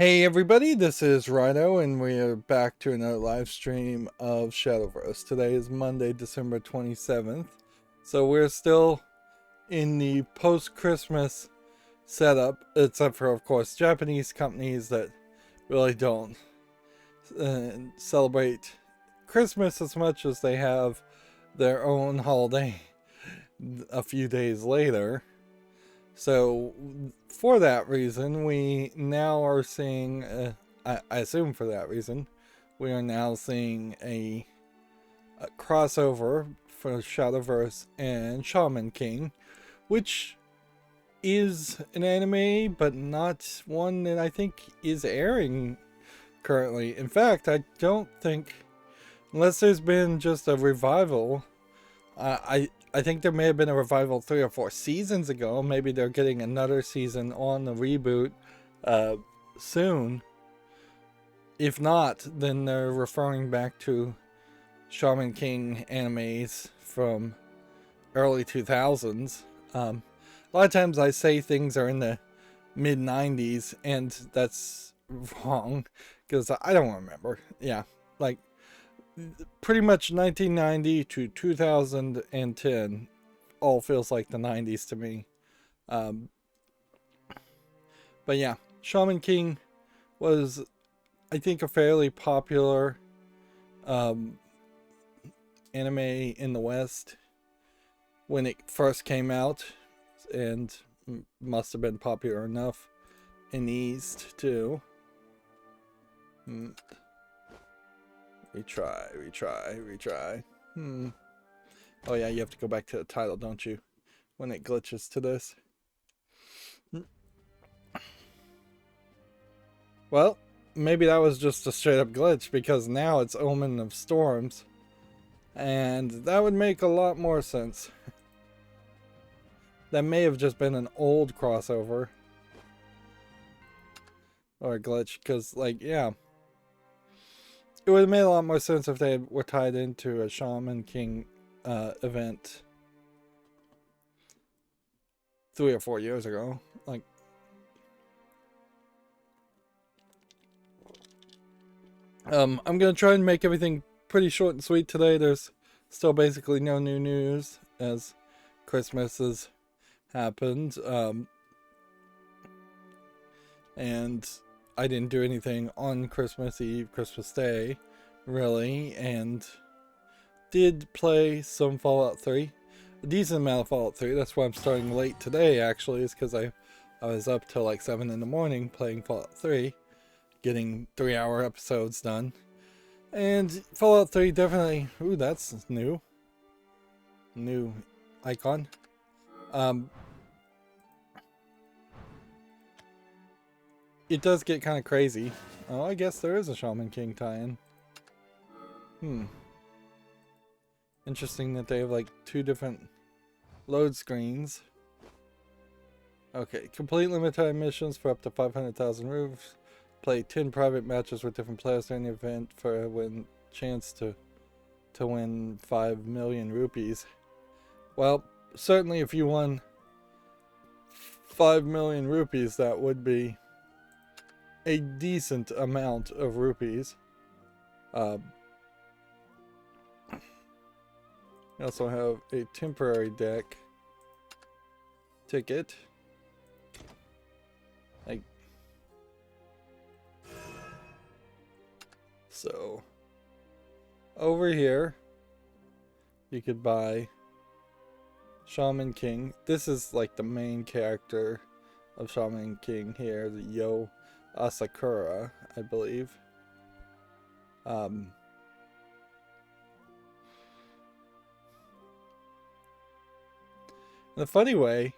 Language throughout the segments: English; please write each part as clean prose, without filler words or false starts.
Hey everybody, this is Rydo, and we are back to another live stream of Shadowverse. Today is Monday, December 27th, so we're still in the post-Christmas setup, except for, of course, Japanese companies that really don't celebrate Christmas as much as they have their own holiday a few days later. So, for that reason, we now are seeing, I assume for that reason, we are now seeing a crossover for Shadowverse and Shaman King, which is an anime, but not one that I think is airing currently. In fact, I don't think, unless there's been just a revival, I think there may have been a revival 3 or 4 seasons ago. Maybe they're getting another season on the reboot soon. If not, then they're referring back to Shaman King animes from early 2000s. A lot of times I say things are in the mid 90s, and that's wrong because I don't remember. Yeah, like pretty much 1990 to 2010 all feels like the 90s to me. But yeah, Shaman King was, I think, a fairly popular anime in the West when it first came out, and must have been popular enough in the East too. Retry. Oh yeah, you have to go back to the title, don't you? When it glitches to this. Well, maybe that was just a straight up glitch, because now it's Omen of Storms. And that would make a lot more sense. That may have just been an old crossover. Or a glitch, because, like, yeah. It would have made a lot more sense if they were tied into a Shaman King event 3 or 4 years ago. Like, I'm gonna try and make everything pretty short and sweet today. There's still basically no new news, as Christmas has happened. And I didn't do anything on Christmas Eve, Christmas Day, really, and did play some Fallout 3. A decent amount of Fallout 3. That's why I'm starting late today, actually, is because I was up till like 7 in the morning playing Fallout 3, getting 3-hour episodes done. And Fallout 3 definitely, ooh, that's new. New icon. It does get kind of crazy. Oh, I guess there is a Shaman King tie-in. Interesting that they have like 2 different load screens. Okay, complete limited time missions for up to 500,000 roofs. Play 10 private matches with different players during the event for a chance to win 5 million rupees. Well, certainly if you won 5 million rupees, that would be a decent amount of rupees. You also have a temporary deck ticket. So, over here, you could buy Shaman King. This is like the main character of Shaman King here, the Yo Asakura, I believe. In a funny way,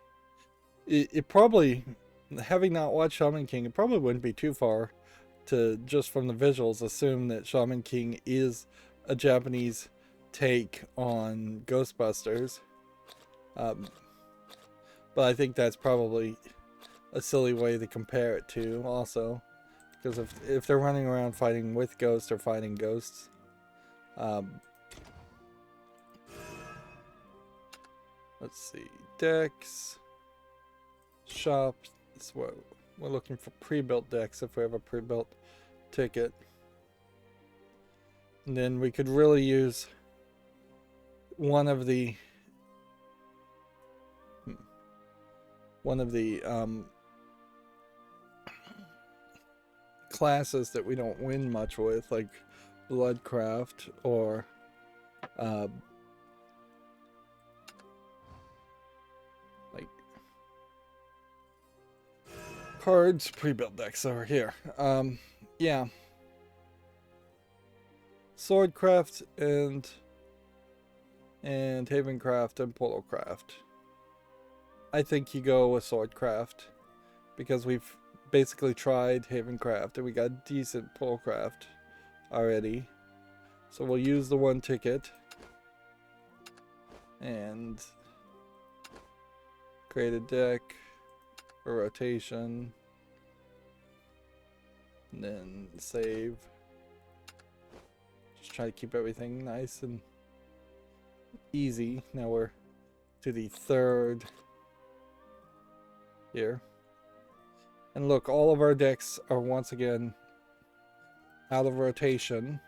it probably, having not watched Shaman King, it probably wouldn't be too far to, just from the visuals, assume that Shaman King is a Japanese take on Ghostbusters. But I think that's probably a silly way to compare it to, also, because if they're running around fighting with ghosts or fighting ghosts, let's see, decks, shops. Whoa, we're looking for pre-built decks if we have a pre-built ticket. And then we could really use one of the classes that we don't win much with, like Bloodcraft or like cards pre-built decks over here. Yeah, Swordcraft and Havencraft and Polocraft. I think you go with Swordcraft because we've basically tried Havencraft and we got decent Polocraft already. So we'll use the one ticket and create a deck for rotation. And then save. Just try to keep everything nice and easy. Now we're to the third here. And look, all of our decks are once again out of rotation.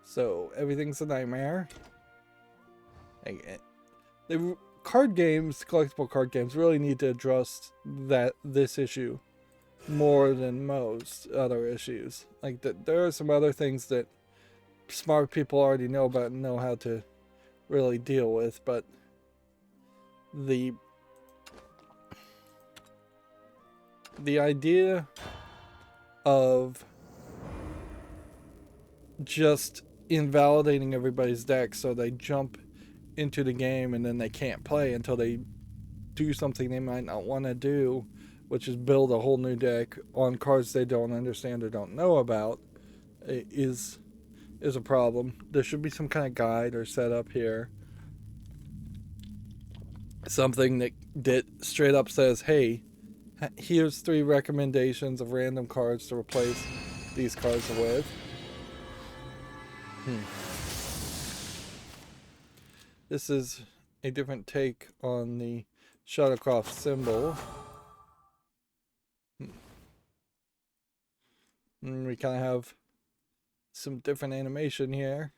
So everything's a nightmare. The card games, collectible card games, really need to address this issue more than most other issues. Like there are some other things that smart people already know about and know how to really deal with, but the idea of just invalidating everybody's deck so they jump into the game and then they can't play until they do something they might not want to do, which is build a whole new deck on cards they don't understand or don't know about, is a problem. There should be some kind of guide or setup here. Something that straight up says, hey, here's 3 recommendations of random cards to replace these cards with. This is a different take on the Shadowcroft symbol. And we kind of have some different animation here.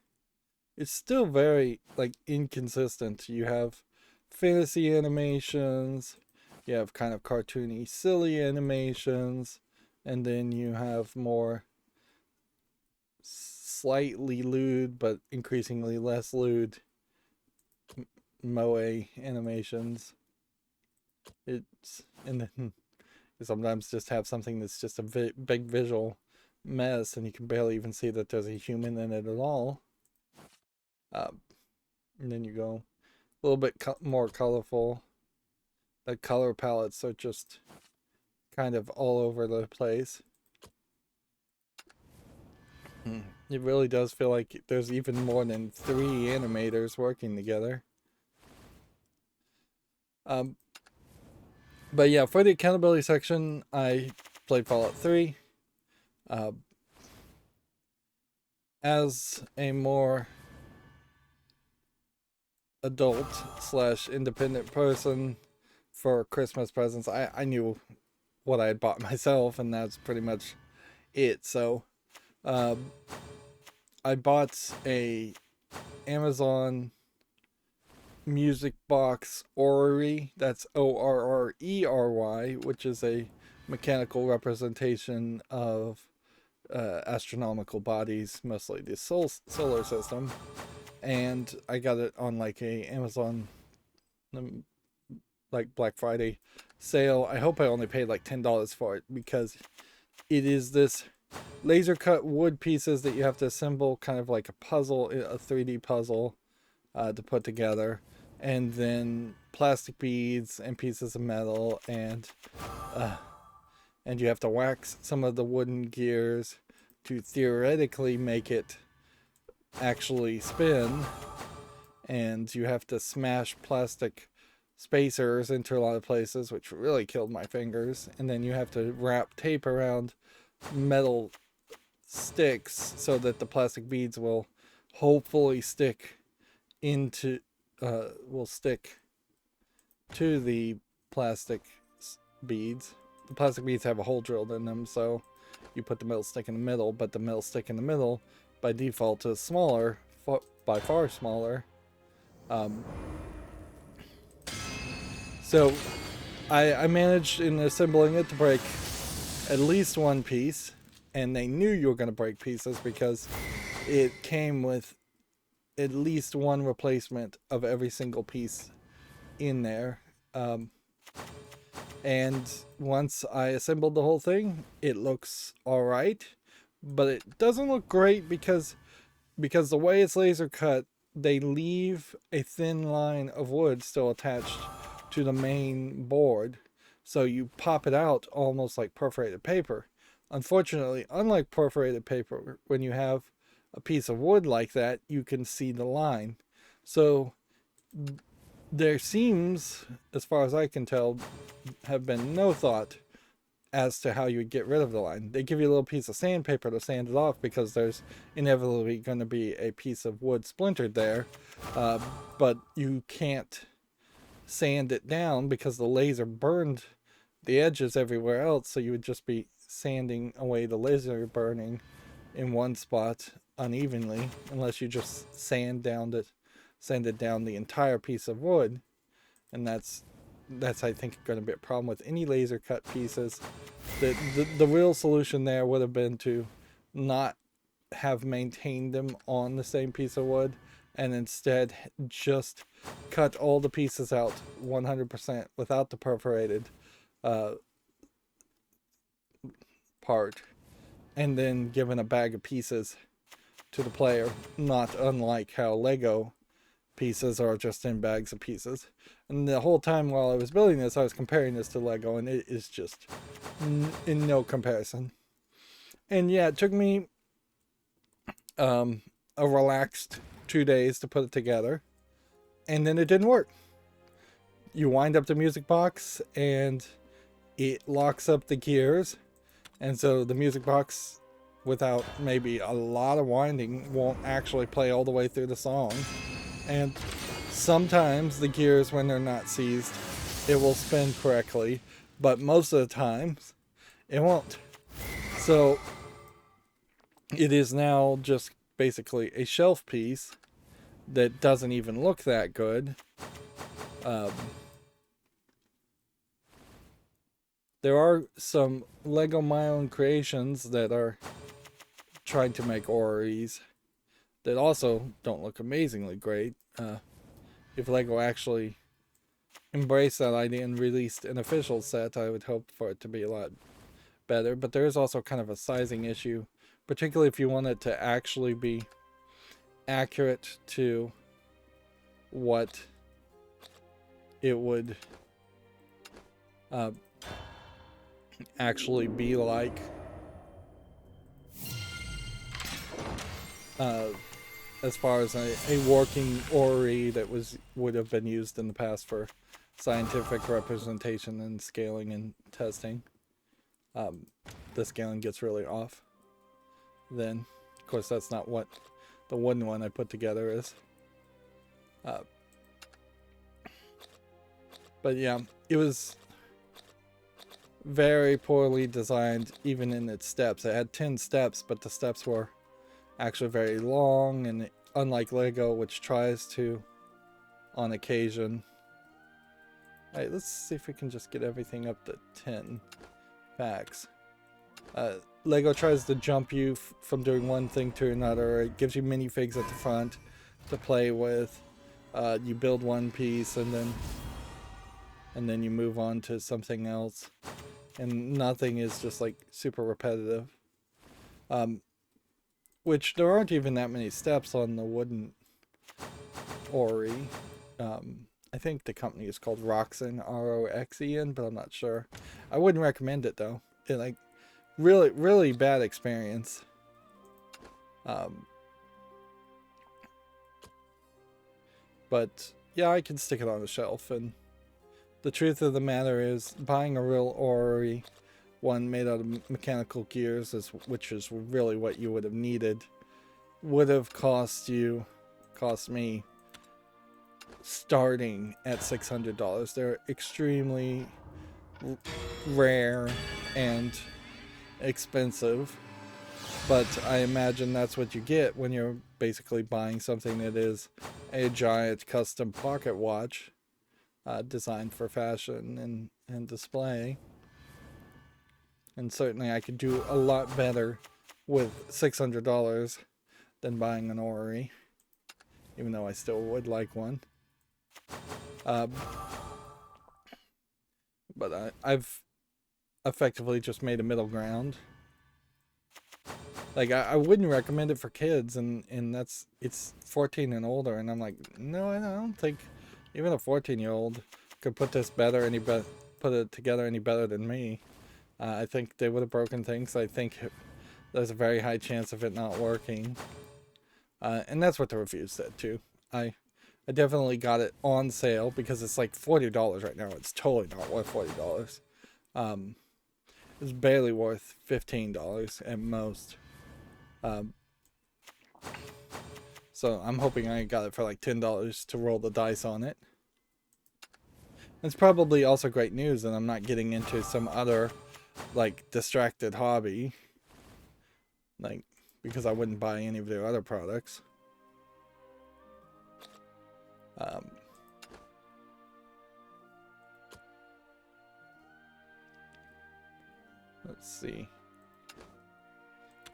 It's still very like inconsistent. You have fantasy animations, you have kind of cartoony, silly animations, and then you have more slightly lewd but increasingly less lewd moe animations. And then you sometimes just have something that's just a big visual mess and you can barely even see that there's a human in it at all. And then you go a little bit more colorful. The color palettes are just kind of all over the place. It really does feel like there's even more than 3 animators working together. But yeah, for the accountability section, I played Fallout 3. As a more adult / independent person for Christmas presents, I knew what I had bought myself, and that's pretty much it. So I bought a Amazon music box Orrery. That's ORRERY, which is a mechanical representation of astronomical bodies, mostly the solar system. And I got it on like a Amazon like Black Friday sale. I hope I only paid like $10 for it, because it is this laser cut wood pieces that you have to assemble, kind of like a puzzle, a 3D puzzle to put together, and then plastic beads and pieces of metal, and you have to wax some of the wooden gears to theoretically make it actually spin, and you have to smash plastic spacers into a lot of places, which really killed my fingers, and then you have to wrap tape around metal sticks so that the plastic beads will hopefully stick into will stick to the plastic beads, the plastic beads have a hole drilled in them, so you put the metal stick in the middle, but the metal stick in the middle by default is smaller, by far smaller. So I managed in assembling it to break at least one piece, and they knew you were going to break pieces because it came with at least one replacement of every single piece in there. And once I assembled the whole thing, it looks alright, but it doesn't look great because the way it's laser cut, they leave a thin line of wood still attached to the main board. So you pop it out almost like perforated paper. Unfortunately, unlike perforated paper, when you have a piece of wood like that, you can see the line. So there seems, as far as I can tell, have been no thought as to how you would get rid of the line. They give you a little piece of sandpaper to sand it off because there's inevitably going to be a piece of wood splintered there, but you can't sand it down because the laser burned the edges everywhere else, so you would just be sanding away the laser burning in one spot unevenly, unless you just sanded down the entire piece of wood. And that's I think going to be a problem with any laser cut pieces. The real solution there would have been to not have maintained them on the same piece of wood, and instead just cut all the pieces out 100% without the perforated part, and then given a bag of pieces to the player, not unlike how Lego pieces are just in bags of pieces. And the whole time while I was building this, I was comparing this to Lego, and it is just in no comparison. And yeah, it took me a relaxed 2 days to put it together, and then it didn't work. You wind up the music box and it locks up the gears, and so the music box, without maybe a lot of winding, won't actually play all the way through the song. And sometimes the gears, when they're not seized, it will spin correctly, but most of the times it won't. So it is now just basically a shelf piece that doesn't even look that good. There are some Lego My Own Creations that are trying to make orreries that also don't look amazingly great. If Lego actually embraced that idea and released an official set, I would hope for it to be a lot better. But there is also kind of a sizing issue, particularly if you want it to actually be accurate to what it would actually be like. As far as a working orrery that would have been used in the past for scientific representation and scaling and testing. The scaling gets really off. Then, of course, that's not what the wooden one I put together is. But yeah, it was very poorly designed, even in its steps. It had 10 steps, but the steps were actually very long, and unlike Lego, which tries to on occasion. Alright, let's see if we can just get everything up to 10 packs. Lego tries to jump you from doing one thing to another. It gives you minifigs at the front to play with. You build one piece and then you move on to something else, and nothing is just like super repetitive. Which there aren't even that many steps on the wooden orrery. I think the company is called Roxen, Roxen, but I'm not sure. I wouldn't recommend it though. It, like, really bad experience. But yeah, I can stick it on the shelf. And the truth of the matter is, buying a real orrery, one made out of mechanical gears, which is really what you would have needed, would have cost me starting at $600. They're extremely rare and expensive. But I imagine that's what you get when you're basically buying something that is a giant custom pocket watch designed for fashion and display. And certainly I could do a lot better with $600 than buying an orrery, even though I still would like one. But I've effectively just made a middle ground. Like, I wouldn't recommend it for kids, and it's 14 and older, and I'm like, no, I don't think even a 14-year-old could put this put it together any better than me. I think they would have broken things. I think there's a very high chance of it not working. And that's what the review said too. I definitely got it on sale because it's like $40 right now. It's totally not worth $40. It's barely worth $15 at most. So I'm hoping I got it for like $10 to roll the dice on it. It's probably also great news that I'm not getting into some other like distracted hobby, like, because I wouldn't buy any of their other products. Let's see.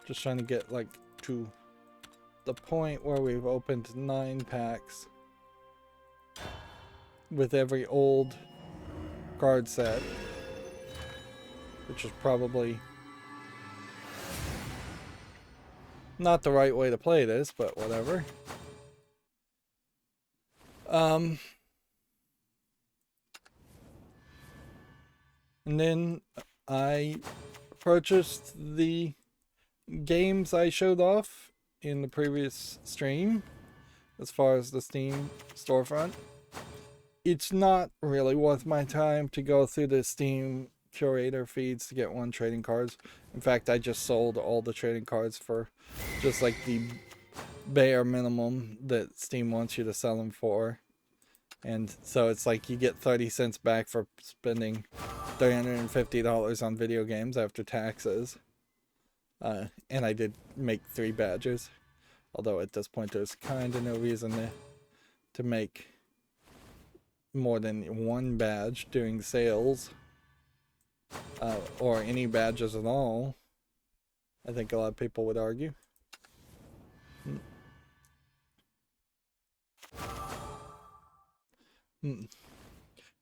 Just trying to get like to the point where we've opened 9 packs with every old card set, which is probably not the right way to play this, but whatever. And then I purchased the games I showed off in the previous stream as far as the Steam storefront. It's not really worth my time to go through the Steam curator feeds to get one trading cards. In fact, I just sold all the trading cards for just like the bare minimum that Steam wants you to sell them for. And so it's like you get 30 cents back for spending $350 on video games after taxes. And I did make 3 badges. Although at this point there's kind of no reason to make more than 1 badge doing sales. Or any badges at all. I think a lot of people would argue.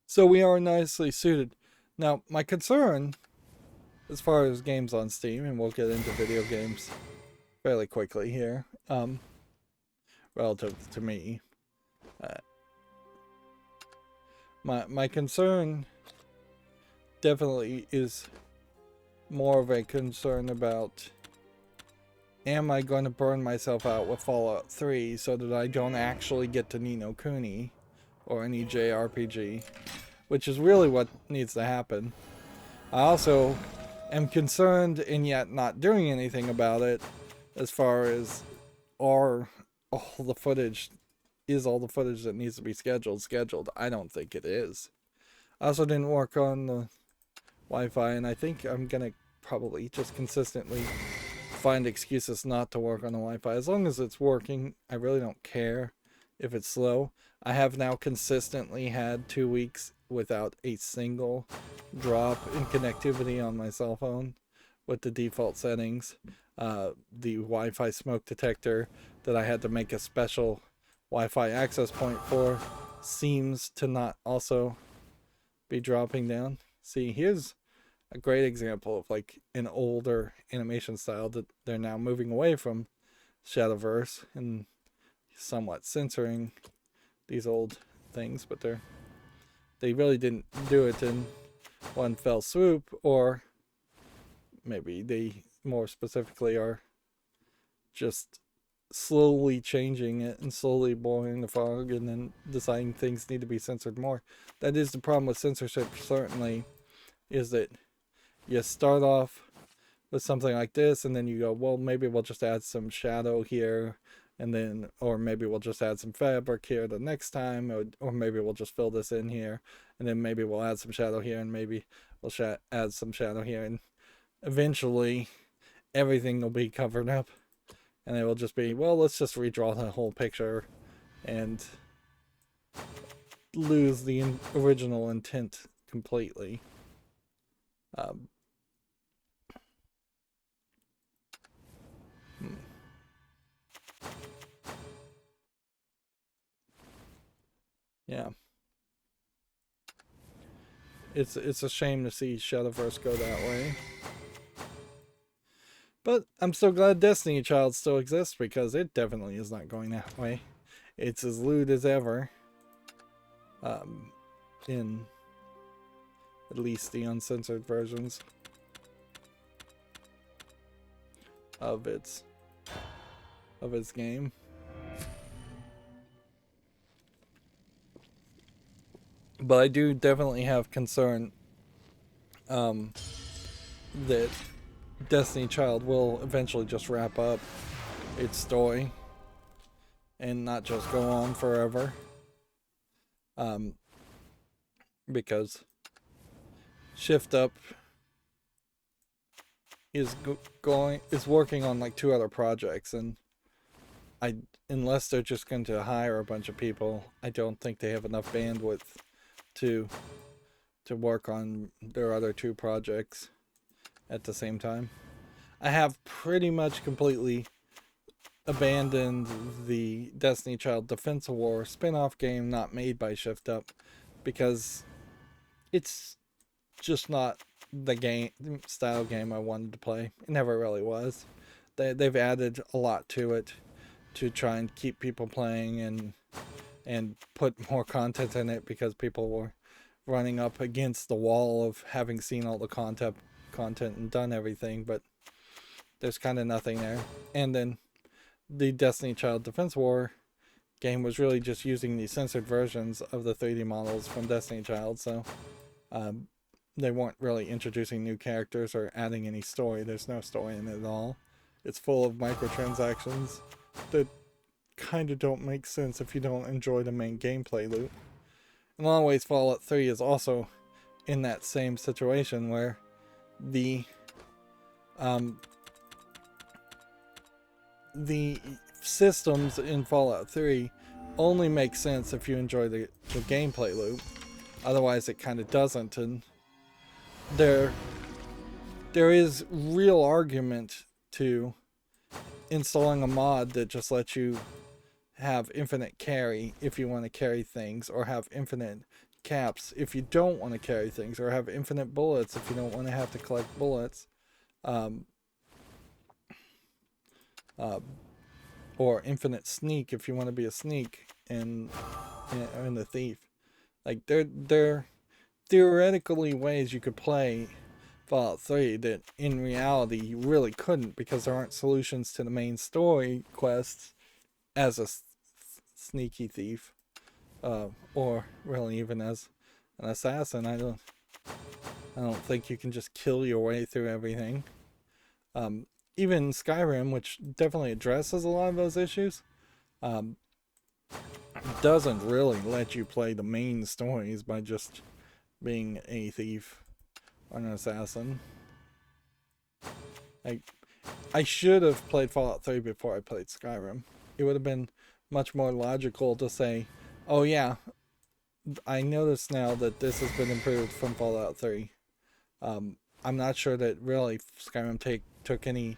So we are nicely suited. Now, my concern, as far as games on Steam, and we'll get into video games fairly quickly here, relative to me. My concern definitely is more of a concern about, am I going to burn myself out with Fallout 3 so that I don't actually get to Ni no Kuni or any JRPG, which is really what needs to happen. I also am concerned, and yet not doing anything about it, as far as all the footage that needs to be scheduled. I don't think it is. I also didn't work on the Wi-Fi, and I think I'm gonna probably just consistently find excuses not to work on the Wi-Fi. As long as it's working, I really don't care if it's slow. I have now consistently had 2 weeks without a single drop in connectivity on my cell phone with the default settings. The Wi-Fi smoke detector that I had to make a special Wi-Fi access point for seems to not also be dropping down. See, here's a great example of like an older animation style that they're now moving away from Shadowverse and somewhat censoring these old things, but they really didn't do it in one fell swoop, or maybe they more specifically are just slowly changing it and slowly blowing the fog and then deciding things need to be censored more. That is the problem with censorship, certainly, is that you start off with something like this and then you go, well, maybe we'll just add some shadow here, and then, or maybe we'll just add some fabric here the next time, or maybe we'll just fill this in here, and then maybe we'll add some shadow here, and maybe we'll add some shadow here, and eventually everything will be covered up, and it will just be, well, let's just redraw the whole picture and lose the original intent completely. Yeah. It's a shame to see Shadowverse go that way. But I'm so glad Destiny Child still exists, because it definitely is not going that way. It's as lewd as ever. In at least the uncensored versions of its game. But I do definitely have concern that Destiny Child will eventually just wrap up its story and not just go on forever. Because Shift Up is working on like 2 other projects, and unless they're just going to hire a bunch of people, I don't think they have enough bandwidth to work on their other 2 projects at the same time. I have pretty much completely abandoned the Destiny Child Defense of War spin-off game not made by Shift Up, because it's just not the style game I wanted to play. It never really was. They've added a lot to it to try and keep people playing and put more content in it, because people were running up against the wall of having seen all the content and done everything, but there's kind of nothing there. And then the Destiny Child Defense War game was really just using the censored versions of the 3D models from Destiny Child, so they weren't really introducing new characters or adding any story. There's no story in it at all. It's full of microtransactions that kind of don't make sense if you don't enjoy the main gameplay loop. In a lot of ways, Fallout 3 is also in that same situation, where the systems in Fallout 3 only make sense if you enjoy the gameplay loop. Otherwise, it kind of doesn't. And there is real argument to installing a mod that just lets you have infinite carry if you want to carry things, or have infinite caps if you don't want to carry things, or have infinite bullets if you don't want to have to collect bullets, or infinite sneak if you want to be a sneak and the thief. Like, they're theoretically ways you could play Fallout 3 that in reality you really couldn't, because there aren't solutions to the main story quests as a sneaky thief, or really even as an assassin. I don't think you can just kill your way through everything. Even Skyrim, which definitely addresses a lot of those issues, doesn't really let you play the main stories by just being a thief or an assassin. I should have played Fallout 3 before I played Skyrim. It would have been much more logical to say, oh yeah, I notice now that this has been improved from Fallout 3. I'm not sure that really Skyrim took any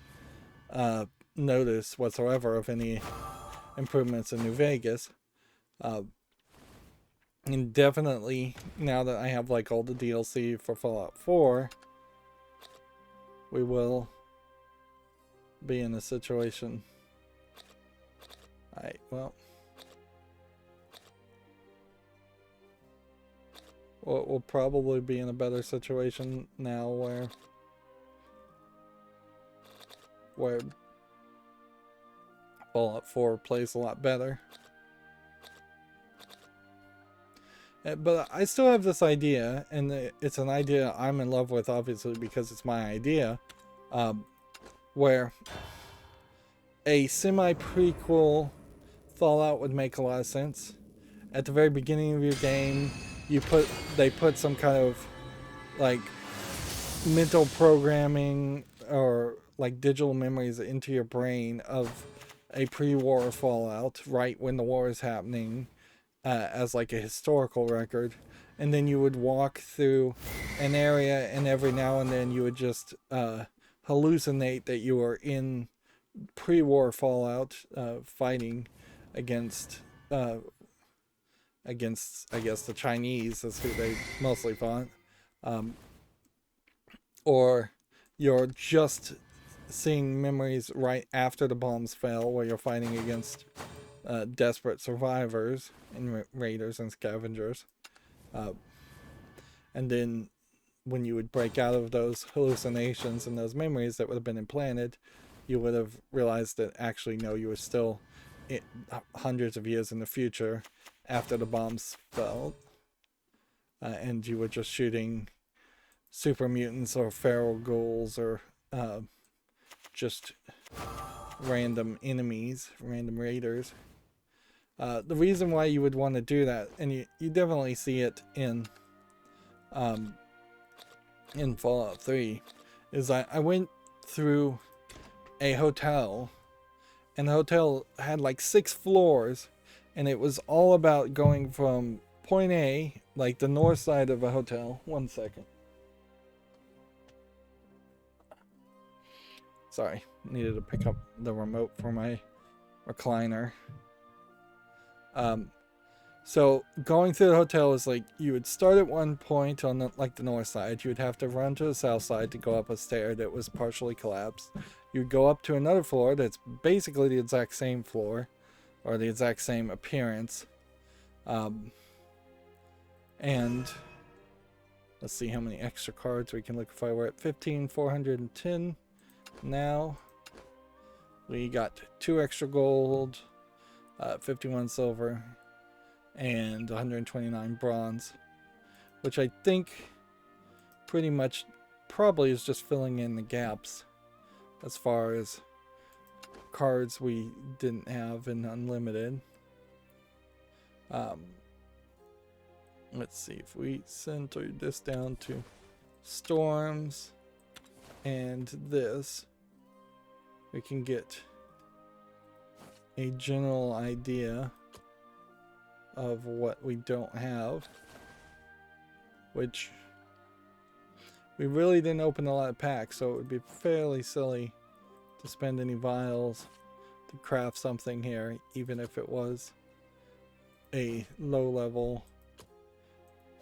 notice whatsoever of any improvements in New Vegas. And definitely, now that I have like all the DLC for Fallout 4, we will be in a situation. We'll probably be in a better situation now where Fallout 4 plays a lot better. But I still have this idea, and it's an idea I'm in love with, obviously, because it's my idea, where a semi-prequel Fallout would make a lot of sense. At the very beginning of your game, they put some kind of like mental programming or like digital memories into your brain of a pre-war Fallout right when the war is happening, as like a historical record, and then you would walk through an area, and every now and then you would just hallucinate that you were in pre-war Fallout, fighting against I guess the Chinese. That's who they mostly fought. Um, or you're just seeing memories right after the bombs fell, where you're fighting against desperate survivors and raiders and scavengers. Uh, and then when you would break out of those hallucinations and those memories that would have been implanted, you would have realized that actually, no, you were still hundreds of years in the future after the bombs fell. And you were just shooting super mutants or feral ghouls or just random enemies, random raiders. The reason why you would want to do that, and you definitely see it in Fallout 3, is I went through a hotel, and the hotel had like 6 floors, and it was all about going from point A, like the north side of a hotel. One second. Sorry, needed to pick up the remote for my recliner. So going through the hotel is like, you would start at one point on the north side. You would have to run to the south side to go up a stair that was partially collapsed. You would go up to another floor that's basically the exact same floor, or the exact same appearance. And let's see how many extra cards we can look for. We're at 15,410 now. We got 2 extra gold, 51 silver, and 129 bronze, which I think pretty much probably is just filling in the gaps as far as cards we didn't have in unlimited. Let's see if we center this down to storms and this, we can get a general idea of what we don't have, which we really didn't open a lot of packs, so it would be fairly silly to spend any vials to craft something here, even if it was a low level,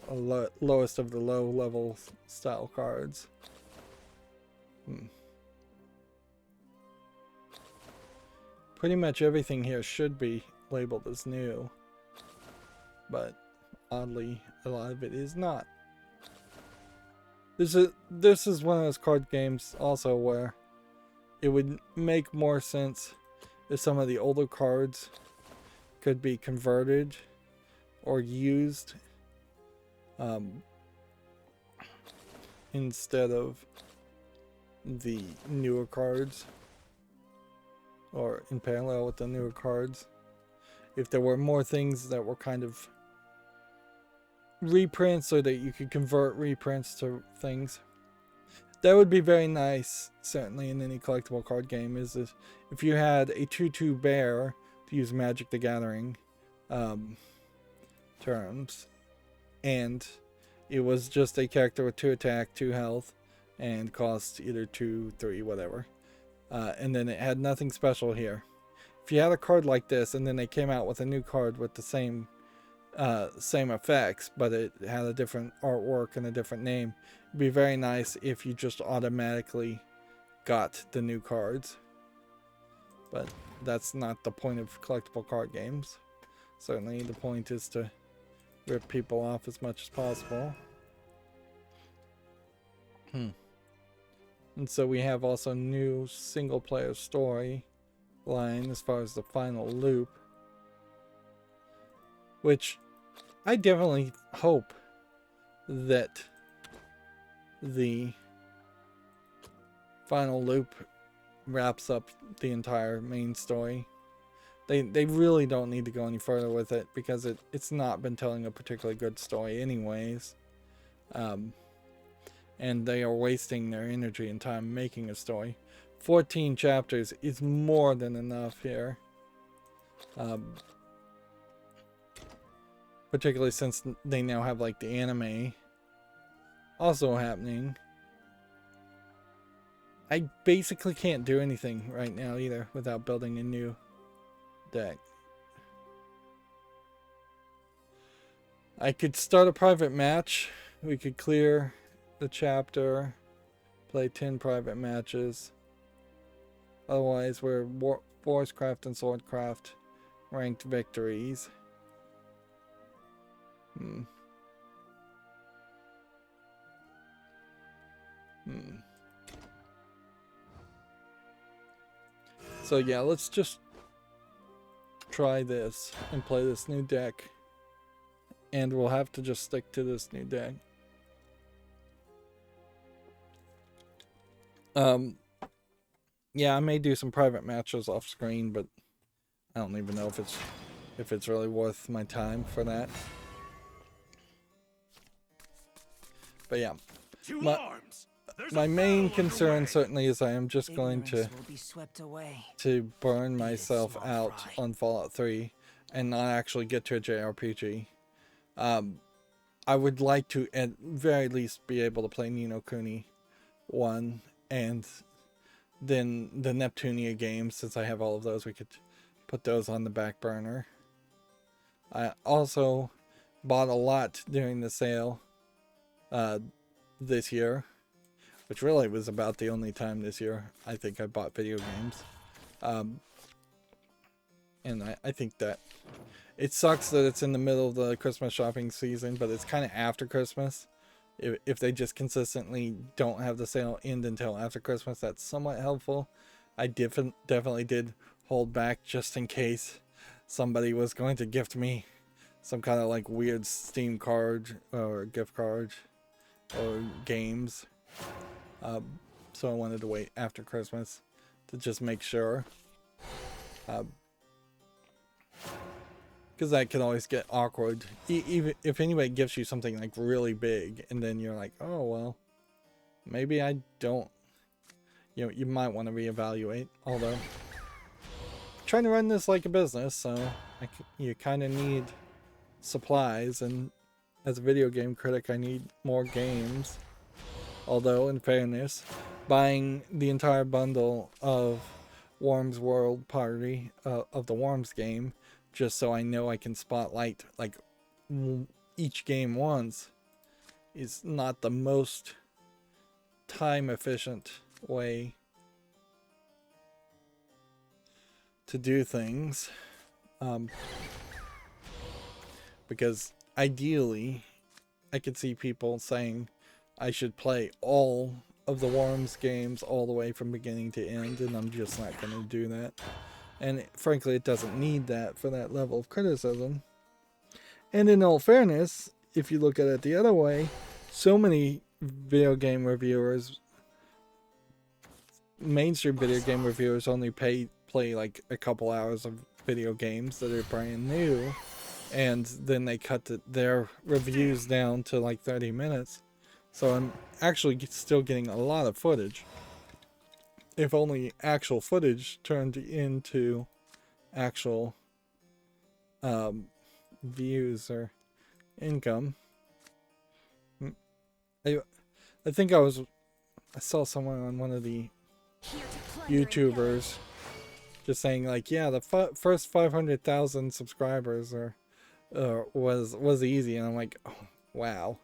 lowest of the low level style cards. Pretty much everything here should be labeled as new, but oddly a lot of it is not. This is one of those card games also where it would make more sense if some of the older cards could be converted or used instead of the newer cards, or in parallel with the newer cards. If there were more things that were kind of reprints, so that you could convert reprints to things, that would be very nice. Certainly in any collectible card game, is if you had a 2/2 bear, to use Magic the Gathering terms, and it was just a character with 2 attack, 2 health, and cost either 2, 3, whatever, and then it had nothing special here. If you had a card like this, and then they came out with a new card with the same effects, but it had a different artwork and a different name, it'd be very nice if you just automatically got the new cards. But that's not the point of collectible card games. Certainly the point is to rip people off as much as possible. And so we have also new single player story line as far as the final loop, which I definitely hope that the final loop wraps up the entire main story. They really don't need to go any further with it, because it's not been telling a particularly good story anyways. and they are wasting their energy and time making a story. 14 chapters is more than enough here. Particularly since they now have like the anime also happening. I basically can't do anything right now either without building a new deck. I could start a private match. We could clear the chapter, play 10 private matches. Otherwise, we're Forcecraft and Swordcraft ranked victories. So yeah, let's just try this and play this new deck. And we'll have to just stick to this new deck. Yeah, I may do some private matches off screen, but I don't even know if it's really worth my time for that. But yeah, my main concern certainly is I am just going to burn myself out on Fallout 3 and not actually get to a JRPG. I would like to at very least be able to play Ni no Kuni 1 and then the Neptunia games. Since I have all of those, we could put those on the back burner. I also bought a lot during the sale this year, which really was about the only time this year I think I bought video games. And I think that it sucks that it's in the middle of the Christmas shopping season, but it's kind of after Christmas. If they just consistently don't have the sale end until after Christmas, that's somewhat helpful. I definitely did hold back just in case somebody was going to gift me some kind of like weird Steam card or gift card or games. So I wanted to wait after Christmas to just make sure. Because that can always get awkward. Even if anybody gives you something like really big and then you're like, oh, well, maybe I don't. You know, you might want to reevaluate. Although, I'm trying to run this like a business, so you kind of need supplies. And as a video game critic, I need more games. Although, in fairness, buying the entire bundle of Worms World Party, of the Worms game, just so I know I can spotlight like each game once, is not the most time efficient way to do things. Because ideally I could see people saying I should play all of the Worms games all the way from beginning to end, and I'm just not going to do that. And frankly, it doesn't need that for that level of criticism. And in all fairness, if you look at it the other way, so many video game reviewers, mainstream video game reviewers, only play like a couple hours of video games that are brand new, and then they cut their reviews down to like 30 minutes. So I'm actually still getting a lot of footage. If only actual footage turned into actual views or income. I think I saw someone on one of the YouTubers just saying like, yeah, the first 500,000 subscribers was easy, and I'm like, oh, wow,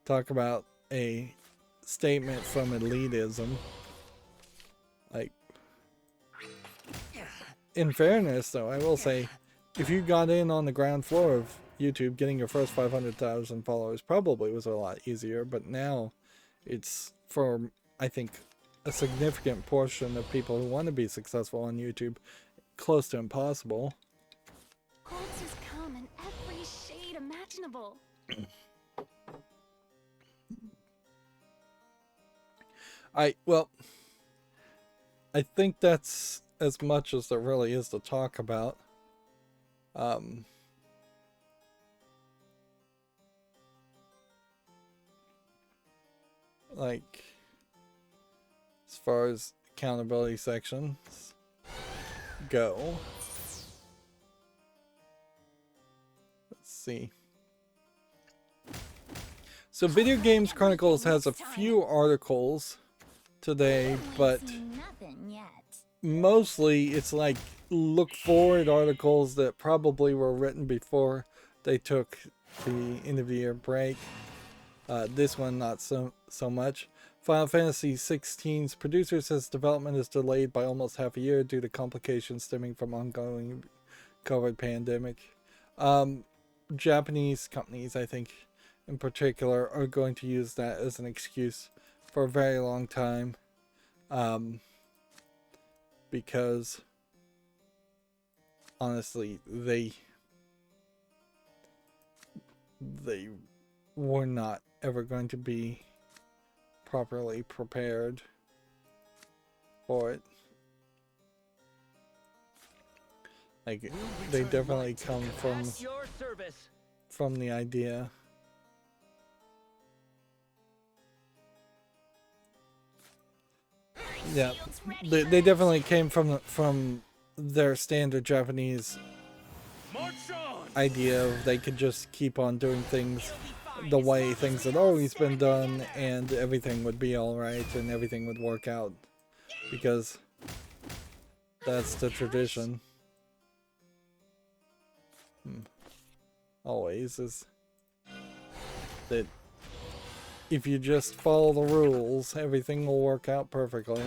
talk about a statement from elitism. Like, in fairness though, I will say, if you got in on the ground floor of YouTube, getting your first 500,000 followers probably was a lot easier, but now it's, for I think a significant portion of people who want to be successful on YouTube, close to impossible. Quartz come in every shade imaginable. Well, I think that's as much as there really is to talk about. like, as far as accountability sections go. Let's see. So Video Games Chronicles has a few articles today, but mostly it's like look forward articles that probably were written before they took the end of the year break. This one not so much. Final Fantasy XVI's producer says development is delayed by almost half a year due to complications stemming from ongoing COVID pandemic. Japanese companies, I think, in particular, are going to use that as an excuse for a very long time. Because honestly, they were not ever going to be properly prepared for it. Like, they definitely come from the idea. Yeah, they definitely came from their standard Japanese idea of they could just keep on doing things the way things had always been done, and everything would be alright and everything would work out, because that's the tradition. Always is that if you just follow the rules, everything will work out perfectly.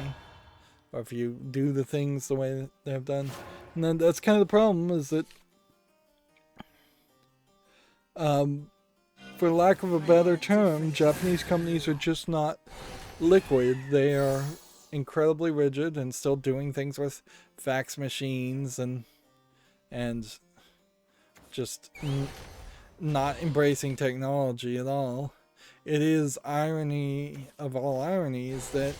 Or if you do the things the way they have done. And then that's kind of the problem, is that for lack of a better term, Japanese companies are just not liquid. They are incredibly rigid and still doing things with fax machines and just not embracing technology at all. It is irony of all ironies that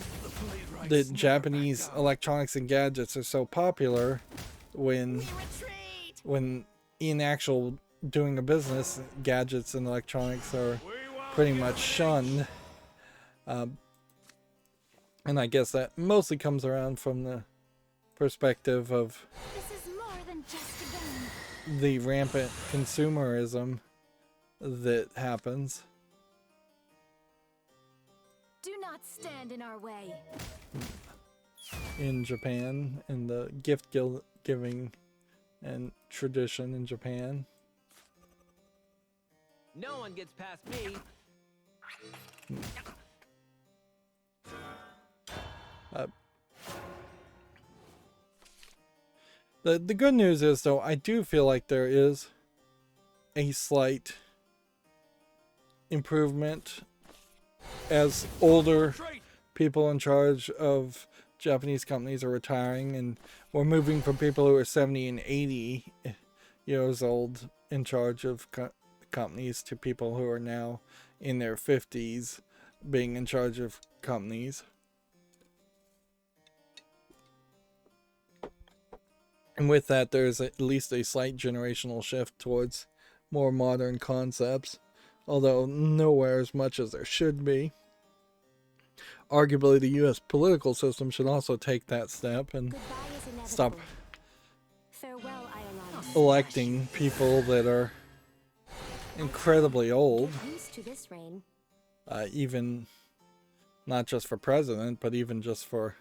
Japanese electronics and gadgets are so popular when in actual doing a business, gadgets and electronics are pretty much shunned. And I guess that mostly comes around from the perspective of the rampant consumerism that happens. Do not stand in our way. In Japan, in the gift giving and tradition in Japan. No one gets past me. The good news is, though, I do feel like there is a slight improvement as older people in charge of Japanese companies are retiring, and we're moving from people who are 70 and 80 years old in charge of companies to people who are now in their 50s being in charge of companies. And with that, there's at least a slight generational shift towards more modern concepts, although nowhere as much as there should be. Arguably, the U.S. political system should also take that step and stop electing people that are incredibly old, even not just for president, but even just for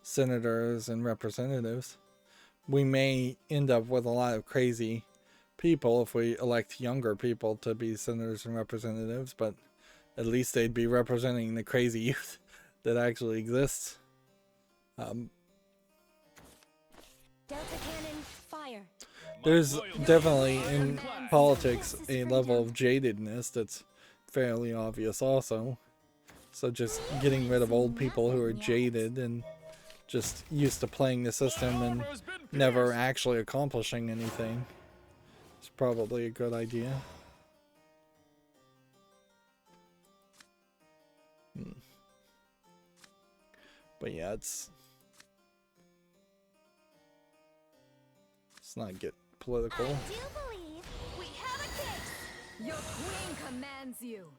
senators and representatives. We may end up with a lot of crazy people if we elect younger people to be senators and representatives, but at least they'd be representing the crazy youth that actually exists. Delta cannon, fire. There's definitely in politics a level of jadedness that's fairly obvious also. So just getting rid of old people who are jaded and just used to playing the system and never actually accomplishing anything is probably a good idea. But yeah, let's not get political. I do believe we have a case. Your queen commands you.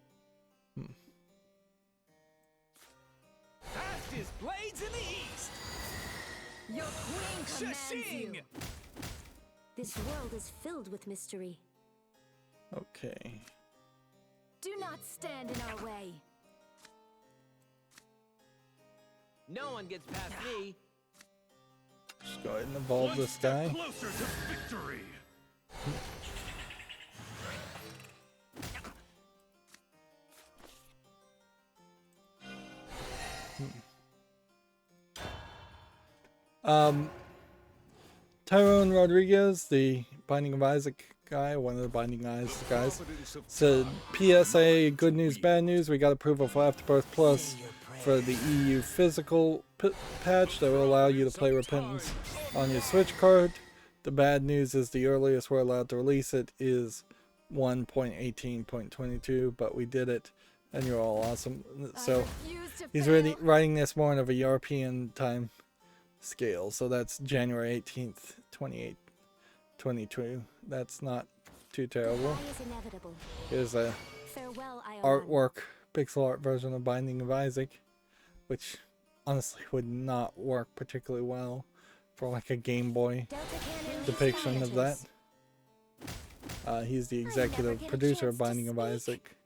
Fastest blades in the east. Your queen commands you. Shashing! This world is filled with mystery. Okay. Do not stand in our way. No one gets past me. Just go ahead and evolve this guy. Closer to victory. Tyrone Rodriguez, the Binding of Isaac guy, one of the Binding Isaac guys, said, PSA, good news, bad news. We got approval for Afterbirth Plus for the EU physical patch that will allow you to play Repentance on your Switch card. The bad news is the earliest we're allowed to release it is 1.18.22, but we did it, and you're all awesome. So he's really writing this more of a European time scale, so that's January 18th, 2022. That's not too terrible. Here's a artwork, pixel art version of Binding of Isaac, which honestly would not work particularly well for like a Game Boy depiction of that. He's the executive producer of Binding of Isaac.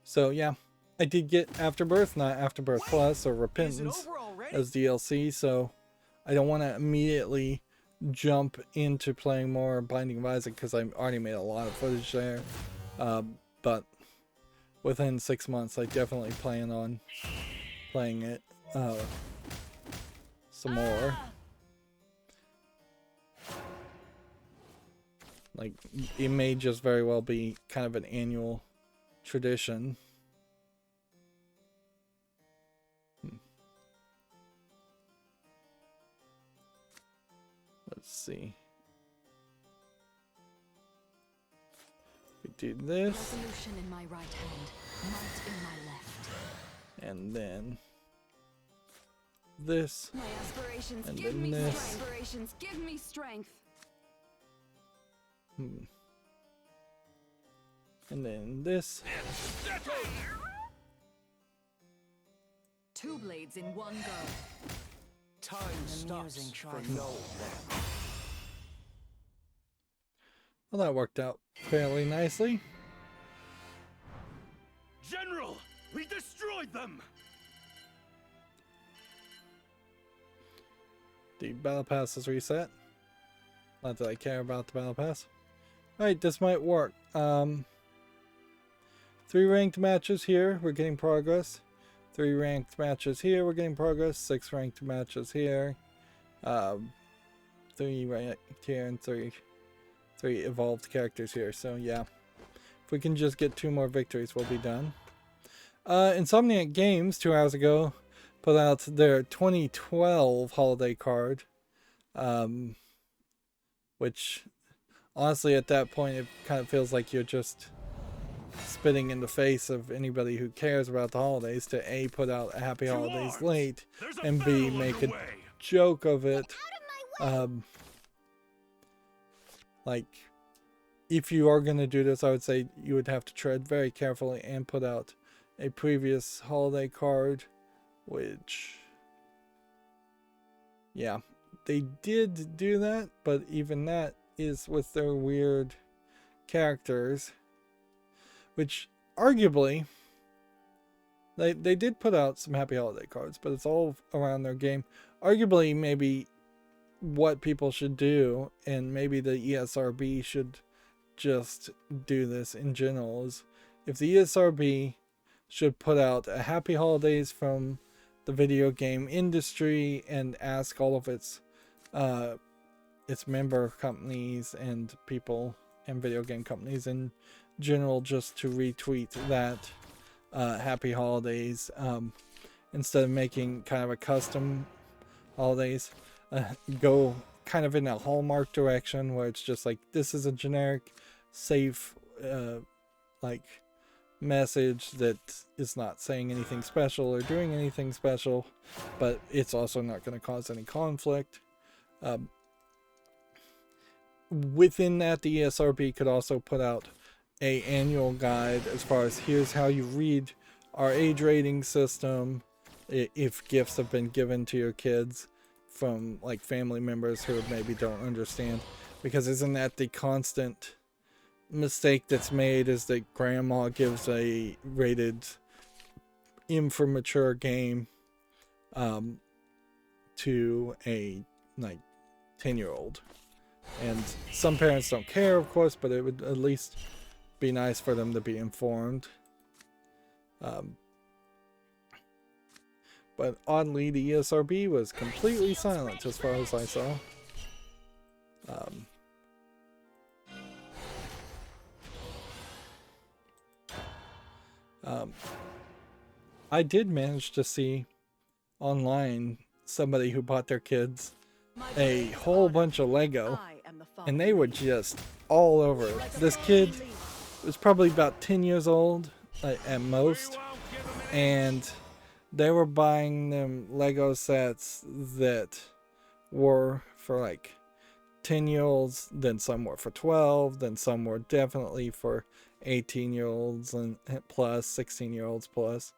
So yeah, I did get Afterbirth, not Afterbirth Plus or Repentance as DLC, so I don't want to immediately jump into playing more Binding of Isaac because I already made a lot of footage there. But within 6 months, I definitely plan on playing it some more. Like, it may just very well be kind of an annual tradition. Let's see. We do this. Resolution in my right hand, might in my left. And then this. My aspirations And give then me this. strength. Aspirations give me strength. And then this. Two blades in one go. Time stops for no one. Well, that worked out fairly nicely. General, we destroyed them. The battle pass is reset. Not that I care about the battle pass. Alright, this might work. 3 ranked matches here, we're getting progress. 3 ranked matches here, we're getting progress. 6 ranked matches here. 3 ranked here and 3 evolved characters here. So yeah, if we can just get 2 more victories, we'll be done. Insomniac Games 2 hours ago put out their 2012 holiday card, which honestly at that point it kind of feels like you're just spitting in the face of anybody who cares about the holidays to A, put out a happy holidays late, and B, make a joke of it. Like, if you are going to do this, I would say you would have to tread very carefully and put out a previous holiday card, which, yeah, they did do that, but even that is with their weird characters, which arguably they did put out some happy holiday cards, but it's all around their game. Arguably, maybe what people should do, and maybe the ESRB should just do this in general, is if the ESRB should put out a happy holidays from the video game industry and ask all of its member companies and people and video game companies in general just to retweet that happy holidays, instead of making kind of a custom holidays, go kind of in a Hallmark direction where it's just like, this is a generic safe like message that is not saying anything special or doing anything special, but it's also not going to cause any conflict. Within that, the ESRB could also put out a annual guide as far as here's how you read our age rating system if gifts have been given to your kids from like family members who maybe don't understand, because isn't that the constant mistake that's made, is that grandma gives a rated M for mature game to a like 10-year-old, and some parents don't care, of course, but it would at least be nice for them to be informed. But oddly, the ESRB was completely silent as far as I saw. I did manage to see online somebody who bought their kids a whole bunch of Lego, and they were just all over it. This kid was probably about 10 years old at most, and they were buying them Lego sets that were for like 10-year-olds, then some were for 12, then some were definitely for 18-year-olds and plus, 16-year-olds plus.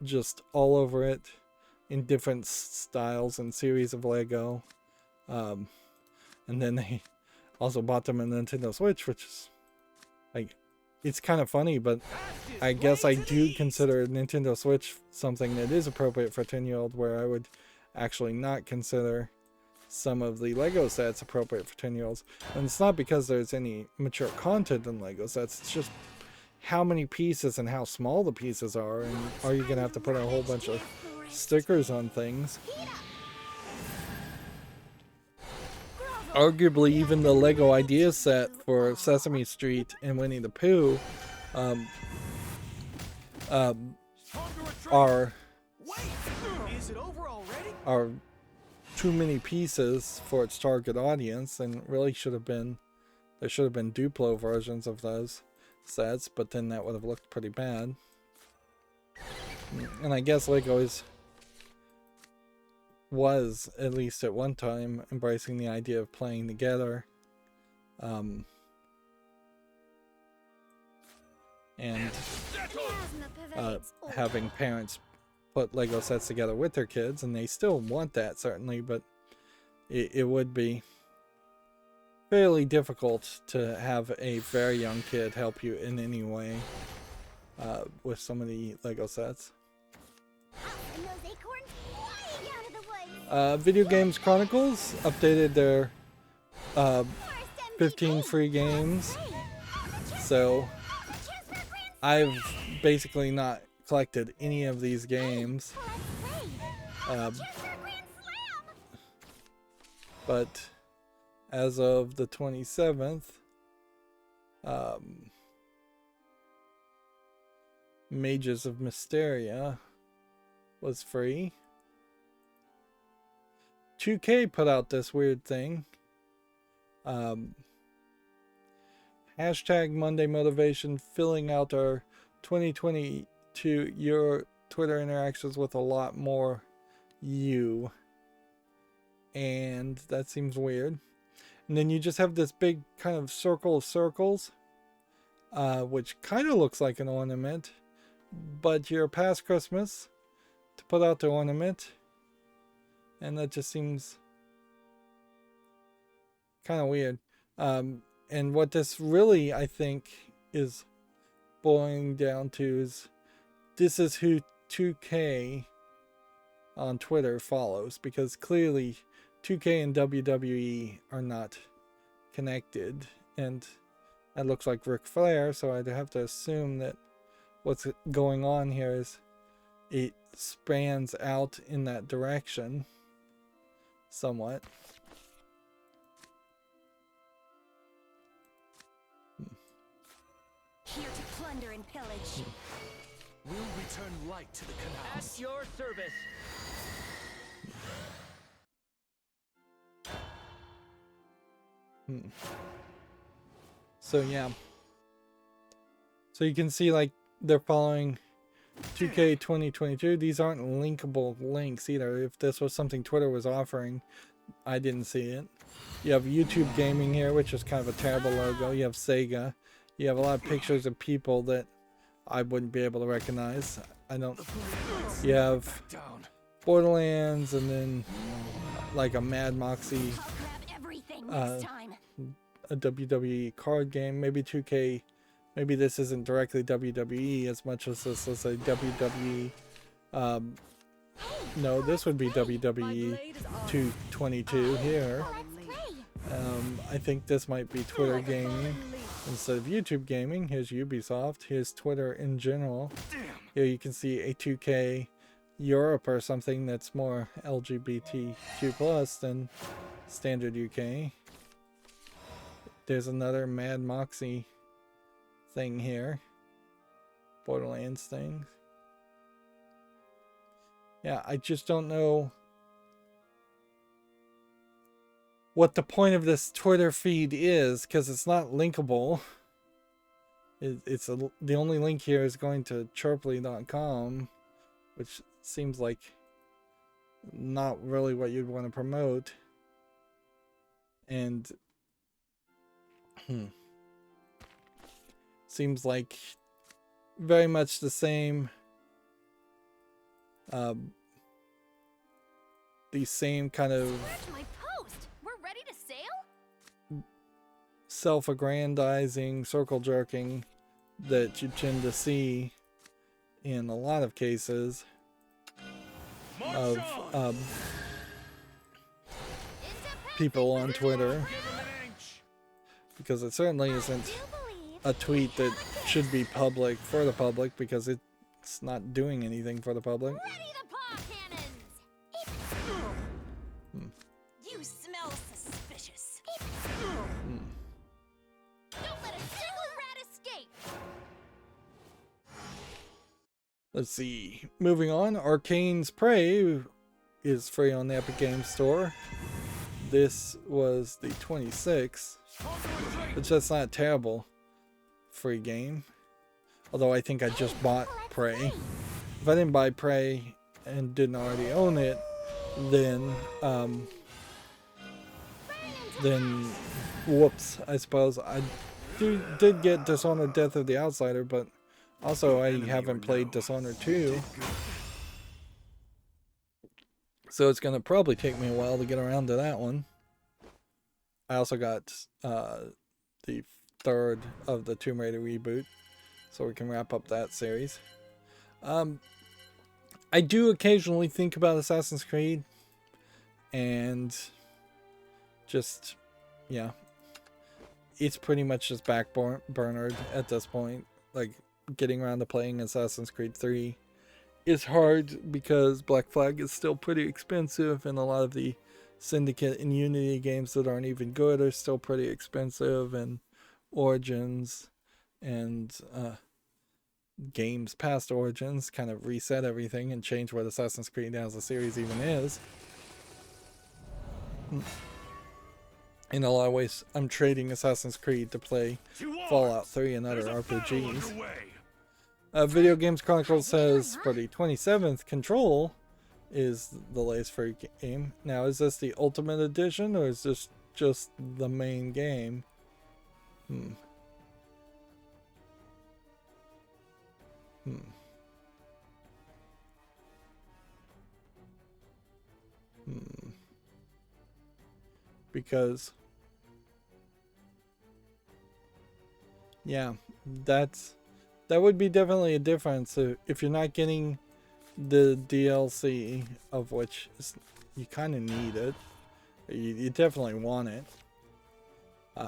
Just all over it in different styles and series of Lego. And then they also bought them a Nintendo Switch, which is like, it's kind of funny, but I guess I do consider Nintendo Switch something that is appropriate for a 10-year-old, where I would actually not consider some of the Lego sets appropriate for 10-year-olds. And it's not because there's any mature content in Lego sets, it's just how many pieces and how small the pieces are, and are you gonna have to put a whole bunch of stickers on things. Arguably, even the Lego idea set for Sesame Street and Winnie the Pooh are too many pieces for its target audience, and really there should have been Duplo versions of those sets, but then that would have looked pretty bad. And I guess Lego was, at least at one time, embracing the idea of playing together. And having parents put Lego sets together with their kids, and they still want that, certainly, but it would be fairly difficult to have a very young kid help you in any way with some of the Lego sets. Video Games Chronicles updated their 15 free games, so I've basically not collected any of these games, but as of the 27th, Mages of Mysteria was free. 2K put out this weird thing. Hashtag Monday Motivation, filling out our 2022 your Twitter interactions with a lot more you. And that seems weird. And then you just have this big kind of circle of circles, which kind of looks like an ornament, but you're past Christmas to put out the ornament. And that just seems kind of weird. And what this really, I think, is boiling down to is this is who 2K on Twitter follows, because clearly 2K and WWE are not connected, and that looks like Ric Flair, so I'd have to assume that what's going on here is it spans out in that direction somewhat. Here to plunder and pillage. We'll return light to the canals. At your service. So yeah. So you can see, like, they're following 2K 2022. These aren't linkable links either. If this was something Twitter was offering, I didn't see it. You have YouTube Gaming here, which is kind of a terrible logo. You have Sega. You have a lot of pictures of people that I wouldn't be able to recognize. I don't. You have Borderlands, and then like a Mad Moxie, I'll grab everything next time. a WWE card game, maybe 2K. Maybe this isn't directly WWE as much as this is a WWE. No, this would be WWE 222 here. I think this might be Twitter gaming instead of YouTube gaming. Here's Ubisoft. Here's Twitter in general. Here you can see a 2K Europe or something that's more LGBTQ plus than standard UK. There's another Mad Moxie thing here. Borderlands things. Yeah, I just don't know what the point of this Twitter feed is, because it's not linkable. The only link here is going to chirply.com, which seems like not really what you'd want to promote. And seems like very much the same the same kind of Where's my post? We're ready to sail? self-aggrandizing circle jerking that you tend to see in a lot of cases of people on Twitter, because it certainly isn't a tweet that should be public for the public, because it's not doing anything for the public. Ready to pop cannons! You smell suspicious. Don't let a single rat escape! Let's see. Moving on, Arcane's Prey is free on the Epic Games Store. This was the 26th, which that's not a terrible free game. Although I think I just bought Prey. If I didn't buy Prey and didn't already own it, then whoops, I suppose. I did get Dishonored Death of the Outsider, but also I haven't played Dishonored 2. So it's going to probably take me a while to get around to that one. I also got the third of the Tomb Raider reboot, so we can wrap up that series. I do occasionally think about Assassin's Creed, and just, yeah, it's pretty much just backburnered at this point. Like, getting around to playing Assassin's Creed 3 is hard because Black Flag is still pretty expensive, and a lot of the Syndicate and Unity games that aren't even good are still pretty expensive, and Origins and games past Origins kind of reset everything and change what Assassin's Creed as a series even is. In a lot of ways, I'm trading Assassin's Creed to play Fallout 3 and other RPGs. Video Games Chronicles says for the 27th, Control is the latest free game. Now, is this the Ultimate Edition, or is this just the main game? Because, yeah, that would be definitely a difference if you're not getting the DLC, of which you kind of need it. You definitely want it.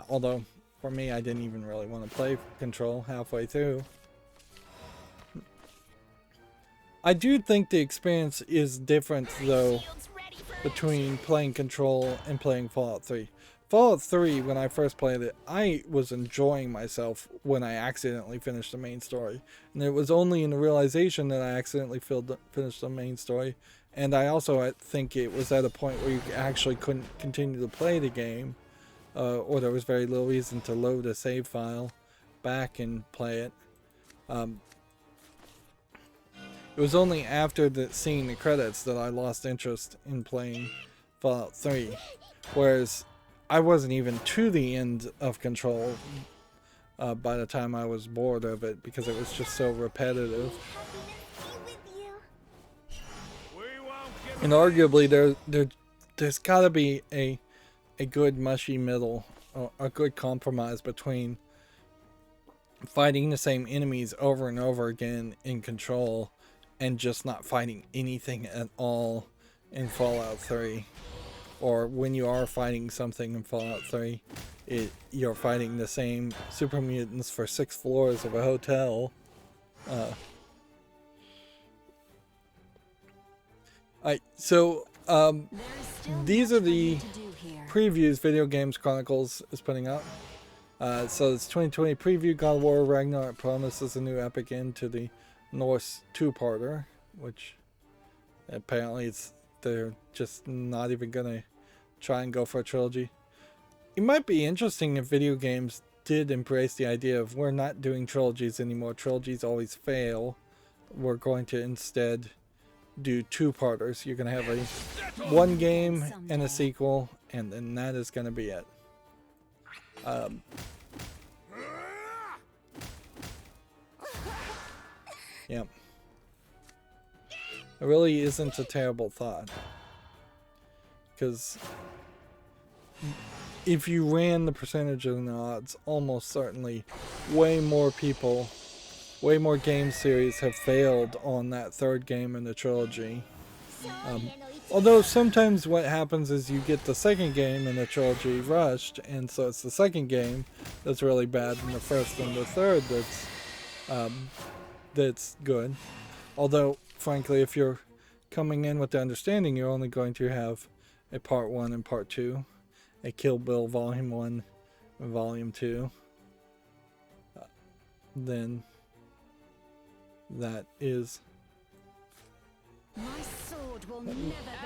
Although, for me, I didn't even really want to play Control halfway through. I do think the experience is different, though, between playing Control and playing Fallout 3. Fallout 3, when I first played it, I was enjoying myself when I accidentally finished the main story. And it was only in the realization that I accidentally finished the main story. And I also think it was at a point where you actually couldn't continue to play the game. Or there was very little reason to load a save file back and play it. It was only after seeing the credits that I lost interest in playing Fallout 3. Whereas I wasn't even to the end of Control by the time I was bored of it because it was just so repetitive. And arguably, there's got to be a good mushy middle, a good compromise between fighting the same enemies over and over again in Control and just not fighting anything at all in Fallout 3. Or when you are fighting something in Fallout 3, you're fighting the same super mutants for 6 floors of a hotel. These are the previews Video Games Chronicles is putting out. So it's 2020 preview. God of War Ragnarok promises a new epic end to the Norse two-parter, which apparently they're just not even gonna try and go for a trilogy. It might be interesting if video games did embrace the idea of we're not doing trilogies anymore. Trilogies always fail. We're going to instead do two-parters. You're gonna have one game and a sequel, and then that is gonna be it. Yep. It really isn't a terrible thought, because if you ran the percentage of the odds, almost certainly way more game series have failed on that third game in the trilogy. Although sometimes what happens is you get the second game in the trilogy rushed, and so it's the second game that's really bad and the first and the third that's good. Although, frankly, if you're coming in with the understanding you're only going to have a Part 1 and Part 2, a Kill Bill Volume 1 and Volume 2, then that is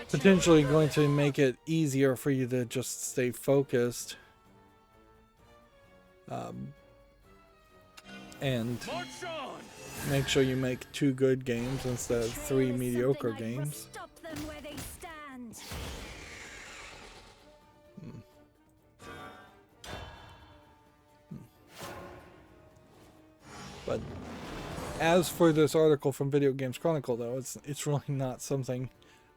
potentially going to make it easier for you to just stay focused and make sure you make 2 good games instead of 3 mediocre games. But as for this article from Video Games Chronicle, though, it's really not something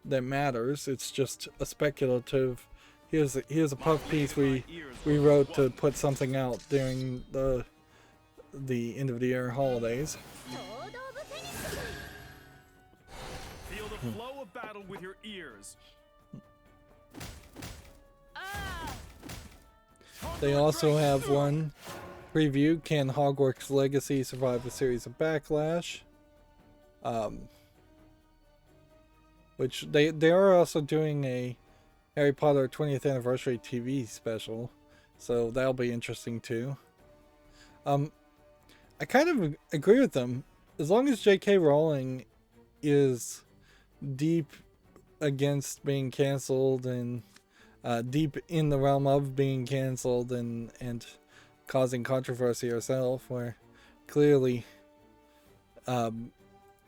that matters. It's just a speculative. Here's a puff piece we wrote to put something out during the end of the year holidays. Feel the flow of battle with your ears. They also have one preview: Can Hogwarts Legacy survive a series of backlash? Which they are also doing a Harry Potter 20th anniversary TV special, so that'll be interesting too. I kind of agree with them. As long as J.K. Rowling is deep against being canceled and deep in the realm of being canceled and causing controversy herself, where clearly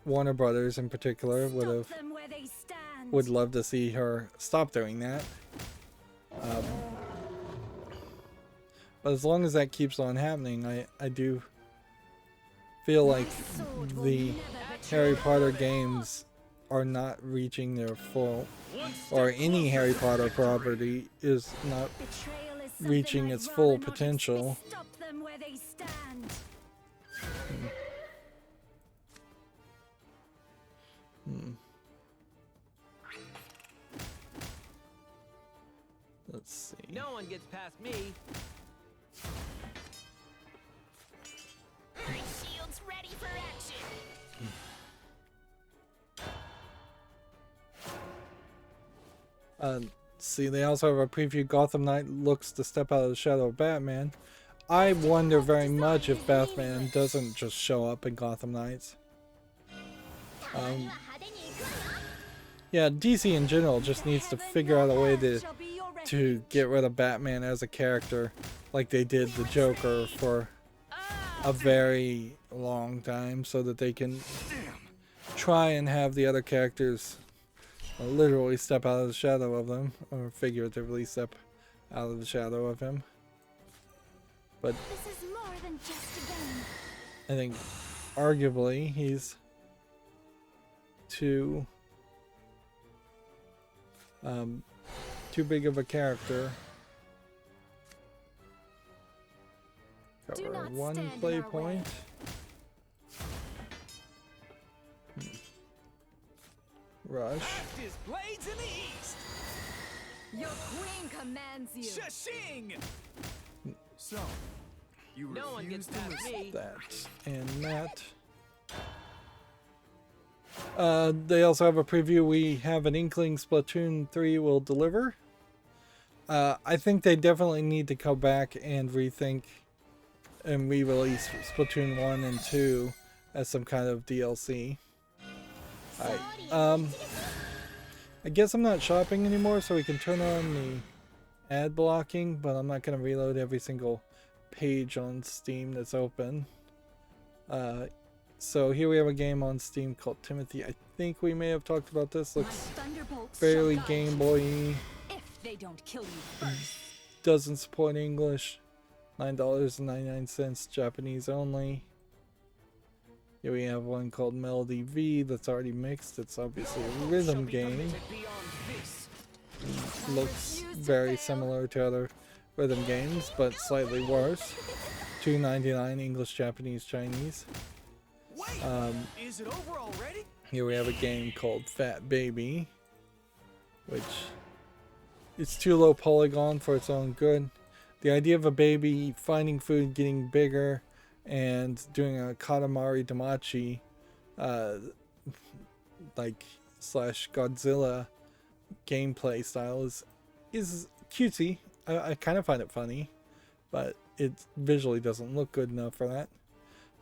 Warner Brothers in particular would love to see her stop doing that. But as long as that keeps on happening, I do feel like the Harry Potter games are not reaching their full, or any Harry Potter property is not reaching its full potential. Let's see. No one gets past me. Shields ready for action. See, they also have a preview. Gotham Knight looks to step out of the shadow of Batman. I wonder very much if Batman doesn't just show up in Gotham Knights. Yeah, DC in general just needs to figure out a way to get rid of Batman as a character, like they did the Joker for a very long time, so that they can try and have the other characters literally step out of the shadow of them, or figuratively step out of the shadow of him. But This is more than just a game. I think arguably he's too big of a character. Do Cover not one stand in play our way. point. Rush. His blades in the east. Your queen commands you. Shashing. So, you No one refuse gets to past listen. me. That and that. They also have a preview. We have an inkling Splatoon 3 will deliver. I think they definitely need to come back and rethink and re-release Splatoon 1 and 2 as some kind of DLC. Alright, I guess I'm not shopping anymore, so we can turn on the ad blocking, but I'm not going to reload every single page on Steam that's open. So here we have a game on Steam called Timothy. I think we may have talked about this. My Looks thunderbolts fairly shall guide Game you Boy-y. if they don't kill you first. Doesn't support English. $9.99, Japanese only. Here we have one called Melody V that's already mixed. It's obviously a rhythm game. Looks very similar to other rhythm games, but slightly worse. $2.99 English, Japanese, Chinese. Is it over already? Here we have a game called Fat Baby, which it's too low polygon for its own good. The idea of a baby finding food, getting bigger, and doing a Katamari Damacy, like / Godzilla gameplay style is cutesy. I kind of find it funny, but it visually doesn't look good enough for that.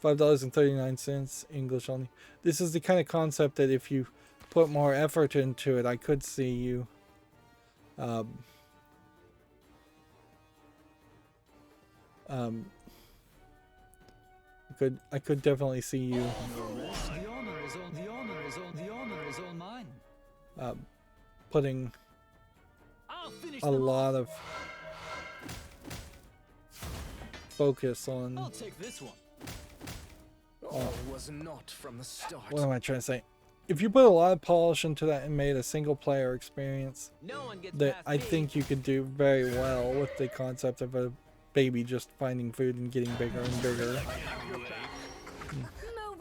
$5.39 English only. This is the kind of concept that if you put more effort into it, I could see you I could definitely see you The honor is all mine. putting I'll finish a them lot of focus on I'll take this one. All was not from the start. what am I trying to say? If you put a lot of polish into that and made a single player experience, No one gets that past I me. think you could do very well with the concept of a baby just finding food and getting bigger and bigger. Move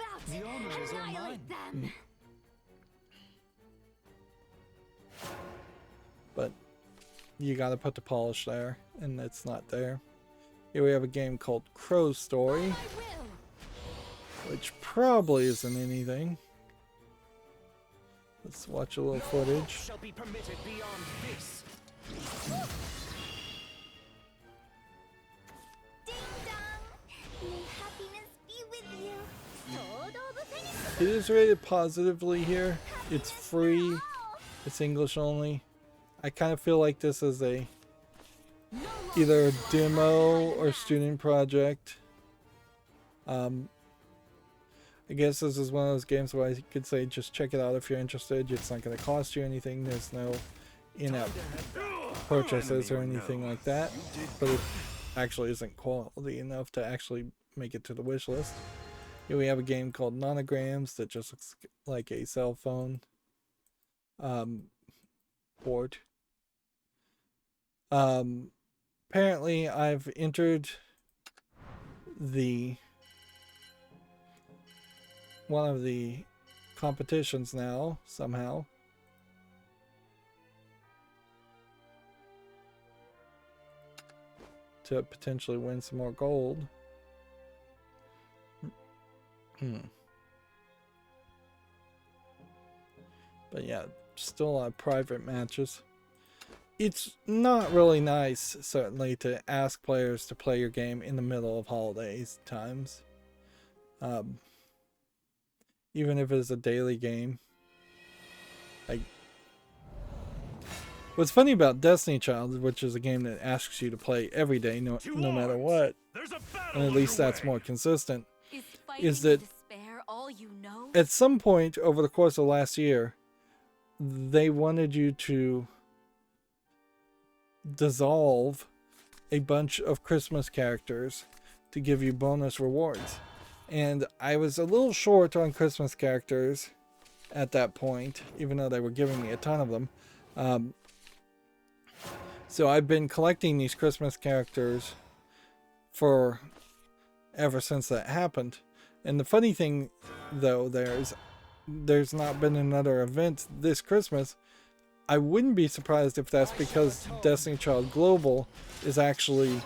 out The honor is all annihilate mine. them. But you gotta put the polish there, and it's not there. Here we have a game called Crow Story, I will. which probably isn't anything. Let's watch a little footage. Shall be permitted beyond this. Ding dong. May happiness be with you. It is rated positively here. It's free. It's English only. I kind of feel like this is a either a demo or student project. I guess this is one of those games where I could say just check it out if you're interested. It's not going to cost you anything. There's no in-app purchases or anything like that. But it actually isn't quality enough to actually make it to the wish list. Here we have a game called Nonograms that just looks like a cell phone port. Apparently I've entered one of the competitions now somehow. To potentially win some more gold. But yeah, still a lot of private matches. It's not really nice, certainly, to ask players to play your game in the middle of holidays times. Even if it's a daily game. Like, what's funny about Destiny Child, which is a game that asks you to play every day, no matter what, There's a battle and at least that's underway. more consistent, Is is fighting that despair all you know? at some point over the course of last year, they wanted you to dissolve a bunch of Christmas characters to give you bonus rewards. And I was a little short on Christmas characters at that point, even though they were giving me a ton of them. So I've been collecting these Christmas characters for ever since that happened. And the funny thing, though, there's not been another event this Christmas. I wouldn't be surprised if that's because Destiny Child Global is actually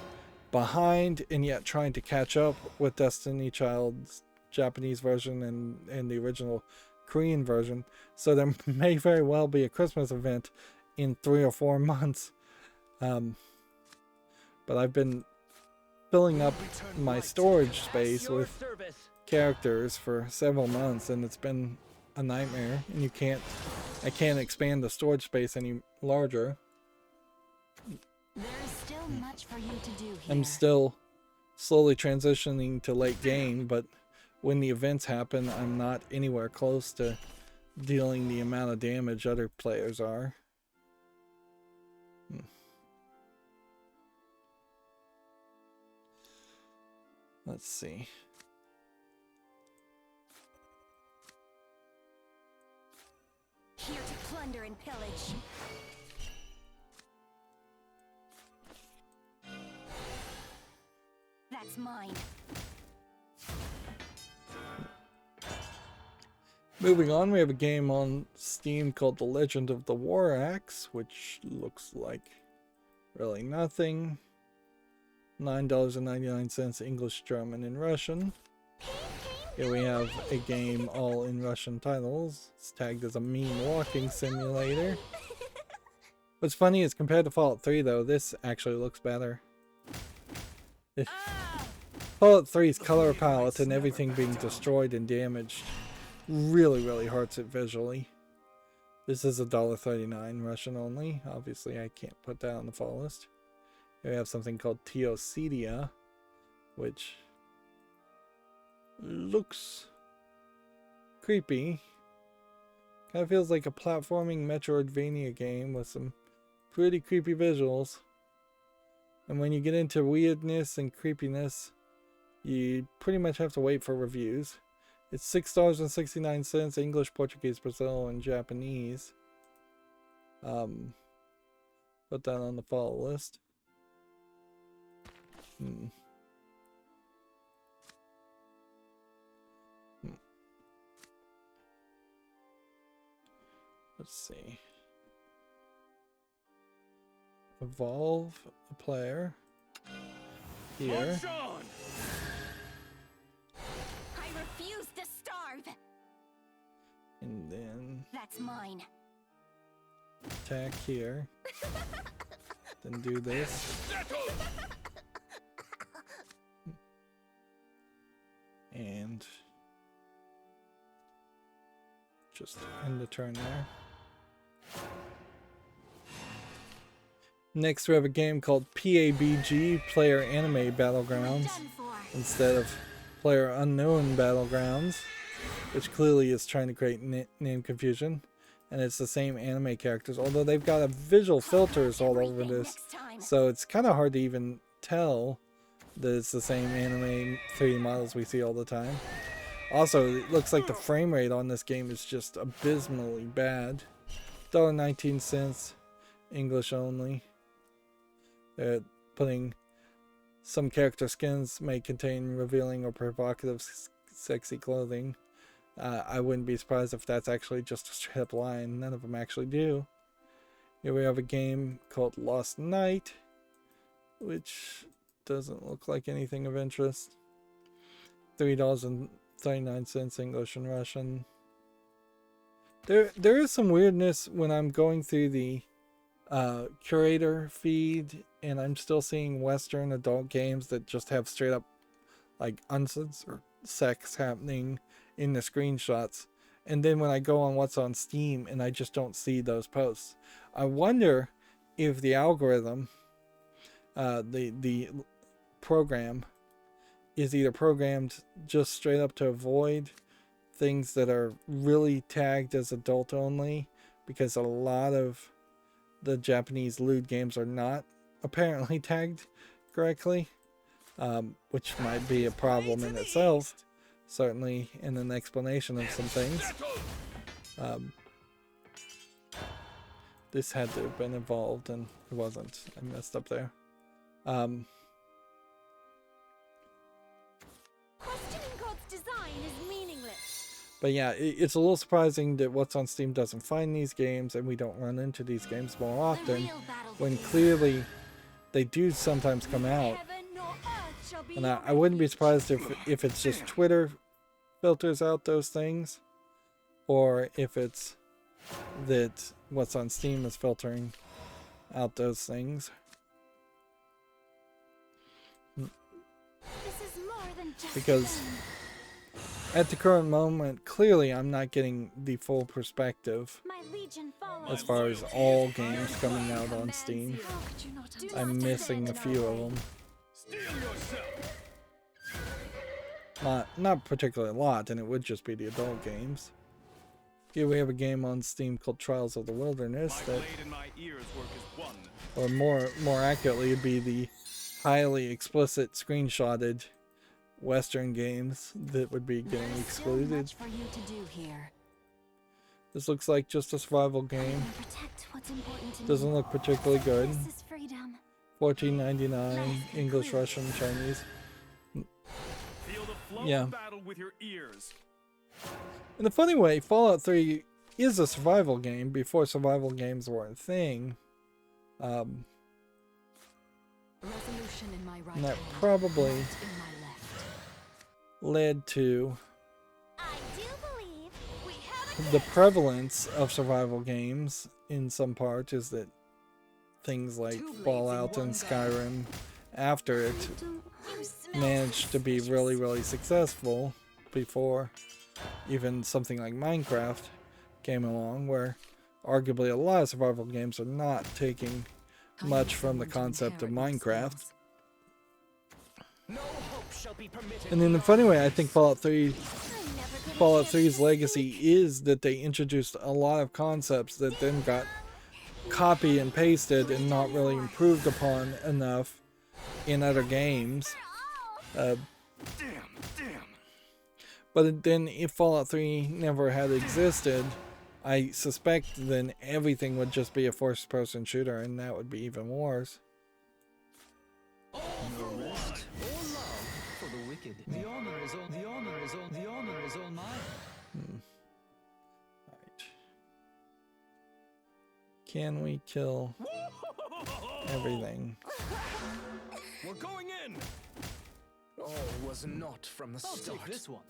behind and yet trying to catch up with Destiny Child's Japanese version and the original Korean version. So there may very well be a Christmas event in 3 or 4 months. But I've been filling up my storage space with characters for several months, and it's been a nightmare. And I can't expand the storage space any larger. There is still much for you to do here. I'm still slowly transitioning to late game, but when the events happen, I'm not anywhere close to dealing the amount of damage other players are. Let's see. Here to plunder and pillage. That's mine. Moving on, we have a game on Steam called The Legend of the War Axe, which looks like really nothing. $9.99 English, German, and Russian. Here we have a game all in Russian titles. It's tagged as a mean walking simulator. What's funny is compared to Fallout 3 though, this actually looks better. Fallout 3's color palette and everything being destroyed and damaged really hurts it visually. This is $1.39 Russian only. Obviously I can't put that on the fall list. Here we have something called Teocedia, which looks creepy. Kind of feels like a platforming Metroidvania game with some pretty creepy visuals. And when you get into weirdness and creepiness, you pretty much have to wait for reviews. It's $6.69 English, Portuguese, Brazil, and Japanese. Put that on the follow list. Let's see. Evolve a player. Here. I refuse to starve. And then That's mine. attack here. Then do this. And just end the turn there. Next we have a game called PABG, Player Anime Battlegrounds, Done for. instead of Player Unknown Battlegrounds, which clearly is trying to create name confusion. And it's the same anime characters, although they've got a visual filters all over this, Next time. so it's kind of hard to even tell that it's the same anime 3D models we see all the time. Also, it looks like the frame rate on this game is just abysmally bad. $1.19 English only. They're putting some character skins may contain revealing or provocative sexy clothing. I wouldn't be surprised if that's actually just a straight up line. None of them actually do. Here we have a game called Lost Night, which doesn't look like anything of interest. $3.39 English and Russian. There is some weirdness when I'm going through the curator feed and I'm still seeing Western adult games that just have straight up like uncensored sex happening in the screenshots, and then when I go on what's on Steam and I just don't see those posts. I wonder if the algorithm, the program, is either programmed just straight up to avoid things that are really tagged as adult only, because a lot of the Japanese lewd games are not apparently tagged correctly. which might be a problem in itself, certainly in an explanation of some things. This had to have been involved, and it wasn't. I messed up there. Questioning God's design is meaningless. But yeah, it's a little surprising that what's on Steam doesn't find these games, and we don't run into these games more The often, real battle when begins. clearly they do sometimes come out. Heaven nor earth shall be And your I wouldn't be refuge. surprised if it's just Twitter filters out those things, or if it's that what's on Steam is filtering out those things. This is more than just Because a game. at the current moment, clearly I'm not getting the full perspective My legion follows. as far as all games coming out on Commands Steam. you. How could you not Do I'm understand missing a our few of way? them. Steel yourself. Not particularly a lot, and it would just be the adult games. Here we have a game on Steam called Trials of the Wilderness My that, blade and my ears work as one. or more accurately, it'd be the highly explicit screenshotted Western games that would be getting There's still excluded. much for you to do here. This looks like just a survival game. Protect what's important to Doesn't me. look particularly good. This is freedom. $14.99, English, Russian, Chinese. Feel the flow Yeah. of battle with your ears. In a funny way, Fallout 3 is a survival game before survival games were a thing. Resolution in my right And that hand, probably light in my left. led to I do believe we have the prevalence of survival games in some part is that things like Two blades in Fallout one and gun. Skyrim after it you smell managed to be really, really successful before even something like Minecraft came along, where arguably a lot of survival games are not taking I much need from the someone to concept of inherit my Minecraft. skills. No hope shall be permitted. And in a funny way, I think Fallout 3 I'm never gonna Fallout get 3's this legacy is that they introduced a lot of concepts that then got copy and pasted and not really improved upon enough in other games. Damn. But then if Fallout 3 never had existed, I suspect then everything would just be a first-person shooter, and that would be even worse. No rest or love for the wicked. The honor is all. The honor is all. The honor is all mine. Right. Can we kill everything? We're going in. All was not from the I'll start. take this one.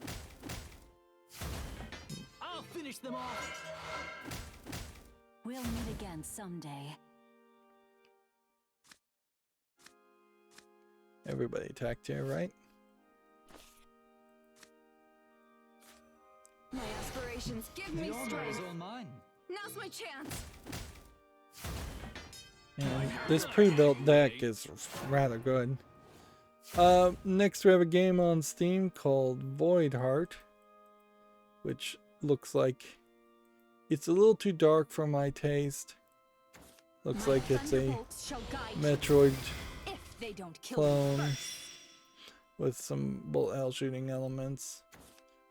I'll finish them off. We'll meet again someday. Everybody attacked here, right? My aspirations give me The honor is strength. all mine. Now's my chance. And this pre-built deck is rather good. Next we have a game on Steam called Void Heart, which looks like it's a little too dark for my taste. Looks My like it's a thunderbolts shall guide you Metroid if they don't kill me clone first. with some bullet hell shooting elements,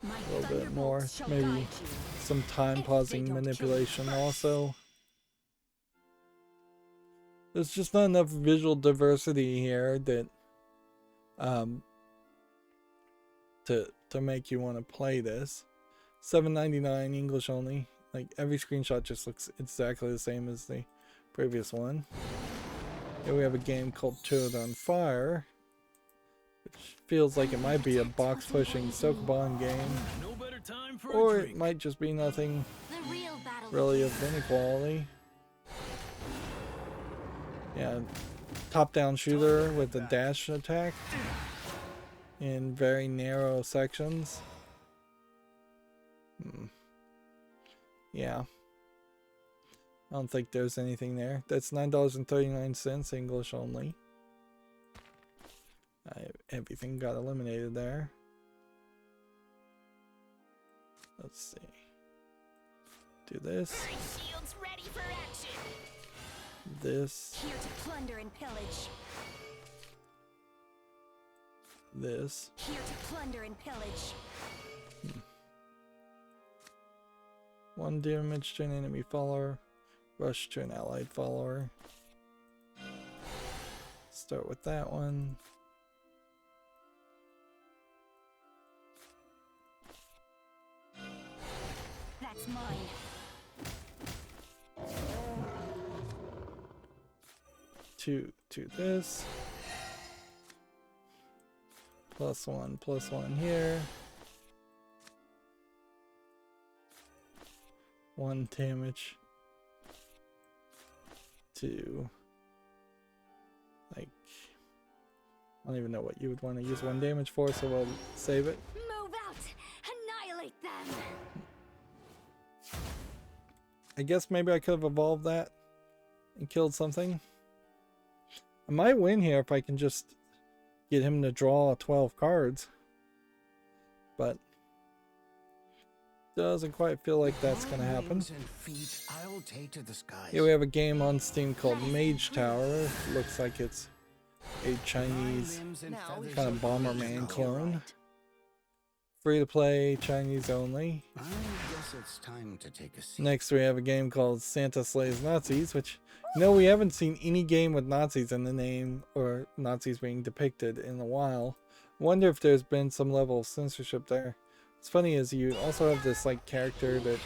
My a little bit more, thunderbolts shall maybe guide you. some time If they pausing don't kill me manipulation first. also. There's just not enough visual diversity here that to make you want to play this. $7.99 English only. Like every screenshot just looks exactly the same as the previous one. Here we have a game called Toad on Fire, which feels like it might be a box pushing Sokoban game, No better time for or a it drink. might just be nothing The real battle really begins. of any quality. Yeah, top-down shooter with a dash attack in very narrow sections. Yeah. I don't think there's anything there. That's $9.39 English only. Everything got eliminated there. Let's see. Do this. My shield's ready for action. This. Here to plunder and pillage. this. Here to plunder and pillage. 1 damage to an enemy follower. Rush to an allied follower. Start with that one. That's mine. To this. +1 here. 1 damage to, like, I don't even know what you would want to use 1 damage for, so we'll save it. Move out! Annihilate them! I guess maybe I could have evolved that and killed something. I might win here if I can just get him to draw 12 cards, but doesn't quite feel like that's gonna happen. Here we have a game on Steam called Mage Tower. Looks like it's a Chinese kind of Bomberman clone. Free to play, Chinese only. I guess it's time to take a seat. Next we have a game called Santa Slays Nazis, which, no, we haven't seen any game with Nazis in the name or Nazis being depicted in a while. Wonder if there's been some level of censorship there. What's funny is you also have this like character that,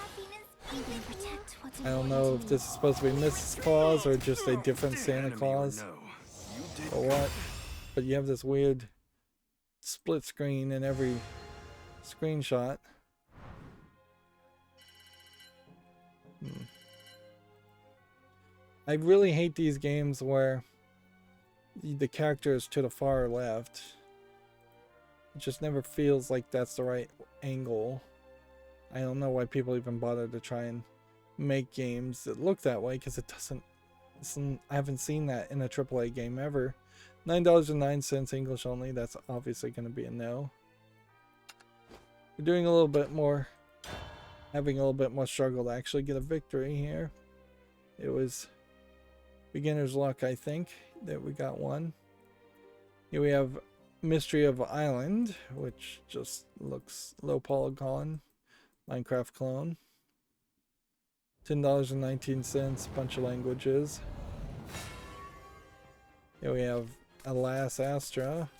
I don't know if this is supposed to be Mrs. Claus or just a different Santa Claus or what, but you have this weird split screen in every screenshot. I really hate these games where the character is to the far left. It just never feels like that's the right angle. I don't know why people even bother to try and make games that look that way, because it doesn't. I haven't seen that in a AAA game ever. $9.09 English only. That's obviously going to be a no. We're doing a little bit more, having a little bit more struggle to actually get a victory here. It was beginner's luck, I think, that we got one. Here we have Mystery of Island, which just looks low polygon, Minecraft clone. $10.19, bunch of languages. Here we have Alas Astra,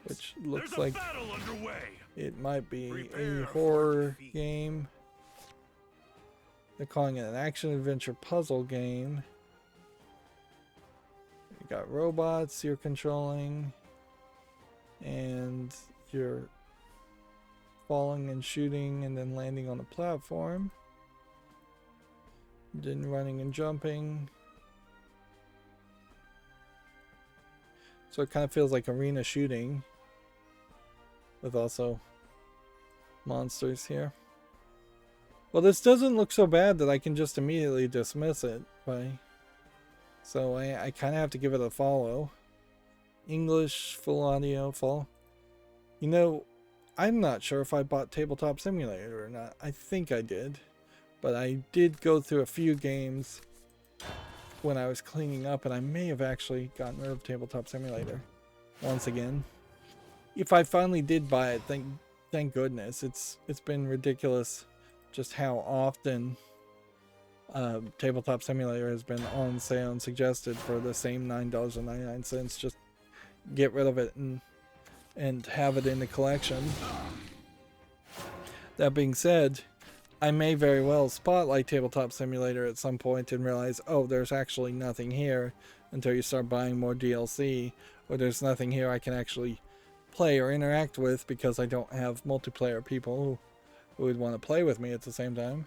which looks like it might be a horror game. They're calling it an action-adventure puzzle game. You got robots you're controlling, and you're falling and shooting and then landing on a platform. Then running and jumping. So it kind of feels like arena shooting, with also monsters here. Well, this doesn't look so bad that I can just immediately dismiss it. So I kind of have to give it a follow. English, full audio, full. You know, I'm not sure if I bought Tabletop Simulator or not. I think I did. But I did go through a few games when I was cleaning up, and I may have actually gotten rid of Tabletop Simulator once again. If I finally did buy it, thank goodness. It's been ridiculous just how often Tabletop Simulator has been on sale and suggested for the same $9.99. Just get rid of it and have it in the collection. That being said, I may very well spotlight Tabletop Simulator at some point and realize, oh, there's actually nothing here, until you start buying more DLC, or there's nothing here I can actually play or interact with because I don't have multiplayer people who would want to play with me at the same time.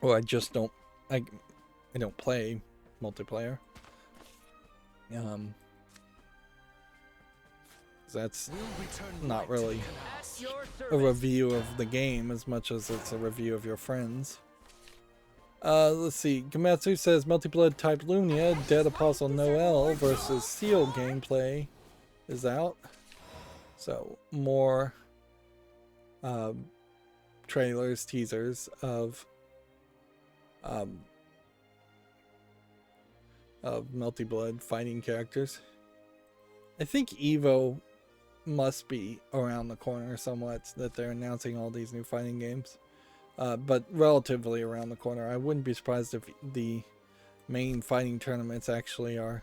Or I just don't, I don't play multiplayer. That's not really a review of the game as much as it's a review of your friends. Let's see. Gametsu says Multi-Blood type Lumnia, Dead Apostle Noel versus Seal gameplay is out. So more trailers, teasers of Multi-Blood fighting characters. I think Evo must be around the corner somewhat, that they're announcing all these new fighting games. But relatively around the corner. I wouldn't be surprised if the main fighting tournaments actually are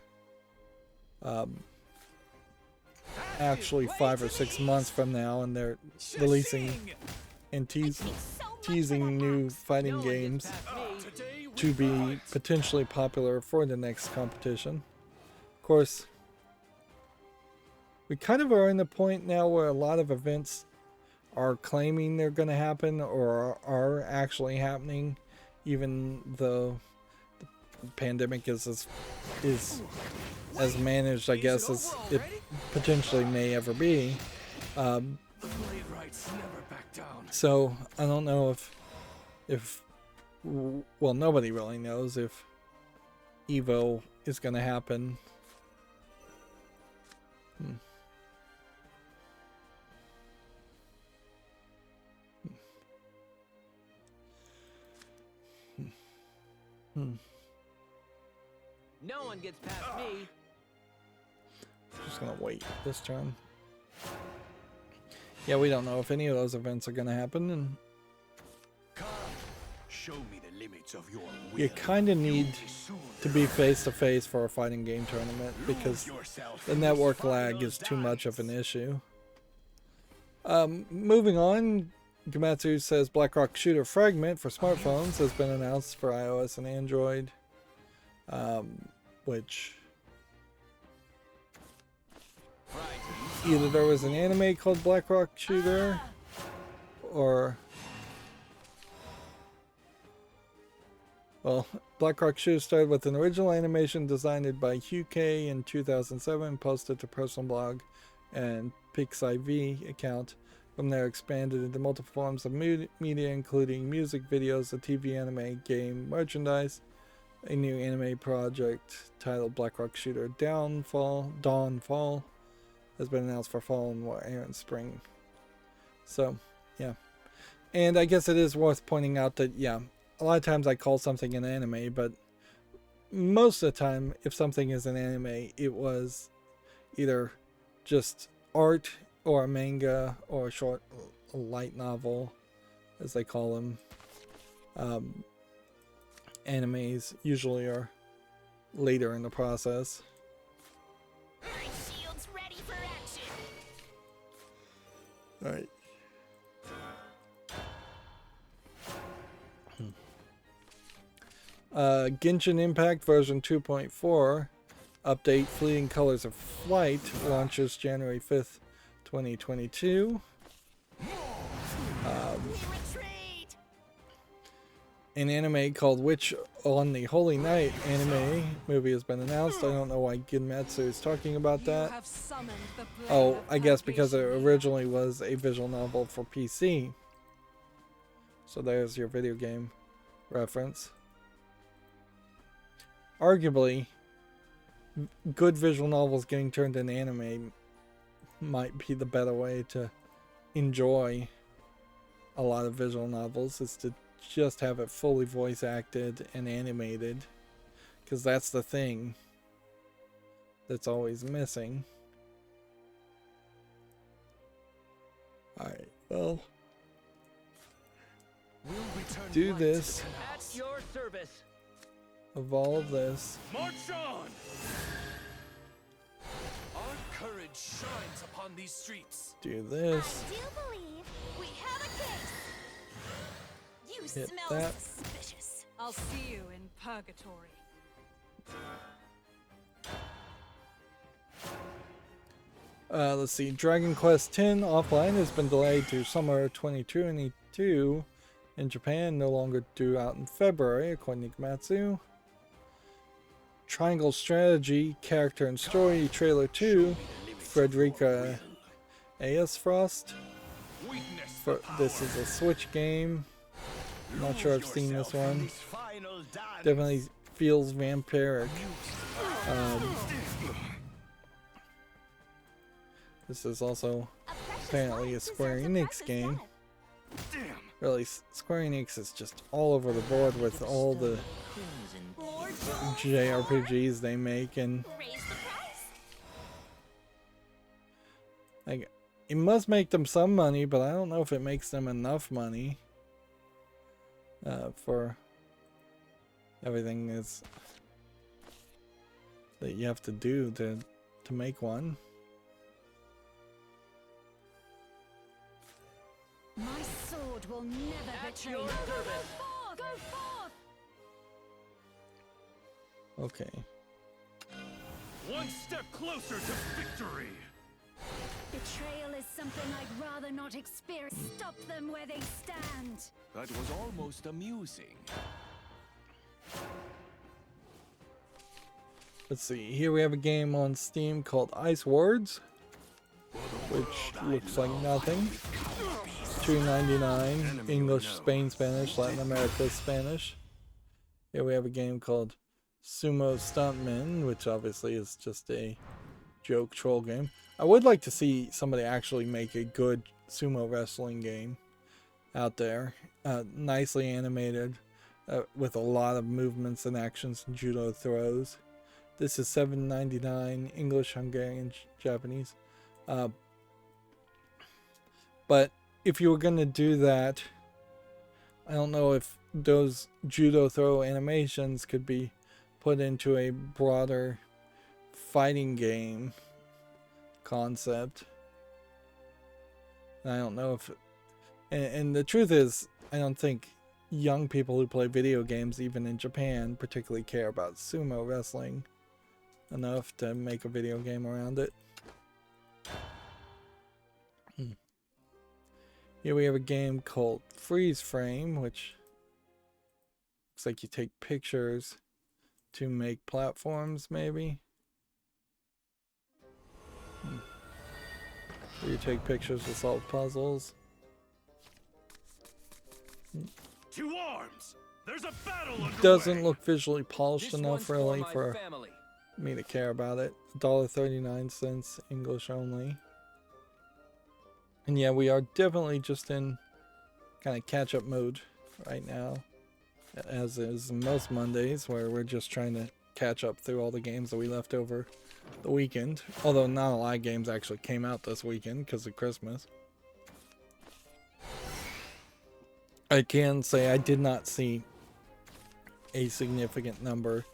actually 5 or 6 months from now, and they're releasing and teasing new fighting games to be potentially popular for the next competition. Of course, we kind of are in the point now where a lot of events are claiming they're going to happen or are actually happening, even though the pandemic is as managed, I guess, as it potentially may ever be. So I don't know if well, nobody really knows if Evo is going to happen. No one gets past me. Just gonna wait this turn. Yeah, we don't know if any of those events are gonna happen, and Show me the limits of your will. you kind of need to be face to face for a fighting game tournament because the network lag is too much of an issue. Moving on, Gamatsu says BlackRock Shooter Fragment for smartphones has been announced for iOS and Android, which either there was an anime called BlackRock Shooter, or well, BlackRock Shooter started with an original animation designed by Hugh K in 2007, posted to personal blog and PixIV account. From there, expanded into multiple forms of media, including music videos, a TV anime, game, merchandise. A new anime project titled BlackRock Shooter Dawnfall has been announced for fall and will air in spring. So, yeah. And I guess it is worth pointing out that, yeah, a lot of times I call something an anime, but most of the time, if something is an anime, it was either just art or a manga or a short light novel, as they call them. Animes usually are later in the process. Shields ready for action. All right. Genshin Impact version 2.4 update Fleeting Colors of Flight launches January 5th, 2022. An anime called Witch on the Holy Night anime movie has been announced. I don't know why Ginmatsu is talking about that. Oh, I guess because it originally was a visual novel for PC. So there's your video game reference. Arguably, good visual novels getting turned into anime might be the better way to enjoy a lot of visual novels, is to just have it fully voice acted and animated, because that's the thing that's always missing. Alright, well, do this, At your service. evolve this. March on! Our courage shines upon these streets. Do this. I do believe we have a case. You Hit smell that. suspicious. I'll see you in purgatory. Let's see. Dragon Quest X offline has been delayed to summer 2022 in Japan, no longer due out in February, according to Gamatsu. Triangle Strategy Character and Story Trailer 2, Frederica A.S. Frost. This is a Switch game. Not sure I've seen this one. Definitely feels vampiric. This is also apparently a Square Enix game. Really, Square Enix is just all over the board with all the JRPGs they make, and Raise the price. it must make them some money, but I don't know if it makes them enough money for everything is that you have to do to make one. My sword will never betray your me. service. Go forth! Okay. One step closer to victory. Betrayal is something I'd rather not experience. Stop them where they stand. That was almost amusing. Let's see. Here we have a game on Steam called Ice Words, which looks like nothing. $2.99. English, Spain, Spanish, Latin America, Spanish. Here we have a game called Sumo Stuntman, which obviously is just a joke troll game. I would like to see somebody actually make a good sumo wrestling game out there. Nicely animated, with a lot of movements and actions and judo throws. This is $7.99, English, Hungarian, Japanese. But if you were going to do that, I don't know if those judo throw animations could be put into a broader fighting game concept. I don't know if... And the truth is, I don't think young people who play video games, even in Japan, particularly care about sumo wrestling enough to make a video game around it. Here we have a game called Freeze Frame, which looks like you take pictures to make platforms, maybe. So you take pictures to solve puzzles. To arms! There's a battle underway! Doesn't look visually polished This enough one's really my for family. me to care about it. $1.39, English only. And yeah, we are definitely just in kind of catch-up mode right now, as is most Mondays, where we're just trying to catch up through all the games that we left over the weekend. Although not a lot of games actually came out this weekend because of Christmas. I can say I did not see a significant number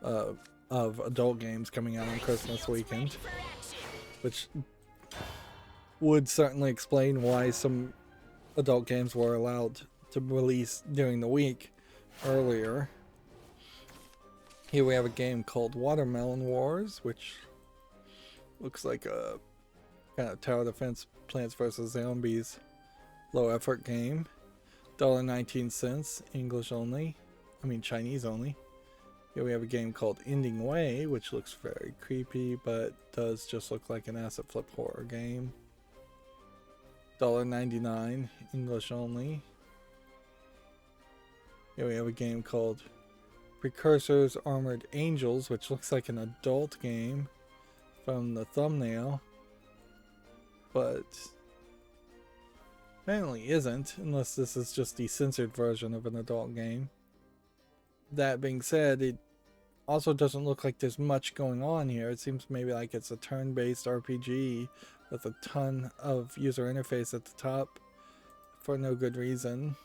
of adult games coming out on Christmas weekend, which would certainly explain why some adult games were allowed to release during the week earlier. Here we have a game called Watermelon Wars, which looks like a kind of tower defense Plants vs. Zombies low effort game. $1.19, English only. I mean Chinese only. Here we have a game called Ending Way, which looks very creepy, but does just look like an asset flip horror game. $1.99, English only. Here we have a game called Precursors Armored Angels, which looks like an adult game from the thumbnail, but apparently isn't, unless this is just the censored version of an adult game. That being said, it also doesn't look like there's much going on here. It seems maybe like it's a turn-based RPG with a ton of user interface at the top for no good reason.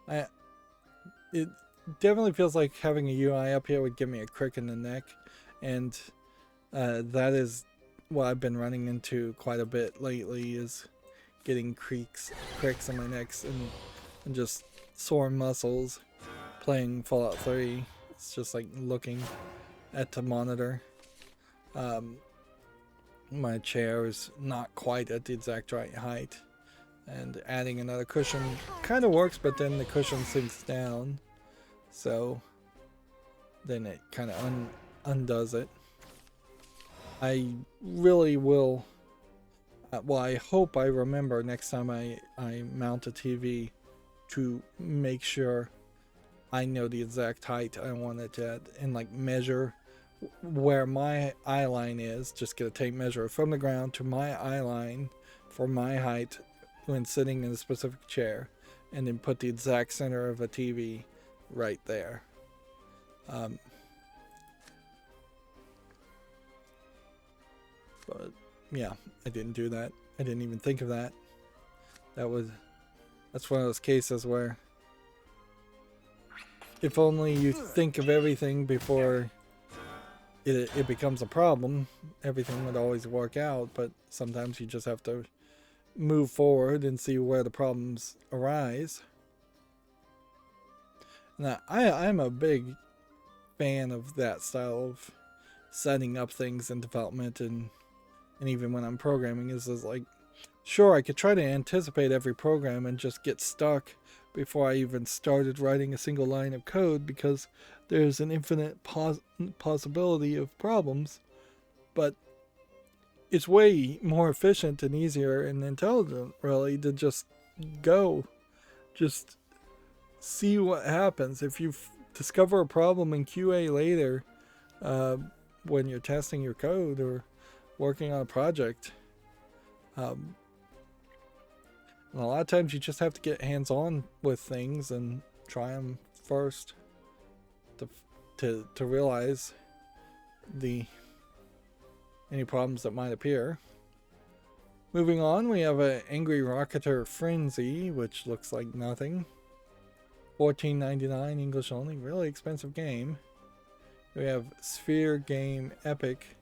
It definitely feels like having a UI up here would give me a crick in the neck, and that is what I've been running into quite a bit lately, is getting cricks in my necks and just sore muscles playing Fallout 3. It's just like looking at the monitor. My chair is not quite at the exact right height, and adding another cushion kind of works, but then the cushion sinks down, so then it kind of undoes it. I really will, well, I hope I remember next time I mount a TV to make sure I know the exact height I want it at, and like measure where my eye line is. Just get a tape measure from the ground to my eye line for my height when sitting in a specific chair, and then put the exact center of a TV right there. But yeah, I didn't do that. I didn't even think of that. That's one of those cases where if only you think of everything before it becomes a problem, everything would always work out, but sometimes you just have to move forward and see where the problems arise. Now, I'm a big fan of that style of setting up things in development, and even when I'm programming, is like, sure, I could try to anticipate every program and just get stuck before I even started writing a single line of code because there's an infinite possibility of problems, but it's way more efficient and easier and intelligent, really, to just see what happens. If you discover a problem in QA later, when you're testing your code or working on a project, and a lot of times you just have to get hands-on with things and try them first to realize any problems that might appear. Moving on, we have an Angry Rocketer Frenzy, which looks like nothing. $14.99 English only, really expensive game. We have Sphere Game Epic,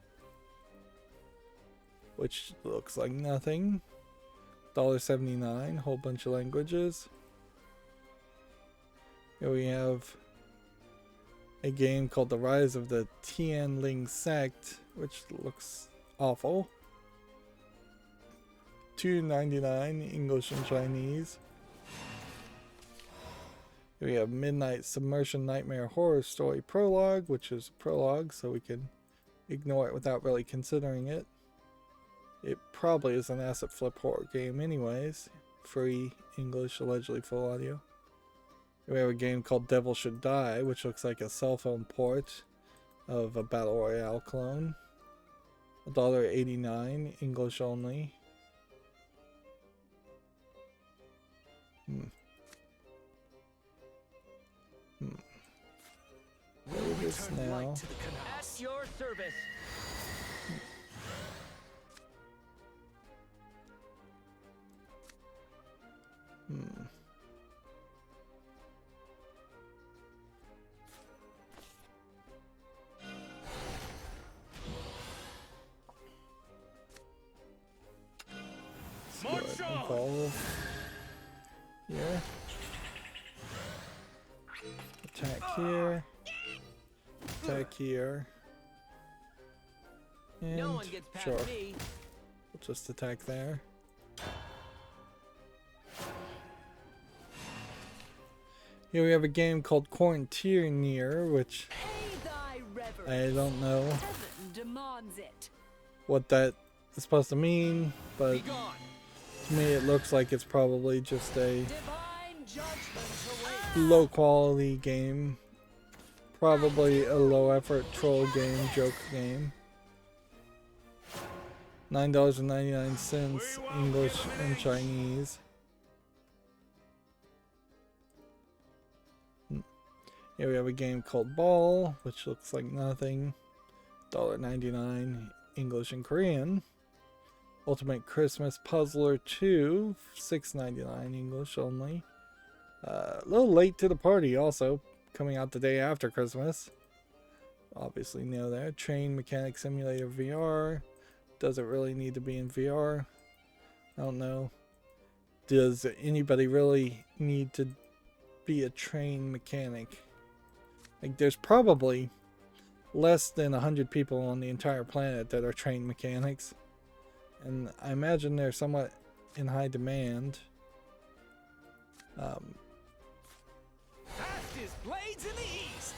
which looks like nothing. $1.79, whole bunch of languages. Here we have a game called The Rise of the Tianling Sect, which looks awful. $2.99 English and Chinese. Here we have Midnight Submersion Nightmare Horror Story Prologue, which is a prologue, so we can ignore it without really considering it. It probably is an asset flip horror game anyways. Free English, allegedly full audio. We have a game called Devil Should Die, which looks like a cell phone port of a Battle Royale clone. $1.89, English only. Play this now. At your service. March on! Follow here. Attack here. Attack here. And No one gets past sure, me. we'll just attack there. Here we have a game called Quarantineer, which I don't know what that is supposed to mean, but to me it looks like it's probably just a low quality game. Probably a low effort troll game, joke game. $9.99 English and Chinese. Here we have a game called Ball, which looks like nothing. $1.99 English and Korean. Ultimate Christmas Puzzler 2, $6.99 English only. A little late to the party also, coming out the day after Christmas. Obviously no there. Train Mechanic Simulator VR. Does it really need to be in VR? I don't know. Does anybody really need to be a train mechanic? Like, there's probably less than 100 people on the entire planet that are train mechanics. And I imagine they're somewhat in high demand. Fastest blades in the east.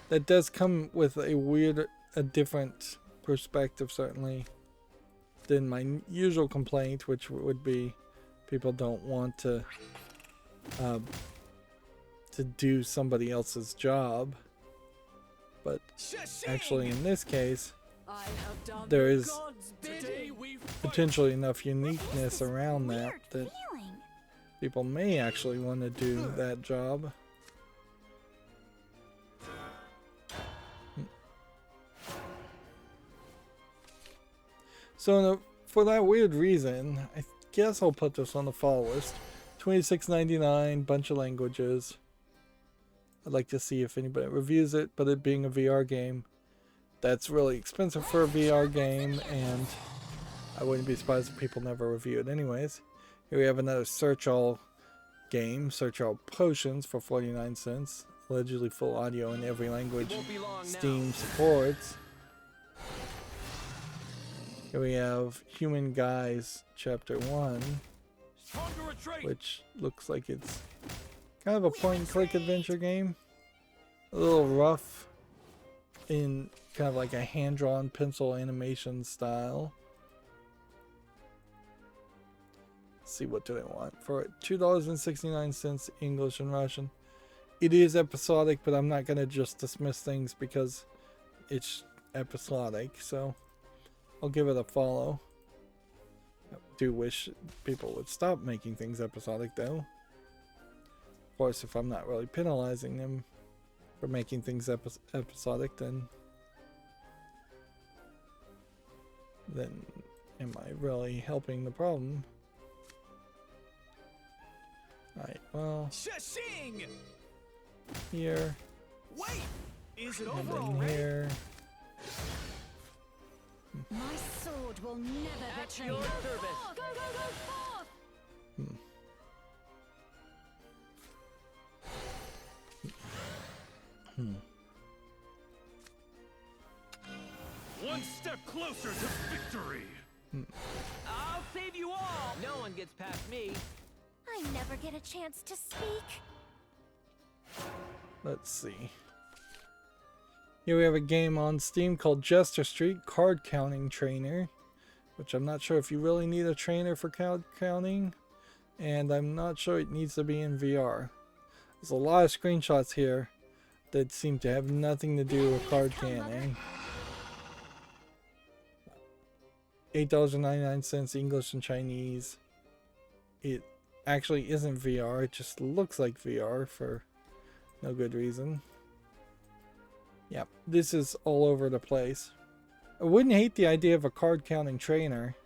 That does come with a different perspective, certainly, than my usual complaint, which would be people don't want to do somebody else's job. But actually, in this case, there is potentially enough uniqueness around that people may actually want to do that job. So for that weird reason, I guess I'll put this on the follow list. $26.99, bunch of languages. I'd like to see if anybody reviews it, but it being a VR game, that's really expensive for a VR game, and I wouldn't be surprised if people never review it anyways. Here we have another Search All game, Search All Potions for 49 cents. Allegedly full audio in every language Steam supports. Here we have Human Guys Chapter 1, which looks like it's kind of a point-and-click adventure game. A little rough in kind of like a hand-drawn pencil animation style. Let's see, what do they want for it? $2.69 English and Russian. It is episodic, but I'm not going to just dismiss things because it's episodic, so I'll give it a follow. I do wish people would stop making things episodic, though. Of course, if I'm not really penalizing them for making things episodic, then am I really helping the problem? Alright, well, Shashing! here, Wait! Is it and over then already? here. My sword will never At betray your me. service. Go, go, go, forth! One step closer to victory. I'll save you all. No one gets past me. I never get a chance to speak. Let's see. Here we have a game on Steam called Jester Street Card Counting Trainer, which I'm not sure if you really need a trainer for card counting, and I'm not sure it needs to be in VR. There's a lot of screenshots here that seem to have nothing to do with card counting. $8.99 English and Chinese. It actually isn't VR, it just looks like VR for no good reason. Yep, this is all over the place. I wouldn't hate the idea of a card counting trainer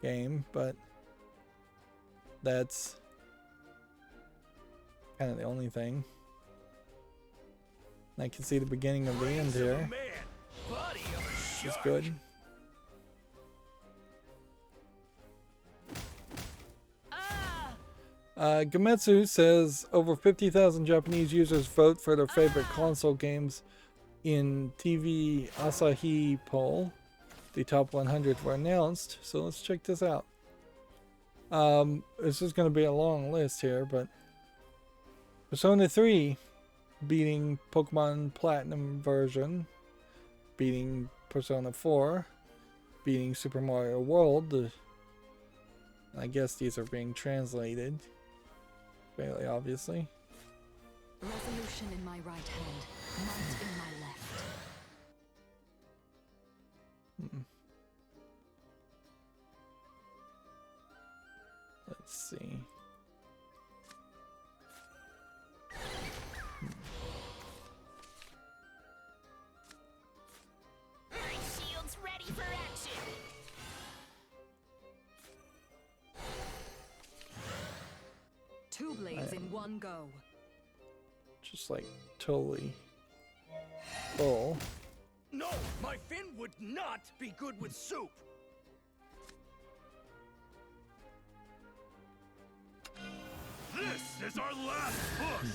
game, but that's kind of the only thing. I can see the beginning of the end here, which is good. Gametsu says over 50,000 Japanese users vote for their favorite console games in TV Asahi poll. The top 100 were announced, so let's check this out. This is going to be a long list here, but Persona 3 beating Pokemon Platinum version, beating Persona 4, beating Super Mario World. I guess these are being translated fairly obviously. Resolution in my right hand, might in my left. Let's see. My shield's ready for action. Two blades in one go. Just like totally full. No, my fin would not be good with soup. This is our last push.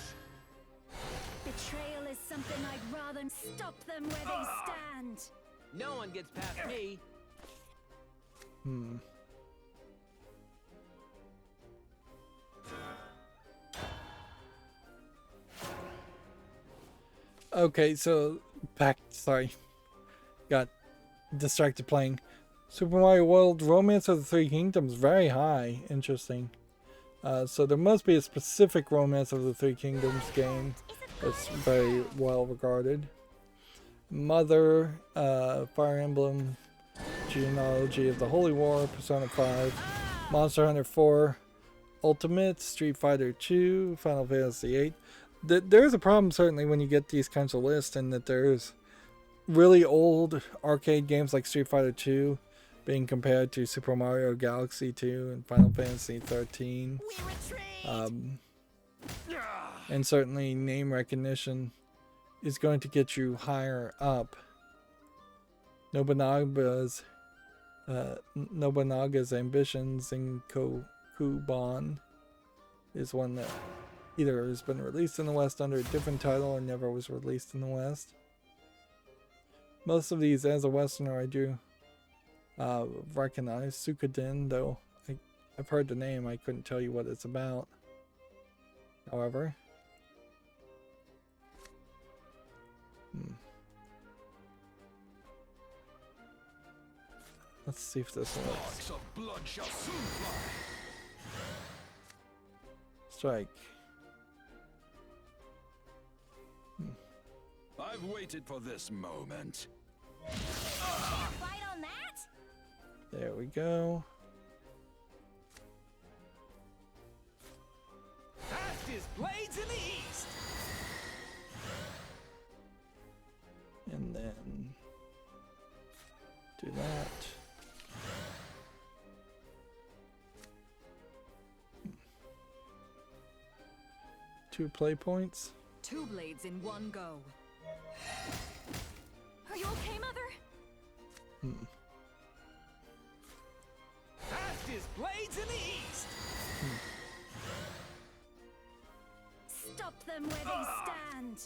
Betrayal is something I'd rather stop them where they stand. No one gets past me. Okay, so sorry. Got distracted playing. Super Mario World Romance of the Three Kingdoms, very high. Interesting. So there must be a specific Romance of the Three Kingdoms game that's very well regarded. Mother, Fire Emblem, Genealogy of the Holy War, Persona 5, Monster Hunter 4, Ultimate, Street Fighter 2, Final Fantasy 8. There's a problem certainly when you get these kinds of lists, and that there's really old arcade games like Street Fighter 2 being compared to Super Mario Galaxy 2 and Final Fantasy 13. And certainly name recognition is going to get you higher up. Nobunaga's ambitions in Kokuban is one that either has been released in the West under a different title or never was released in the West. Most of these, as a Westerner, I do recognize. Suikoden, though I've heard the name, I couldn't tell you what it's about. However, let's see if this works. Strike. I've waited for this moment. Fight on that? There we go. Fastest blades in the east. And then do that. Two play points. 2 blades in one go. Are you okay, Mother? Fastest blades in the east. Stop them where they stand.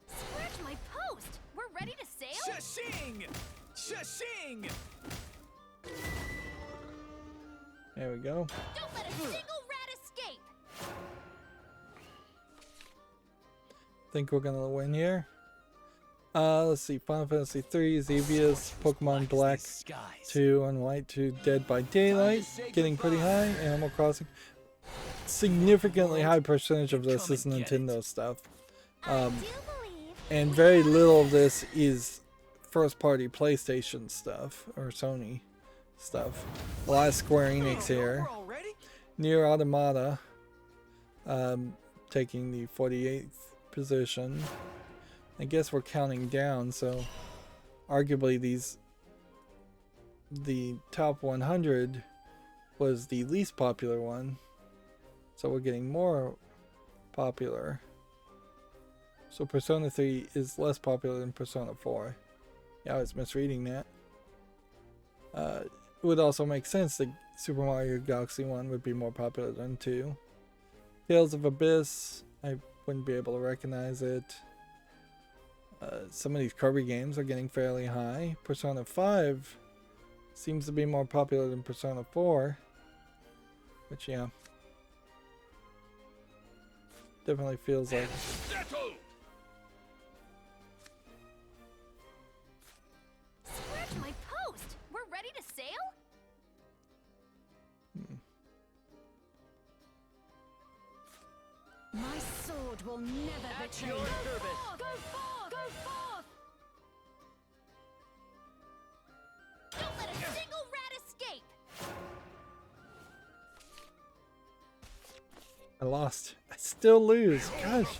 Scratch my post! We're ready to sail? Shashing! Shashing! There we go. Don't let a single rat escape! Think we're gonna win here. Let's see. Final Fantasy 3, Xevious, Pokemon Black 2 and White 2, Dead by Daylight, getting pretty high. Animal Crossing, significantly high percentage of this is Nintendo stuff. And very little of this is first-party PlayStation stuff or Sony stuff. A lot of Square Enix here. Nier Automata, taking the 48th position. I guess we're counting down, so arguably the top 100 was the least popular one, so we're getting more popular. So Persona 3 is less popular than Persona 4. Yeah, I was misreading that. It would also make sense that Super Mario Galaxy 1 would be more popular than 2. Tales of Abyss, I wouldn't be able to recognize it. Some of these Kirby games are getting fairly high. Persona 5 seems to be more popular than Persona 4. Which, yeah. Definitely feels like... Scratch my post! We're ready to sail? My sword will never betray your you. service. Go forth! Go forth! Don't let a single rat escape! I lost. I still lose. Gosh.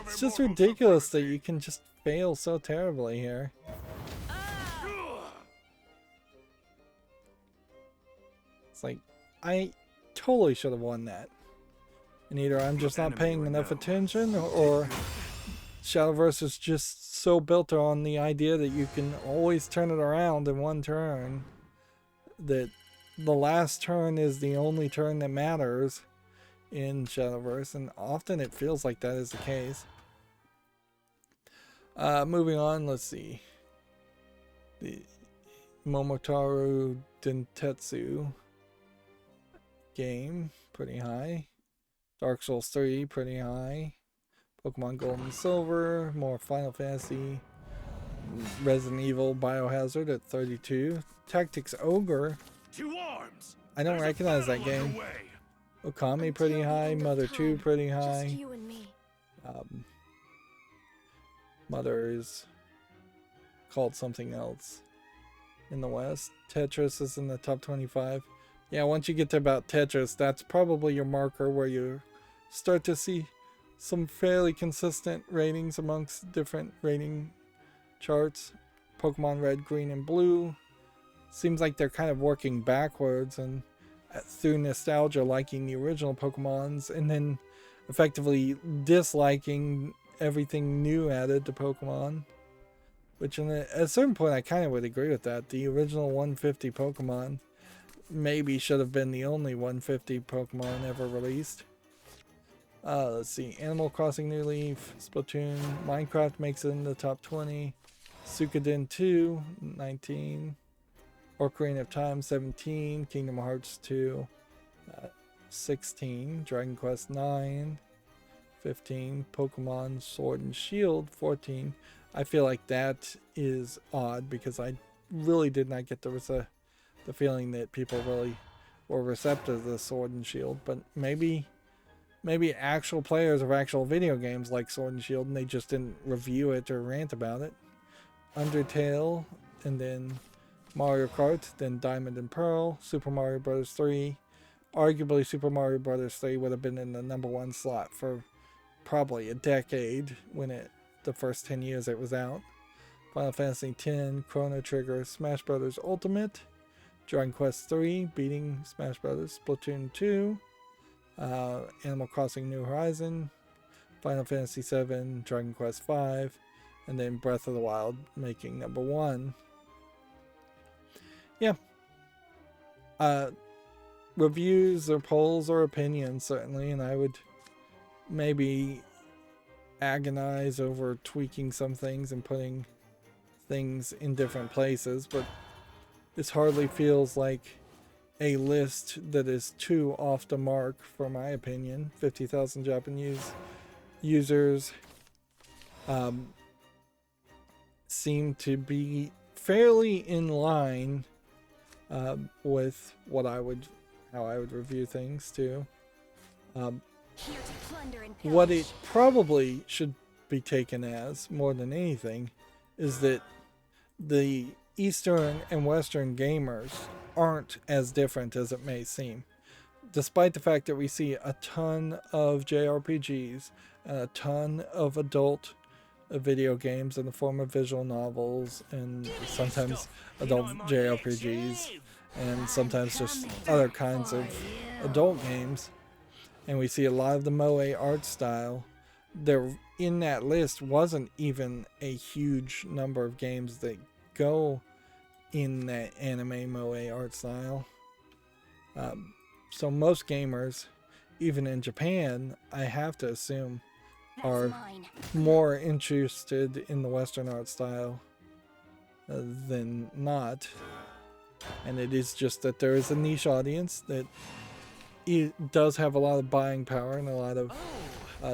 It's just ridiculous that you can just fail so terribly here. It's like, I totally should have won that. And either I'm just not paying enough attention, or Shadowverse is just so built on the idea that you can always turn it around in one turn, that the last turn is the only turn that matters in Shadowverse, and often it feels like that is the case. Moving on, let's see. The Momotaro Dentetsu game, pretty high. Dark Souls 3, pretty high. Pokemon Gold and Silver, more Final Fantasy. Resident Evil Biohazard at 32. Tactics Ogre. To arms! I don't recognize that game. Okami pretty high. Mother 2 pretty high. Just you and me. Mother is called something else in the West. Tetris is in the top 25. Yeah, once you get to about Tetris, that's probably your marker where you start to see some fairly consistent ratings amongst different rating charts. Pokemon Red, Green, and Blue. Seems like they're kind of working backwards and through nostalgia liking the original Pokemons and then effectively disliking everything new added to Pokemon. Which at a certain point I kind of would agree with that. The original 150 Pokemon maybe should have been the only 150 Pokemon ever released. Let's see. Animal Crossing New Leaf, Splatoon, Minecraft makes it in the top 20. Suikoden 2, 19. Ocarina of Time, 17. Kingdom Hearts 2, 16. Dragon Quest 9, 15. Pokemon Sword and Shield, 14. I feel like that is odd because I really did not get the feeling that people really were receptive to the Sword and Shield, but maybe actual players of actual video games like Sword and Shield and they just didn't review it or rant about it. Undertale, and then Mario Kart, then Diamond and Pearl, Super Mario Bros. 3. Arguably Super Mario Bros. 3 would have been in the #1 slot for probably a decade when the first 10 years it was out. Final Fantasy X, Chrono Trigger, Smash Bros. Ultimate, Dragon Quest 3, beating Smash Bros. Splatoon 2, Animal Crossing New Horizon, Final Fantasy VII, Dragon Quest 5, and then Breath of the Wild making #1. Yeah. Reviews or polls or opinions certainly, and I would maybe agonize over tweaking some things and putting things in different places, but this hardly feels like a list that is too off the mark for my opinion. 50,000 Japanese users seem to be fairly in line with how I would review things too. What it probably should be taken as, more than anything, is that the Eastern and Western gamers aren't as different as it may seem. Despite the fact that we see a ton of JRPGs and a ton of adult video games in the form of visual novels and sometimes adult JRPGs and sometimes just other kinds of adult games, and we see a lot of the moe art style, there in that list wasn't even a huge number of games that go in that anime moe art style. So most gamers, even in Japan, I have to assume, are more interested in the Western art style than not. And it is just that there is a niche audience that it does have a lot of buying power and a lot of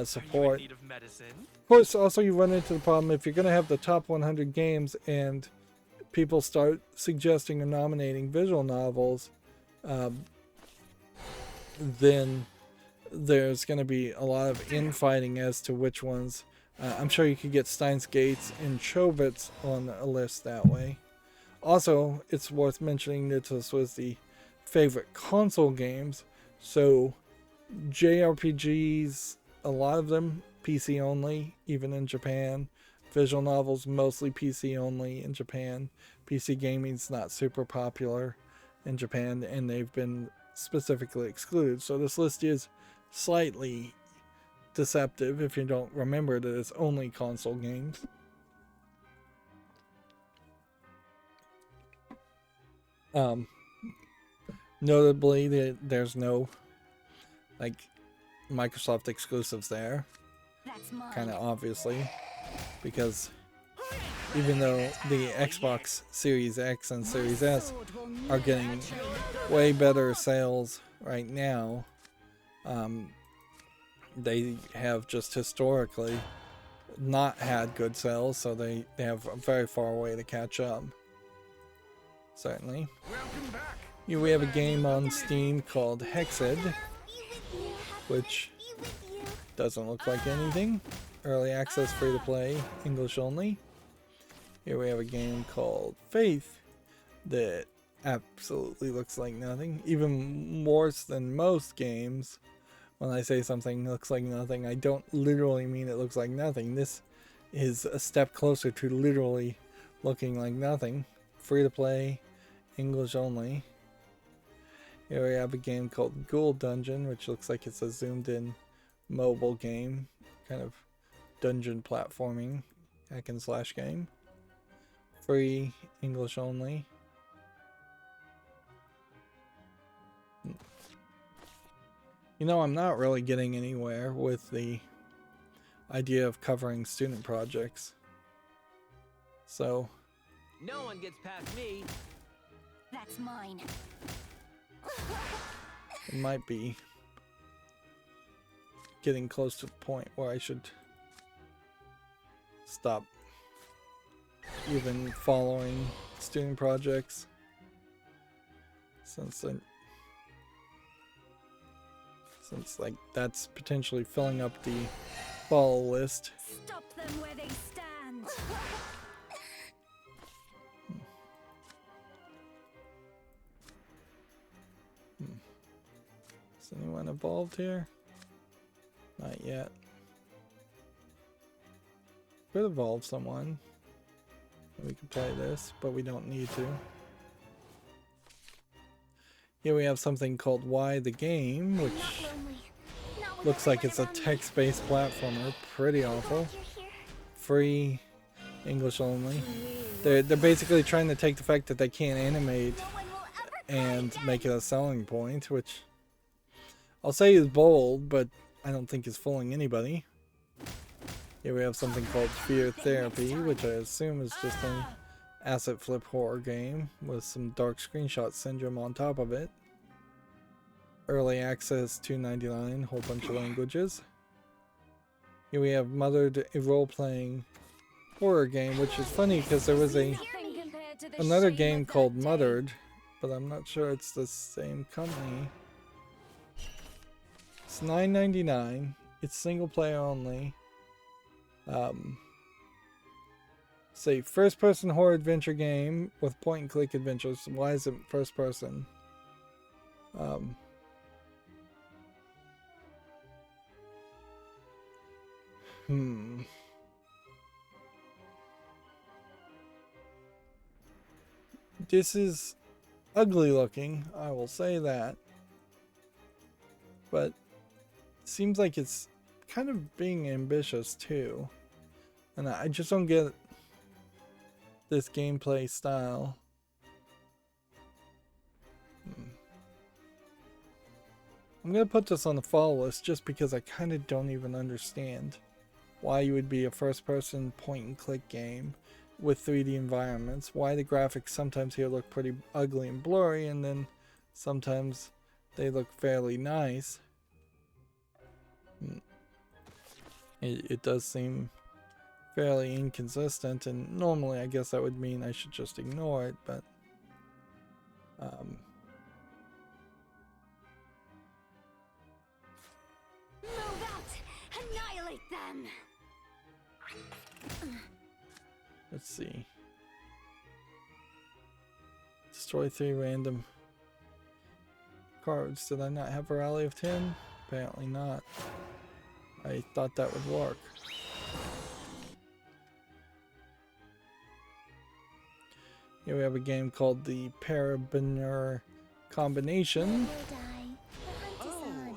support. Of course, also you run into the problem if you're going to have the top 100 games and people start suggesting or nominating visual novels, then there's going to be a lot of infighting as to which ones. I'm sure you could get Steins Gates and Chobits on a list that way. Also, it's worth mentioning that this was the favorite console games, so JRPGs, a lot of them PC only, even in Japan. Visual novels, mostly PC only in Japan. PC gaming's not super popular in Japan, and they've been specifically excluded. So this list is slightly deceptive if you don't remember that it's only console games. Notably, there's no Microsoft exclusives there, kind of obviously, because even though the Xbox Series X and Series S are getting way better sales right now, they have just historically not had good sales, so they have a very far way to catch up. Certainly. Here we have a game on Steam called Hexed, which doesn't look like anything. Early access, free to play, English only. Here we have a game called Faith that absolutely looks like nothing, even worse than most games When I say something looks like nothing, I don't literally mean it looks like nothing. This is a step closer to literally looking like nothing. Free to play, English only. Here we have a game called Ghoul Dungeon, which looks like it's a zoomed in mobile game, kind of dungeon platforming, hack and slash game. Free, English only. You know, I'm not really getting anywhere with the idea of covering student projects. So, No one gets past me. That's mine. it might be getting close to the point where I should stop even following student projects, since like that's potentially filling up the follow list. Stop them where they stand. Is anyone involved here? Not yet. Could evolve someone. We could play this, but we don't need to. Here we have something called Why the Game, which looks like it's a text-based platformer. Pretty awful. Free, English only. They're basically trying to take the fact that they can't animate and make it a selling point, which I'll say is bold, but I don't think is fooling anybody. Here we have something called Fear Therapy, which I assume is just an asset flip horror game with some dark screenshot syndrome on top of it. Early access, $2.99, whole bunch of languages. Here we have Mothered, a role-playing horror game, which is funny because there was another game called Mothered, but I'm not sure it's the same company. It's $9.99. It's single player only. It's a first-person horror adventure game with point-and-click adventures. Why is it first-person? This is ugly looking, I will say that. But it seems like it's kind of being ambitious too. And I just don't get this gameplay style. I'm gonna put this on the follow list just because I kind of don't even understand why you would be a first-person point-and-click game with 3D environments. Why the graphics sometimes here look pretty ugly and blurry, and then sometimes they look fairly nice. It does seem fairly inconsistent, and normally I guess that would mean I should just ignore it, but Move out! Annihilate them! let's see. Destroy 3 random cards. Did I not have a rally of 10? Apparently not. I thought that would work. Here we have a game called the Parabiner Combination,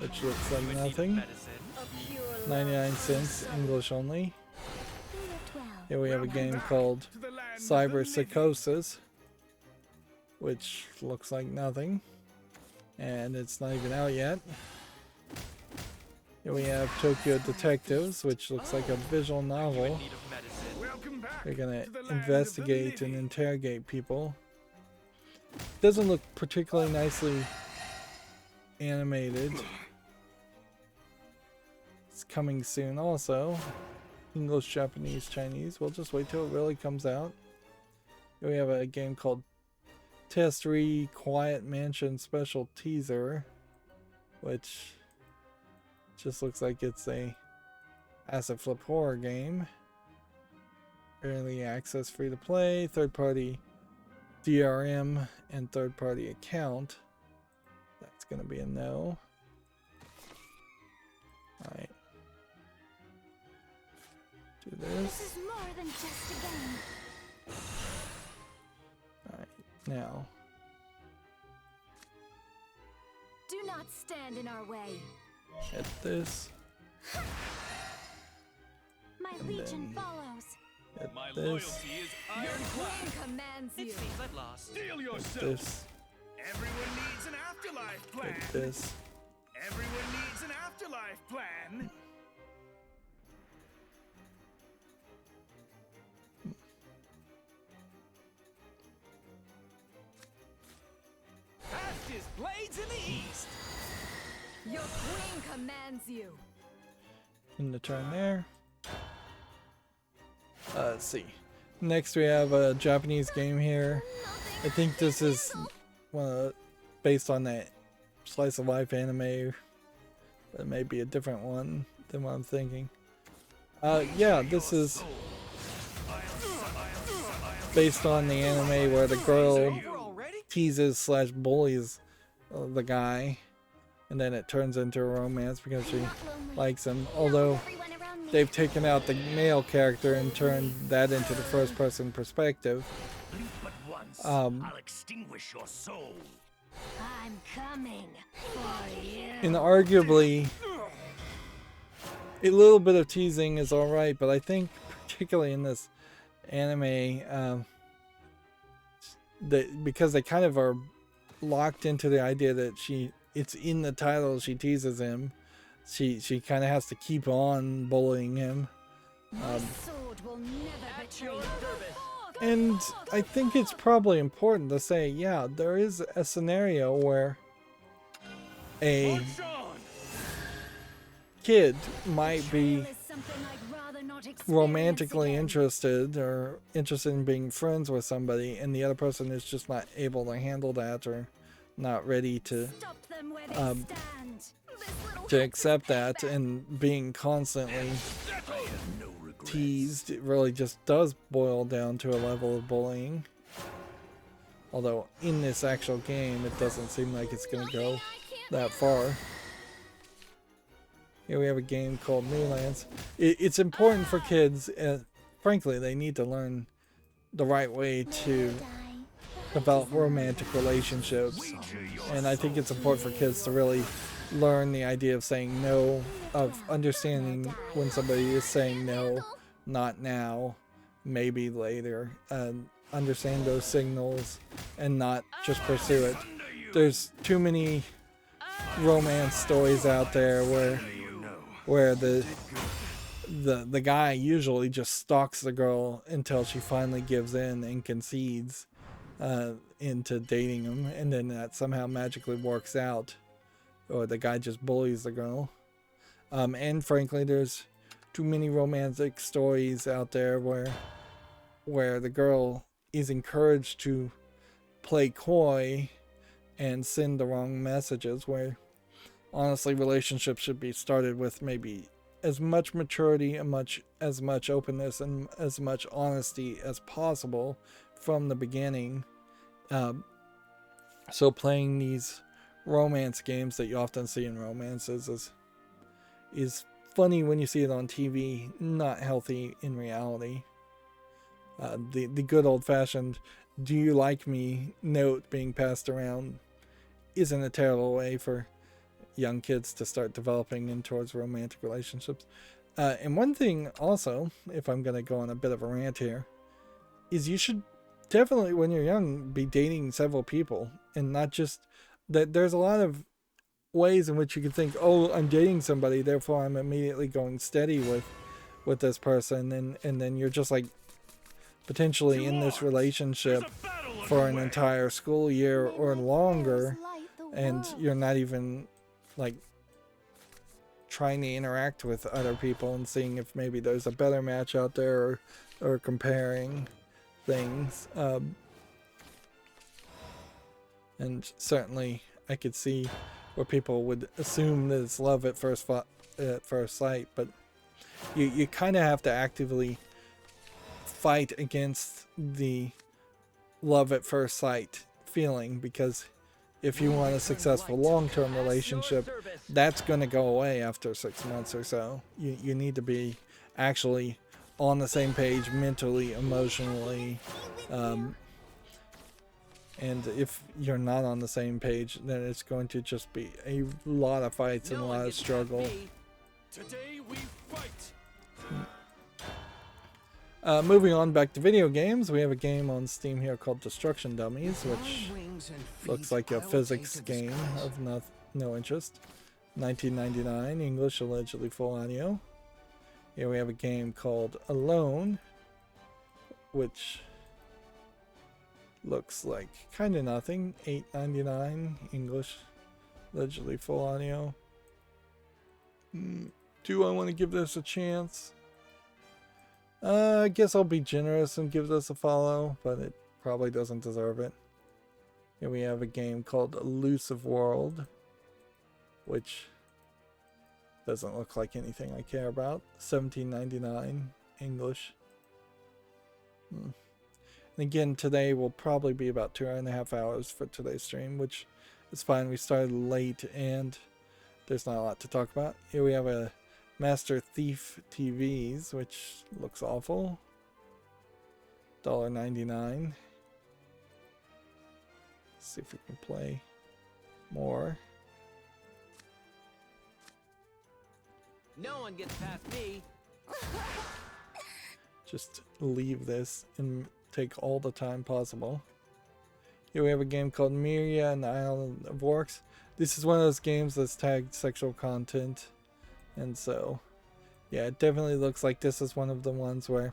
which looks like nothing. 99 cents, English only. Here we have a game called Cyber Psychosis, which looks like nothing, and it's not even out yet. Here we have Tokyo Detectives, which looks like a visual novel. They're gonna investigate and interrogate people. Doesn't look particularly nicely animated. It's coming soon also. English, Japanese, Chinese. We'll just wait till it really comes out. Here we have a game called Test-3 Quiet Mansion Special Teaser, which just looks like it's a asset flip horror game. Early access, free to play, third party DRM, and third party account. That's gonna be a no. Alright. Do This this. is more than just a game. Alright, now. Do not stand in our way. Hit this. My And legion then- follows. Hit My this. loyalty is Your ironclad. queen commands you. It seems I've lost. Steel Hit yourself. this. Everyone needs an afterlife plan. Hit this. Everyone needs an afterlife plan. Fastest blades in the east. Your queen commands you. In the turn there. Let's see. Next we have a Japanese game here. I think this is based on that slice of life anime. It may be a different one than what I'm thinking. Yeah, this is based on the anime where the girl Over already? teases / bullies the guy, and then it turns into a romance because she Not lonely. likes him. Not Although with everyone around me. they've taken out the male character and turned that into the first person perspective. Blink but once. Um, I'll extinguish your soul. I'm coming for you. And arguably, a little bit of teasing is alright, but I think particularly in this anime, that because they kind of are locked into the idea that it's in the title, she teases him. She kind of has to keep on bullying him. My sword will never betray you. And I think it's probably important to say, yeah, there is a scenario where a March on. kid might be Betrayal is something I'd rather not experience romantically again. interested or interested in being friends with somebody, and the other person is just not able to handle that or not ready to Stop them where they um, stand. This little to hut accept is that, payback. and being constantly I have no regrets. teased, it really just does boil down to a level of bullying. Although in this actual game, it doesn't seem like it's going to go that far. Here we have a game called Newlands. It's important for kids. Frankly, they need to learn the right way to develop romantic relationships. And I think it's important for kids to really learn the idea of saying no, of understanding when somebody is saying no, not now, maybe later, and understand those signals and not just pursue it. There's too many romance stories out there where the guy usually just stalks the girl until she finally gives in and concedes into dating him, and then that somehow magically works out, or the guy just bullies the girl. And frankly, there's too many romantic stories out there where the girl is encouraged to play coy and send the wrong messages, where honestly relationships should be started with maybe as much maturity and as much openness and as much honesty as possible from the beginning. So playing these romance games that you often see in romances is funny when you see it on TV, not healthy in reality. The good old-fashioned "do you like me" note being passed around isn't a terrible way for young kids to start developing in towards romantic relationships. And one thing also, if I'm going to go on a bit of a rant here, is you should definitely, when you're young, be dating several people, and not just that. There's a lot of ways in which you can think, oh, I'm dating somebody, therefore I'm immediately going steady with this person, and then you're just like potentially in this relationship for an entire school year or longer, and you're not even like trying to interact with other people and seeing if maybe there's a better match out there, or comparing things. And certainly I could see where people would assume that it's love at first sight, but you kind of have to actively fight against the love at first sight feeling, because if you want a successful long-term relationship, that's going to go away after 6 months or so. You need to be actually on the same page mentally, emotionally, and if you're not on the same page, then it's going to just be a lot of fights and a lot of struggle. Today we fight. Moving on back to video games, we have a game on Steam here called Destruction Dummies, which looks like a physics game of no interest. 1999, English, allegedly full audio. Here we have a game called Alone, which looks like kind of nothing. $8.99, English, allegedly full audio. Do I want to give this a chance? I guess I'll be generous and give this a follow, but it probably doesn't deserve it. Here we have a game called Elusive World, which doesn't look like anything I care about. $17.99, English. And again, today will probably be about 2.5 hours for today's stream, which is fine. We started late and there's not a lot to talk about. Here we have a Master Thief TVs, which looks awful. $1.99. See if we can play more. No one gets past me. Just leave this and take all the time possible. Here we have a game called Miria and the Island of Orcs. This is one of those games that's tagged sexual content. And so, yeah, it definitely looks like this is one of the ones where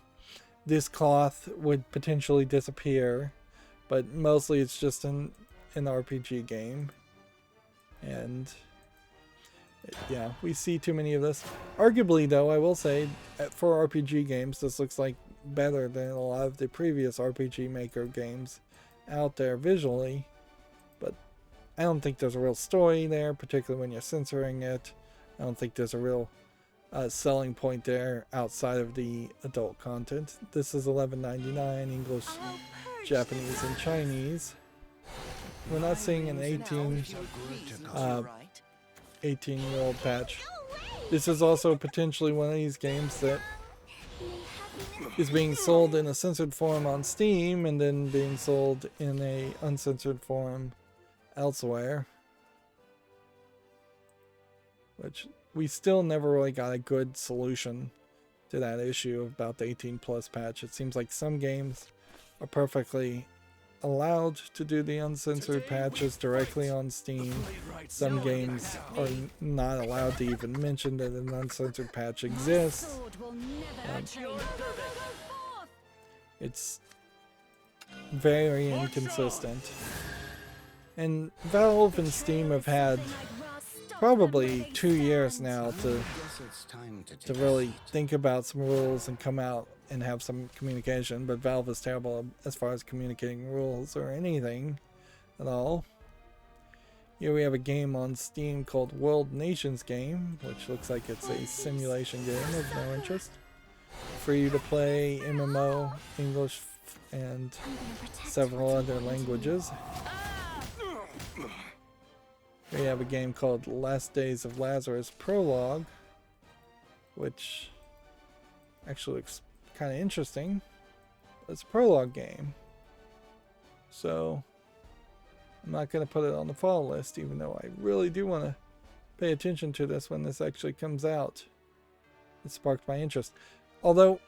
this cloth would potentially disappear, but mostly it's just an RPG game. And yeah, we see too many of this. Arguably, though, I will say, for RPG games, this looks like better than a lot of the previous RPG Maker games out there visually. But I don't think there's a real story there, particularly when you're censoring it. I don't think there's a real selling point there outside of the adult content. This is $11.99, English, Japanese, and Chinese. We're not seeing an 18-year-old patch. This is also potentially one of these games that is being sold in a censored form on Steam and then being sold in a uncensored form elsewhere. Which we still never really got a good solution to that issue about the 18+ patch. It seems like some games are perfectly allowed to do the uncensored patches directly on Steam. Some games are not allowed to even mention that an uncensored patch exists. It's very inconsistent. And Valve and Steam have had probably 2 years now to really think about some rules and come out and have some communication, but Valve is terrible as far as communicating rules or anything at all. Here we have a game on Steam called World Nations Game, which looks like it's a simulation game of no interest. Free to play MMO, English, and several other languages. We have a game called Last Days of Lazarus Prologue, which actually looks kind of interesting. It's a prologue game, so I'm not going to put it on the fall list, even though I really do want to pay attention to this when this actually comes out. It sparked my interest. Although,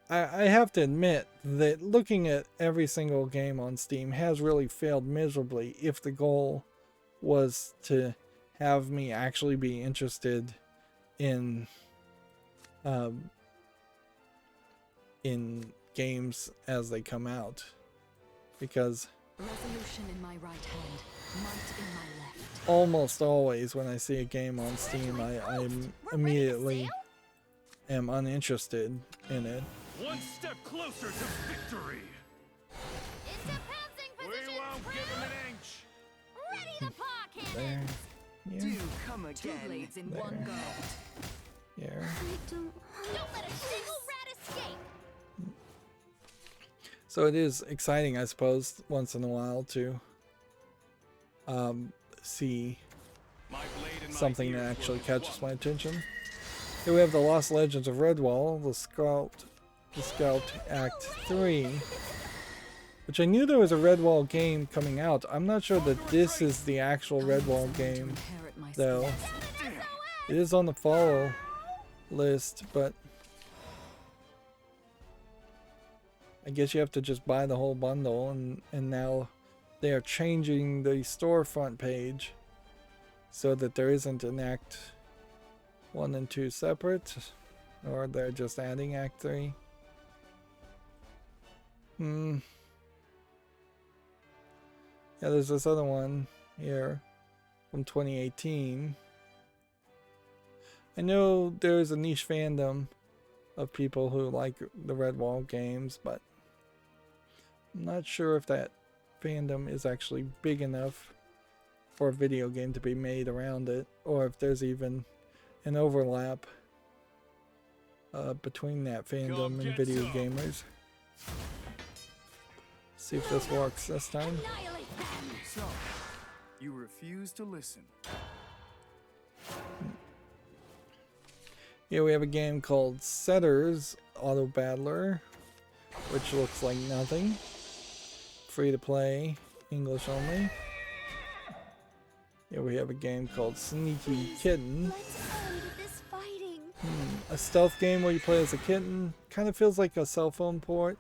I have to admit that looking at every single game on Steam has really failed miserably if the goal was to have me actually be interested in games as they come out, because Resolution in my right hand, might in my left. Almost always when I see a game on Steam, I immediately am uninterested in it. One step closer to victory. Into pouncing We position. won't give him an inch. Ready to park There. cannon. Do come Two again. blades in There. one go. Here. Don't let a single rat escape. So it is exciting, I suppose, once in a while to see My blade and my something that ears actually work as catches one. my attention. Here we have the Lost Legends of Redwall, the Scout Act 3, which I knew there was a Redwall game coming out. I'm not sure that this is the actual Redwall game, Inherit my though. skills. It is on the follow list, but I guess you have to just buy the whole bundle, and now they are changing the storefront page so that there isn't an Act 1 and 2 separate, or they're just adding Act 3. Yeah, there's this other one here from 2018. I know there's a niche fandom of people who like the Redwall games, but I'm not sure if that fandom is actually big enough for a video game to be made around it, or if there's even an overlap between that fandom and video gamers. See if this works this time. So, you refuse to listen. Here we have a game called Setters Auto Battler, which looks like nothing. Free to play, English only. Here we have a game called Sneaky Kitten. Let's end this fighting. A stealth game where you play as a kitten. Kind of feels like a cell phone port,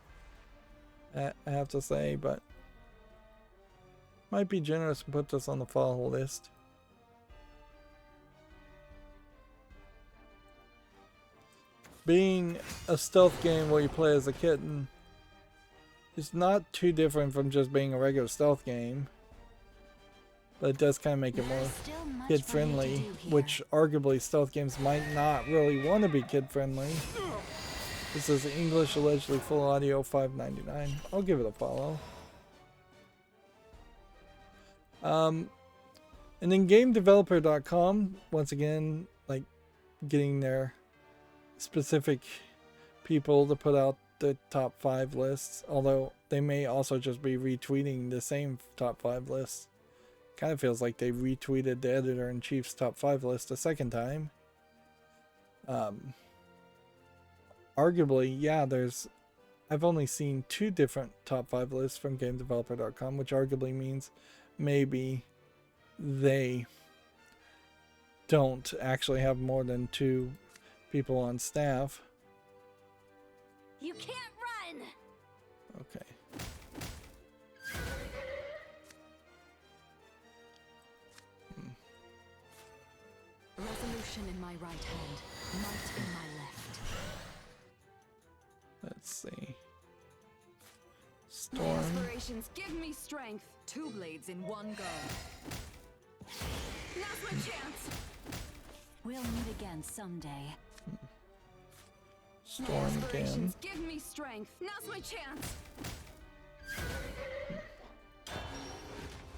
I have to say, but might be generous and put this on the follow list. Being a stealth game where you play as a kitten is not too different from just being a regular stealth game, but it does kind of make it more Still much kid for me to friendly, do here. which arguably stealth games might not really want to be kid friendly. This is English, allegedly full audio, $5.99. I'll give it a follow. And then GameDeveloper.com, once again, like getting their specific people to put out the top 5 lists, although they may also just be retweeting the same top 5 lists. Kind of feels like they retweeted the editor-in-chief's top 5 list a second time. Arguably, yeah, I've only seen 2 different top 5 lists from GameDeveloper.com, which arguably means maybe they don't actually have more than 2 people on staff. You can't run! Okay. Resolution in my right hand, might in my left. Let's see. My Storm. aspirations give me strength. 2 blades in one go. Now's my chance. We'll meet again someday. Storm again. Aspirations give me strength. Now's my chance.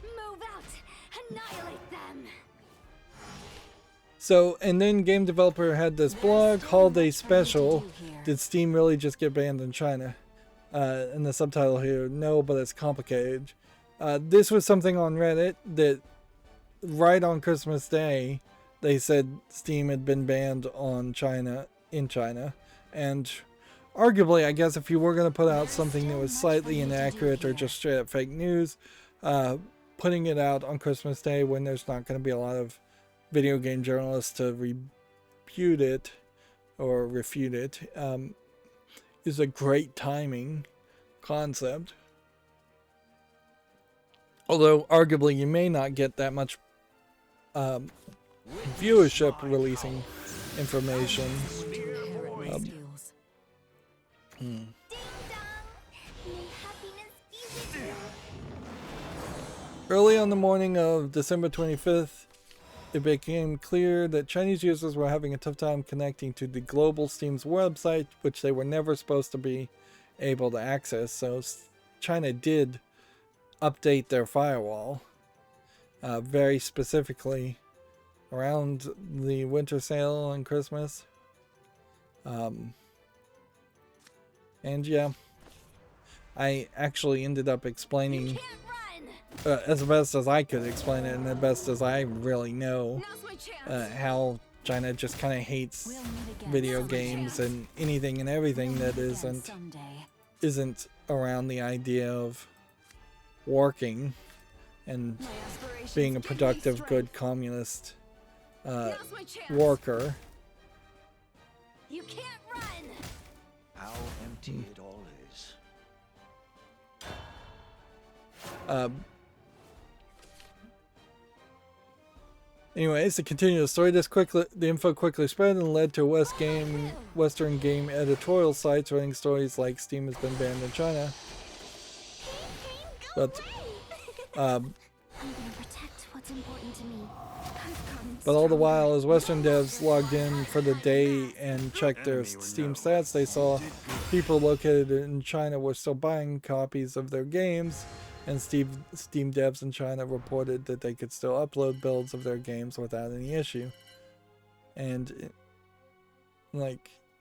Move out! Annihilate them! So, and then Game Developer had this blog, Holiday Special. Did Steam really just get banned in China? And the subtitle here, no, but it's complicated. This was something on Reddit that right on Christmas Day, they said Steam had been banned in China. And arguably, I guess if you were going to put out something that was slightly inaccurate or just straight up fake news, putting it out on Christmas Day when there's not going to be a lot of video game journalists to refute it is a great timing concept. Although arguably you may not get that much viewership releasing information. Inherit my skills. Ding dong! May happiness be with you. Early on the morning of December 25th, it became clear that Chinese users were having a tough time connecting to the global Steam's website, which they were never supposed to be able to access. So China did update their firewall, very specifically around the winter sale and Christmas. And yeah, I actually ended up explaining as best as I could explain it, and the best as I really know, Now's my chance. how China just kind of hates We'll meet again. video Now's my games chance. and anything and everything We'll that meet again isn't someday. around the idea of working and My aspirations being a give me productive, strength. good communist Now's my chance. worker. You can't run. How empty it all is. Anyways, to continue the story, the info quickly spread and led to Western game editorial sites writing stories like Steam has been banned in China. But I'm gonna protect what's important to me. But all the while, as Western devs logged in for the day and checked their Steam stats, they saw people located in China were still buying copies of their games, and Steam devs in China reported that they could still upload builds of their games without any issue. And,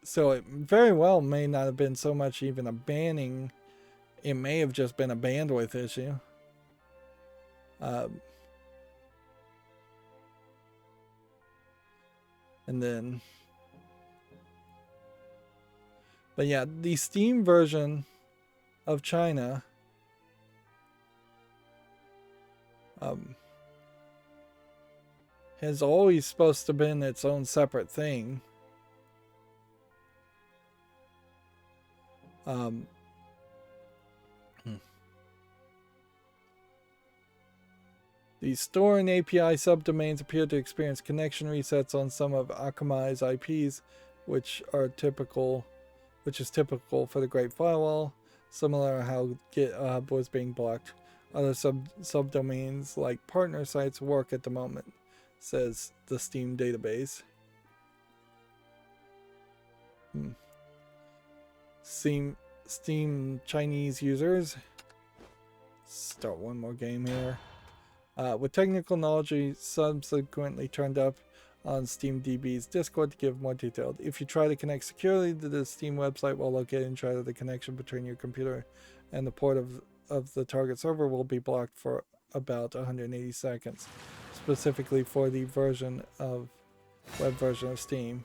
so it very well may not have been so much even a banning, it may have just been a bandwidth issue. And then, but yeah, the Steam version of China has always supposed to been its own separate thing. The store and API subdomains appear to experience connection resets on some of Akamai's IPs, which is typical for the Great Firewall, similar to how GitHub was being blocked. Other subdomains like partner sites work at the moment, says the Steam database. Steam Chinese users. Start one more game here. With technical knowledge, he subsequently turned up on SteamDB's Discord to give more detail. If you try to connect securely to the Steam website while located in China, the connection between your computer and the port of the target server will be blocked for about 180 seconds, specifically for the web version of Steam.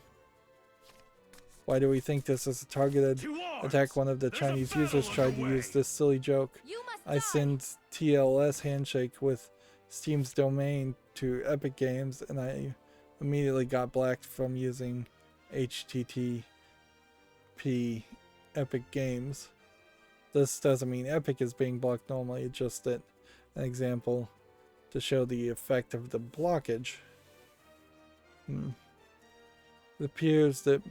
Why do we think this is a targeted attack? One of the Chinese users tried to use this silly joke. I send TLS handshake with Steam's domain to Epic Games, and I immediately got blocked from using HTTP Epic Games. This doesn't mean Epic is being blocked normally, it's just that an example to show the effect of the blockage. It appears that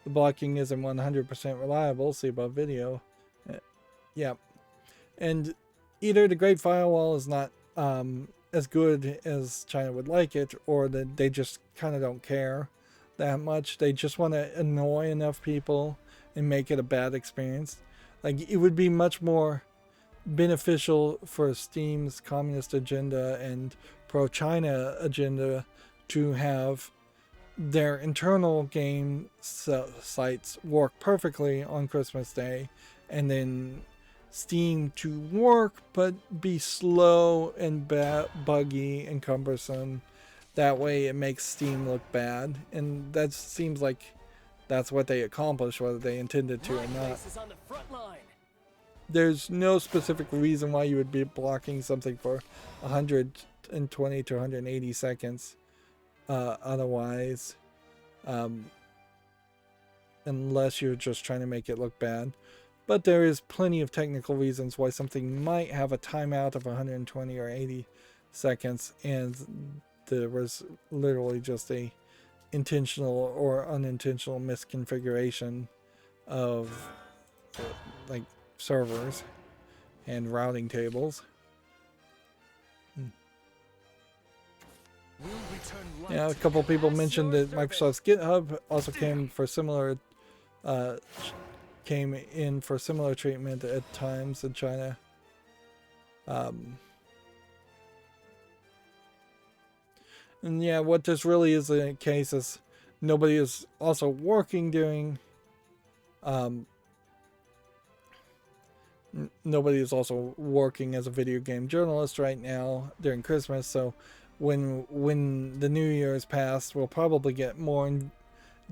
the blocking isn't 100% reliable, see above video. Yeah. And either the Great Firewall is not as good as China would like it, or that they just kind of don't care that much. They just want to annoy enough people and make it a bad experience. Like, it would be much more beneficial for Steam's communist agenda and pro-China agenda to have their internal game sites work perfectly on Christmas Day, and then Steam to work but be slow and buggy and cumbersome. That way it makes Steam look bad, and that seems like that's what they accomplished, whether they intended to or not. There's no specific reason why you would be blocking something for 120 to 180 seconds otherwise, unless you're just trying to make it look bad. But there is plenty of technical reasons why something might have a timeout of 120 or 80 seconds, and there was literally just a intentional or unintentional misconfiguration of like servers and routing tables. Yeah, a couple people mentioned that Microsoft's GitHub also came in for similar treatment at times in China. And yeah, what this really is the case is nobody is also working during nobody is also working as a video game journalist right now during Christmas, so when the New Year is passed, we'll probably get more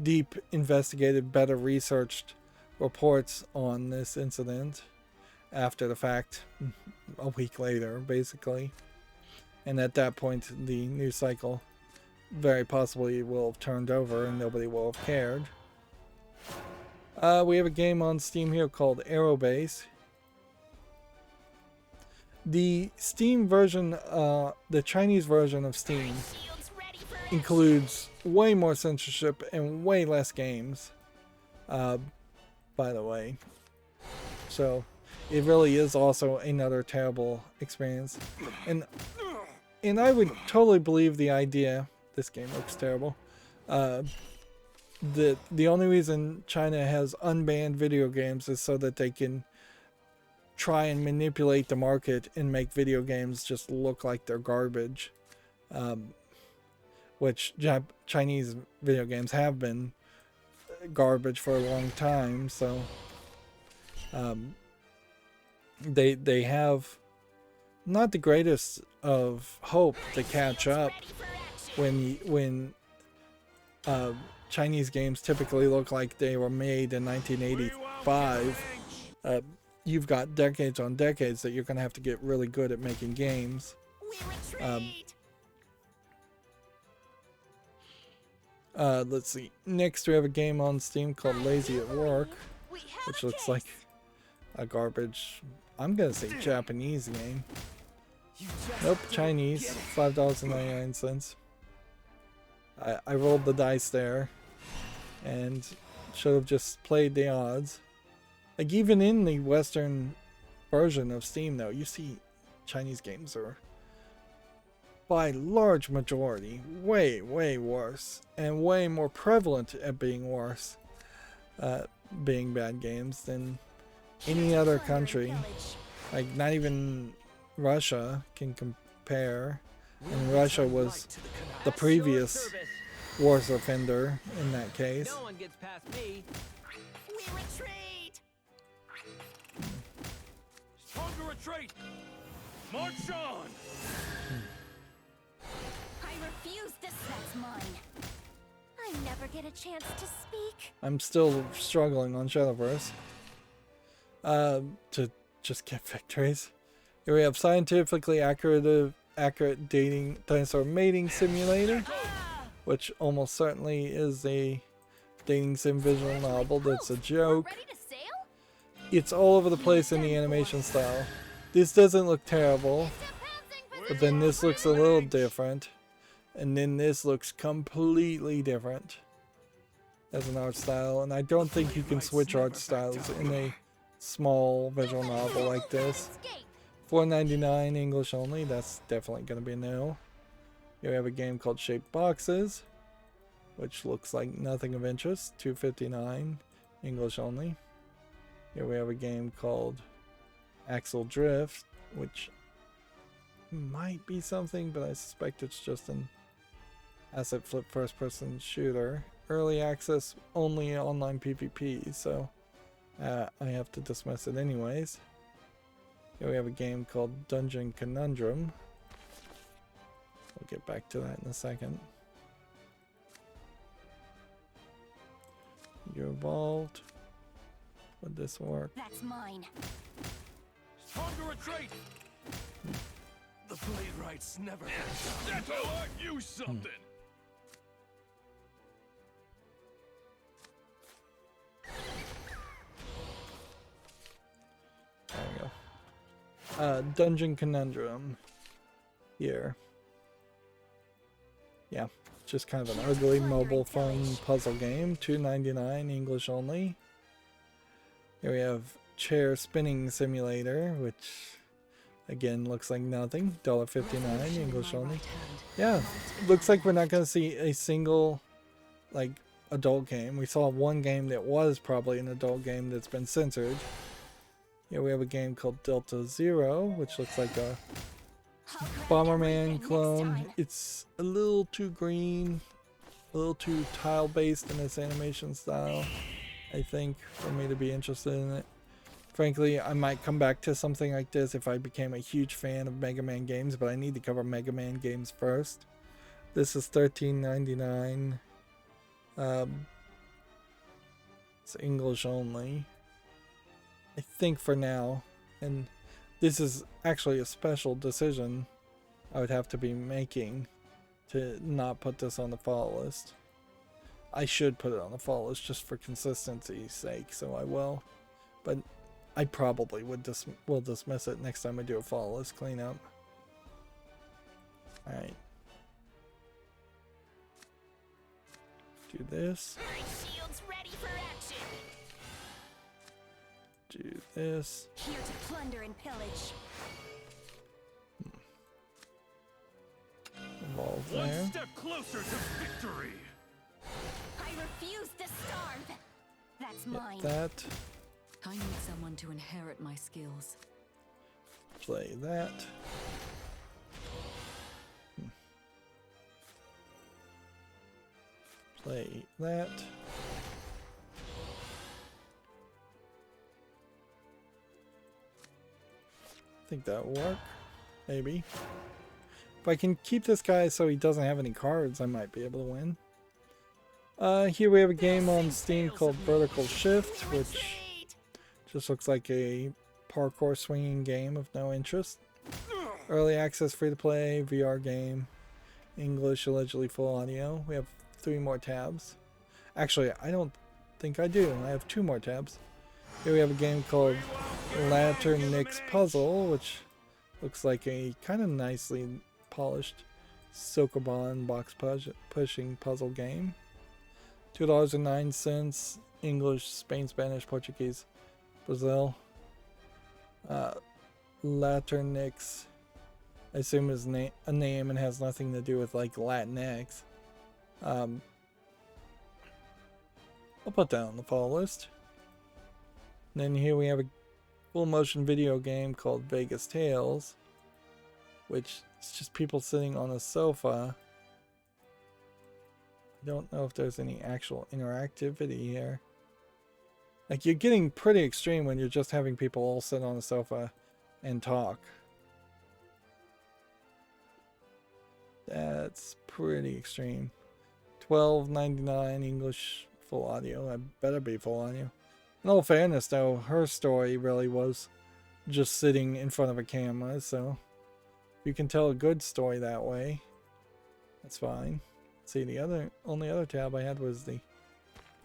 deep investigated, better researched reports on this incident after the fact, a week later basically, and at that point the news cycle very possibly will have turned over and nobody will have cared. We have a game on Steam here called Aerobase. The Steam version, the Chinese version of Steam includes way more censorship and way less games, by the way. So it really is also another terrible experience. And I would totally believe the idea, this game looks terrible, that the only reason China has unbanned video games is so that they can try and manipulate the market and make video games just look like they're garbage, which Chinese video games have been garbage for a long time. So they have not the greatest of hope to catch up when Chinese games typically look like they were made in 1985. You've got decades on decades that you're going to have to get really good at making games. Let's see. Next we have a game on Steam called Lazy at Work, which looks like a garbage, I'm going to say Japanese game. Nope, Chinese. $5.99. I rolled the dice there and should have just played the odds. Like, even in the Western version of Steam, though, you see Chinese games are, by large majority, way, way worse. And way more prevalent at being worse, being bad games, than any other country. Like, not even Russia can compare. And Russia was the previous worst offender in that case. No one gets past me. We retreat! Time to retreat! March on! I refuse this. That's mine. I never get a chance to speak. I'm still struggling on Shadowverse to just get victories. Here we have scientifically accurate dating dinosaur mating simulator, which almost certainly is a dating sim visual novel that's a joke. Ready to sail? It's all over the place in the animation style. This doesn't look terrible, but then this looks a little different, and then this looks completely different as an art style, and I don't think you can switch art styles in a small visual novel like this. $4.99 English only, that's definitely going to be a no. Here we have a game called Shaped Boxes, which looks like nothing of interest. $2.59 English only. Here we have a game called Axel Drift, which might be something, but I suspect it's just an asset flip first person shooter. Early access, only online PvP, so I have to dismiss it anyways. Here we have a game called Dungeon Conundrum. We'll get back to that in a second. You evolved. Would this work? That's mine. Time to retreat! The playwrights never. That'll learn you something! There we go. Dungeon Conundrum. Here. Yeah, just kind of an ugly mobile phone puzzle game. $2.99 English only. Here we have Chair Spinning Simulator, which again looks like nothing. $1.59 English only. Yeah, looks like we're not going to see a single like adult game. We saw one game that was probably an adult game that's been censored. Here we have a game called Delta Zero, which looks like a Bomberman clone. It's a little too green, a little too tile based in its animation style, I think, for me to be interested in it. Frankly, I might come back to something like this if I became a huge fan of Mega Man games, but I need to cover Mega Man games first. This is $13.99. It's English only, I think, for now. And this is actually a special decision I would have to be making to not put this on the follow list. I should put it on the follow list just for consistency's sake, so I will. But I probably will dismiss it next time I do a follow list cleanup. Alright. Do this. My shield's ready for action. Do this. Here to plunder and pillage. Evolve One there. step closer to victory. I refuse to starve. That's mine. Get that. I need someone to inherit my skills. Play that. Play that. I think that'll work. Maybe. If I can keep this guy so he doesn't have any cards, I might be able to win. Here we have a game on Steam called Vertical Shift, which just looks like a parkour swinging game of no interest. Early access, free to play, VR game, English, allegedly full audio. We have 3 more tabs. Actually, I don't think I do. I have 2 more tabs. Here we have a game called Lantern Nick's Puzzle, which looks like a kind of nicely polished Sokoban box pushing puzzle game. $2.09, English, Spain, Spanish, Portuguese, Brazil. Lantern Nick's, I assume is a name and has nothing to do with like Latinx. I'll put that on the follow list. And then here we have a full motion video game called Vegas Tales, which is just people sitting on a sofa. I don't know if there's any actual interactivity here. Like, you're getting pretty extreme when you're just having people all sit on a sofa and talk. That's pretty extreme. $12.99 English full audio. I better be full audio. In all fairness, though, her story really was just sitting in front of a camera, so you can tell a good story that way. That's fine. See, the only other tab I had was the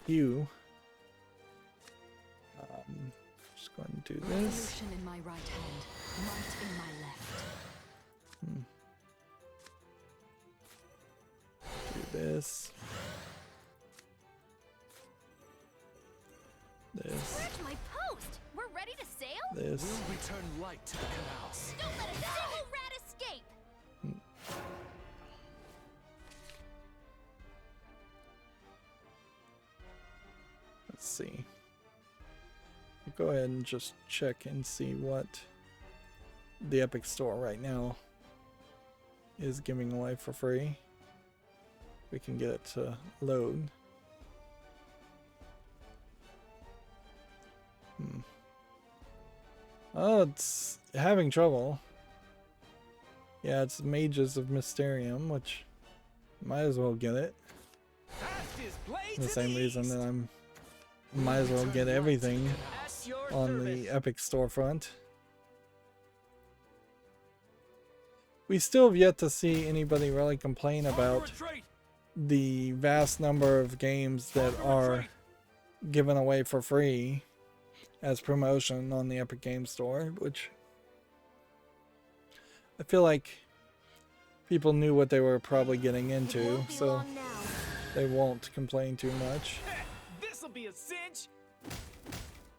hue. Just going to do this. Resolution in my right hand, might in my left. Do this. This. Where's my post? We're ready to sail? This. We'll return light to the canals. Don't let a single rat escape. Let's see. Go ahead and just check and see what the Epic Store right now is giving away for free. We can get it to load. Oh, it's having trouble. Yeah, it's Mages of Mysterium, which might as well get it. For the same reason that I'm might as well get everything on the Epic storefront. We still have yet to see anybody really complain about the vast number of games that are given away for free as promotion on the Epic Game Store, which I feel like people knew what they were probably getting into, so they won't complain too much. This'll be a cinch.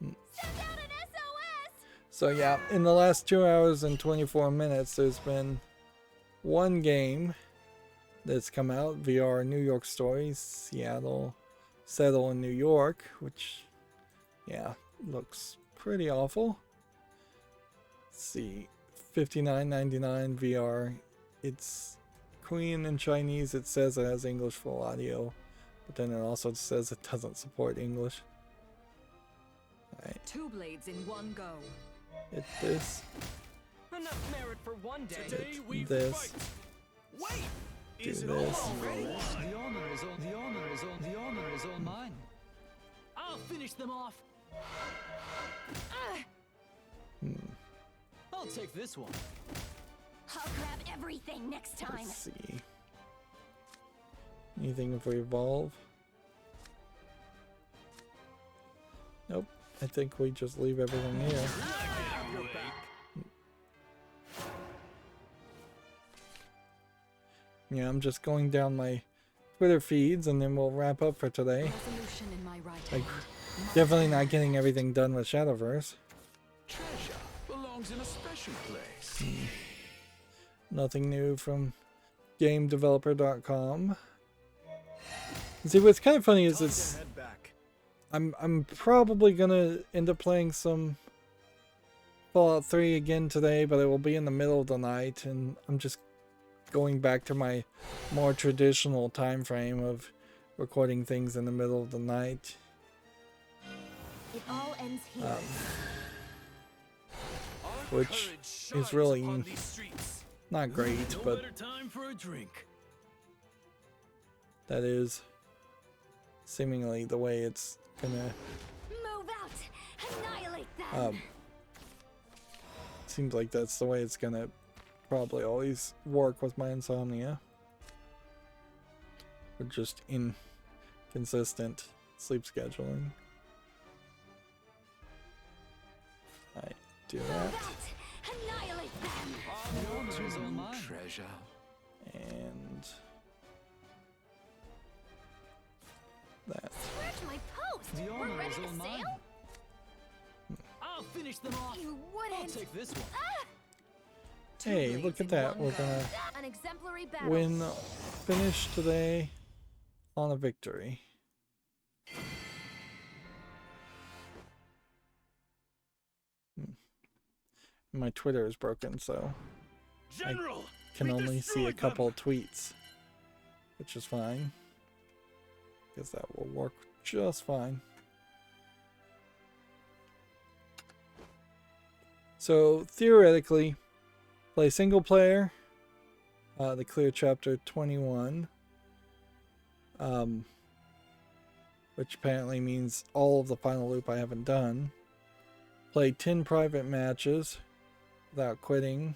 Send out an SOS. So yeah, in the last 2 hours and 24 minutes, there's been one game that's come out, VR New York Stories, Seattle, Settle in New York, which, yeah, looks pretty awful. Let's see, $59.99 VR. It's Korean and Chinese. It says it has English full audio, but then it also says it doesn't support English. Alright, Two blades in one go. hit this. Enough merit for one day. Today we This. fight. Wait! Do Is it this. all already? The honor is all mine. I'll finish them off. I'll take this one. I'll grab everything next time. Let's see. Anything if we evolve? Nope. I think we just leave everything here. Yeah, I'm just going down my Twitter feeds and then we'll wrap up for today. Resolution in my right Like, hand. definitely not getting everything done with Shadowverse. Treasure belongs in a special place. Nothing new from GameDeveloper.com. See, what's kind of funny is it's Head back. I'm probably gonna end up playing some Fallout 3 again today, but it will be in the middle of the night, and I'm just going back to my more traditional time frame of recording things in the middle of the night. It all ends here. Our Which courage is shines really upon these streets. not great, No but better time for a drink. that is seemingly the way it's gonna Move out! Annihilate them! seems like that's the way it's gonna probably always work with my insomnia. Or just inconsistent sleep scheduling. I do Move that, out! Annihilate them! The honor is all mine. Treasure. and that. Scratch my post! The We're honor ready is to all mine. sail? I'll finish them off. You I'll wouldn't! take this one. Hey, look at that. We're gonna An exemplary battle. win, finish today on a victory. My Twitter is broken, so General, can we only see a destroyed couple them. tweets, which is fine. Guess that will work just fine. So theoretically, play single player, the clear chapter 21, which apparently means all of the final loop I haven't done. Play 10 private matches without quitting.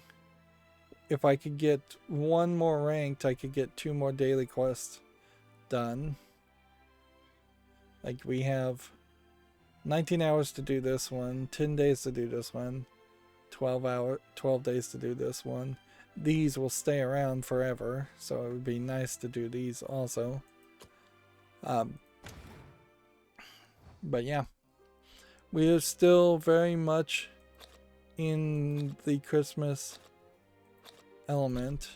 If I could get one more ranked, I could get 2 more daily quests done. Like, we have 19 hours to do this one, 10 days to do this one, 12 days to do this one. These will stay around forever, so it would be nice to do these also. But yeah, we are still very much in the Christmas element,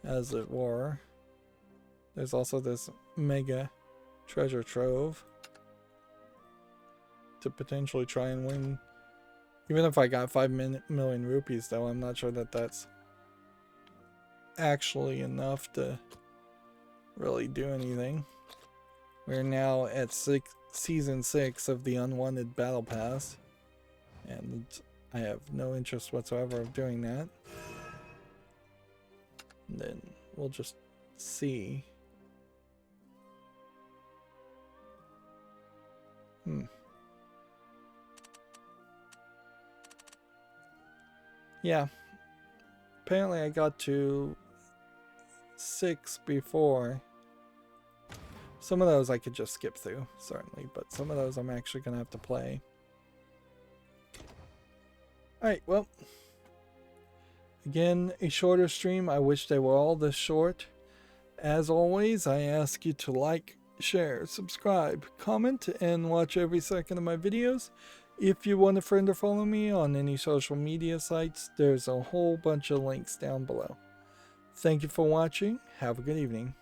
as it were. There's also this mega treasure trove to potentially try and win. Even if I got 5 million rupees, though, I'm not sure that that's actually enough to really do anything. We're now at season 6 of the Unwanted Battle Pass, and I have no interest whatsoever of doing that. And then we'll just see. Yeah. Apparently I got to 6 before. Some of those I could just skip through, certainly, but some of those I'm actually going to have to play. Alright, well. Again, a shorter stream. I wish they were all this short. As always, I ask you to like, share, subscribe, comment, and watch every second of my videos. If you want to friend or follow me on any social media sites, there's a whole bunch of links down below. Thank you for watching. Have a good evening.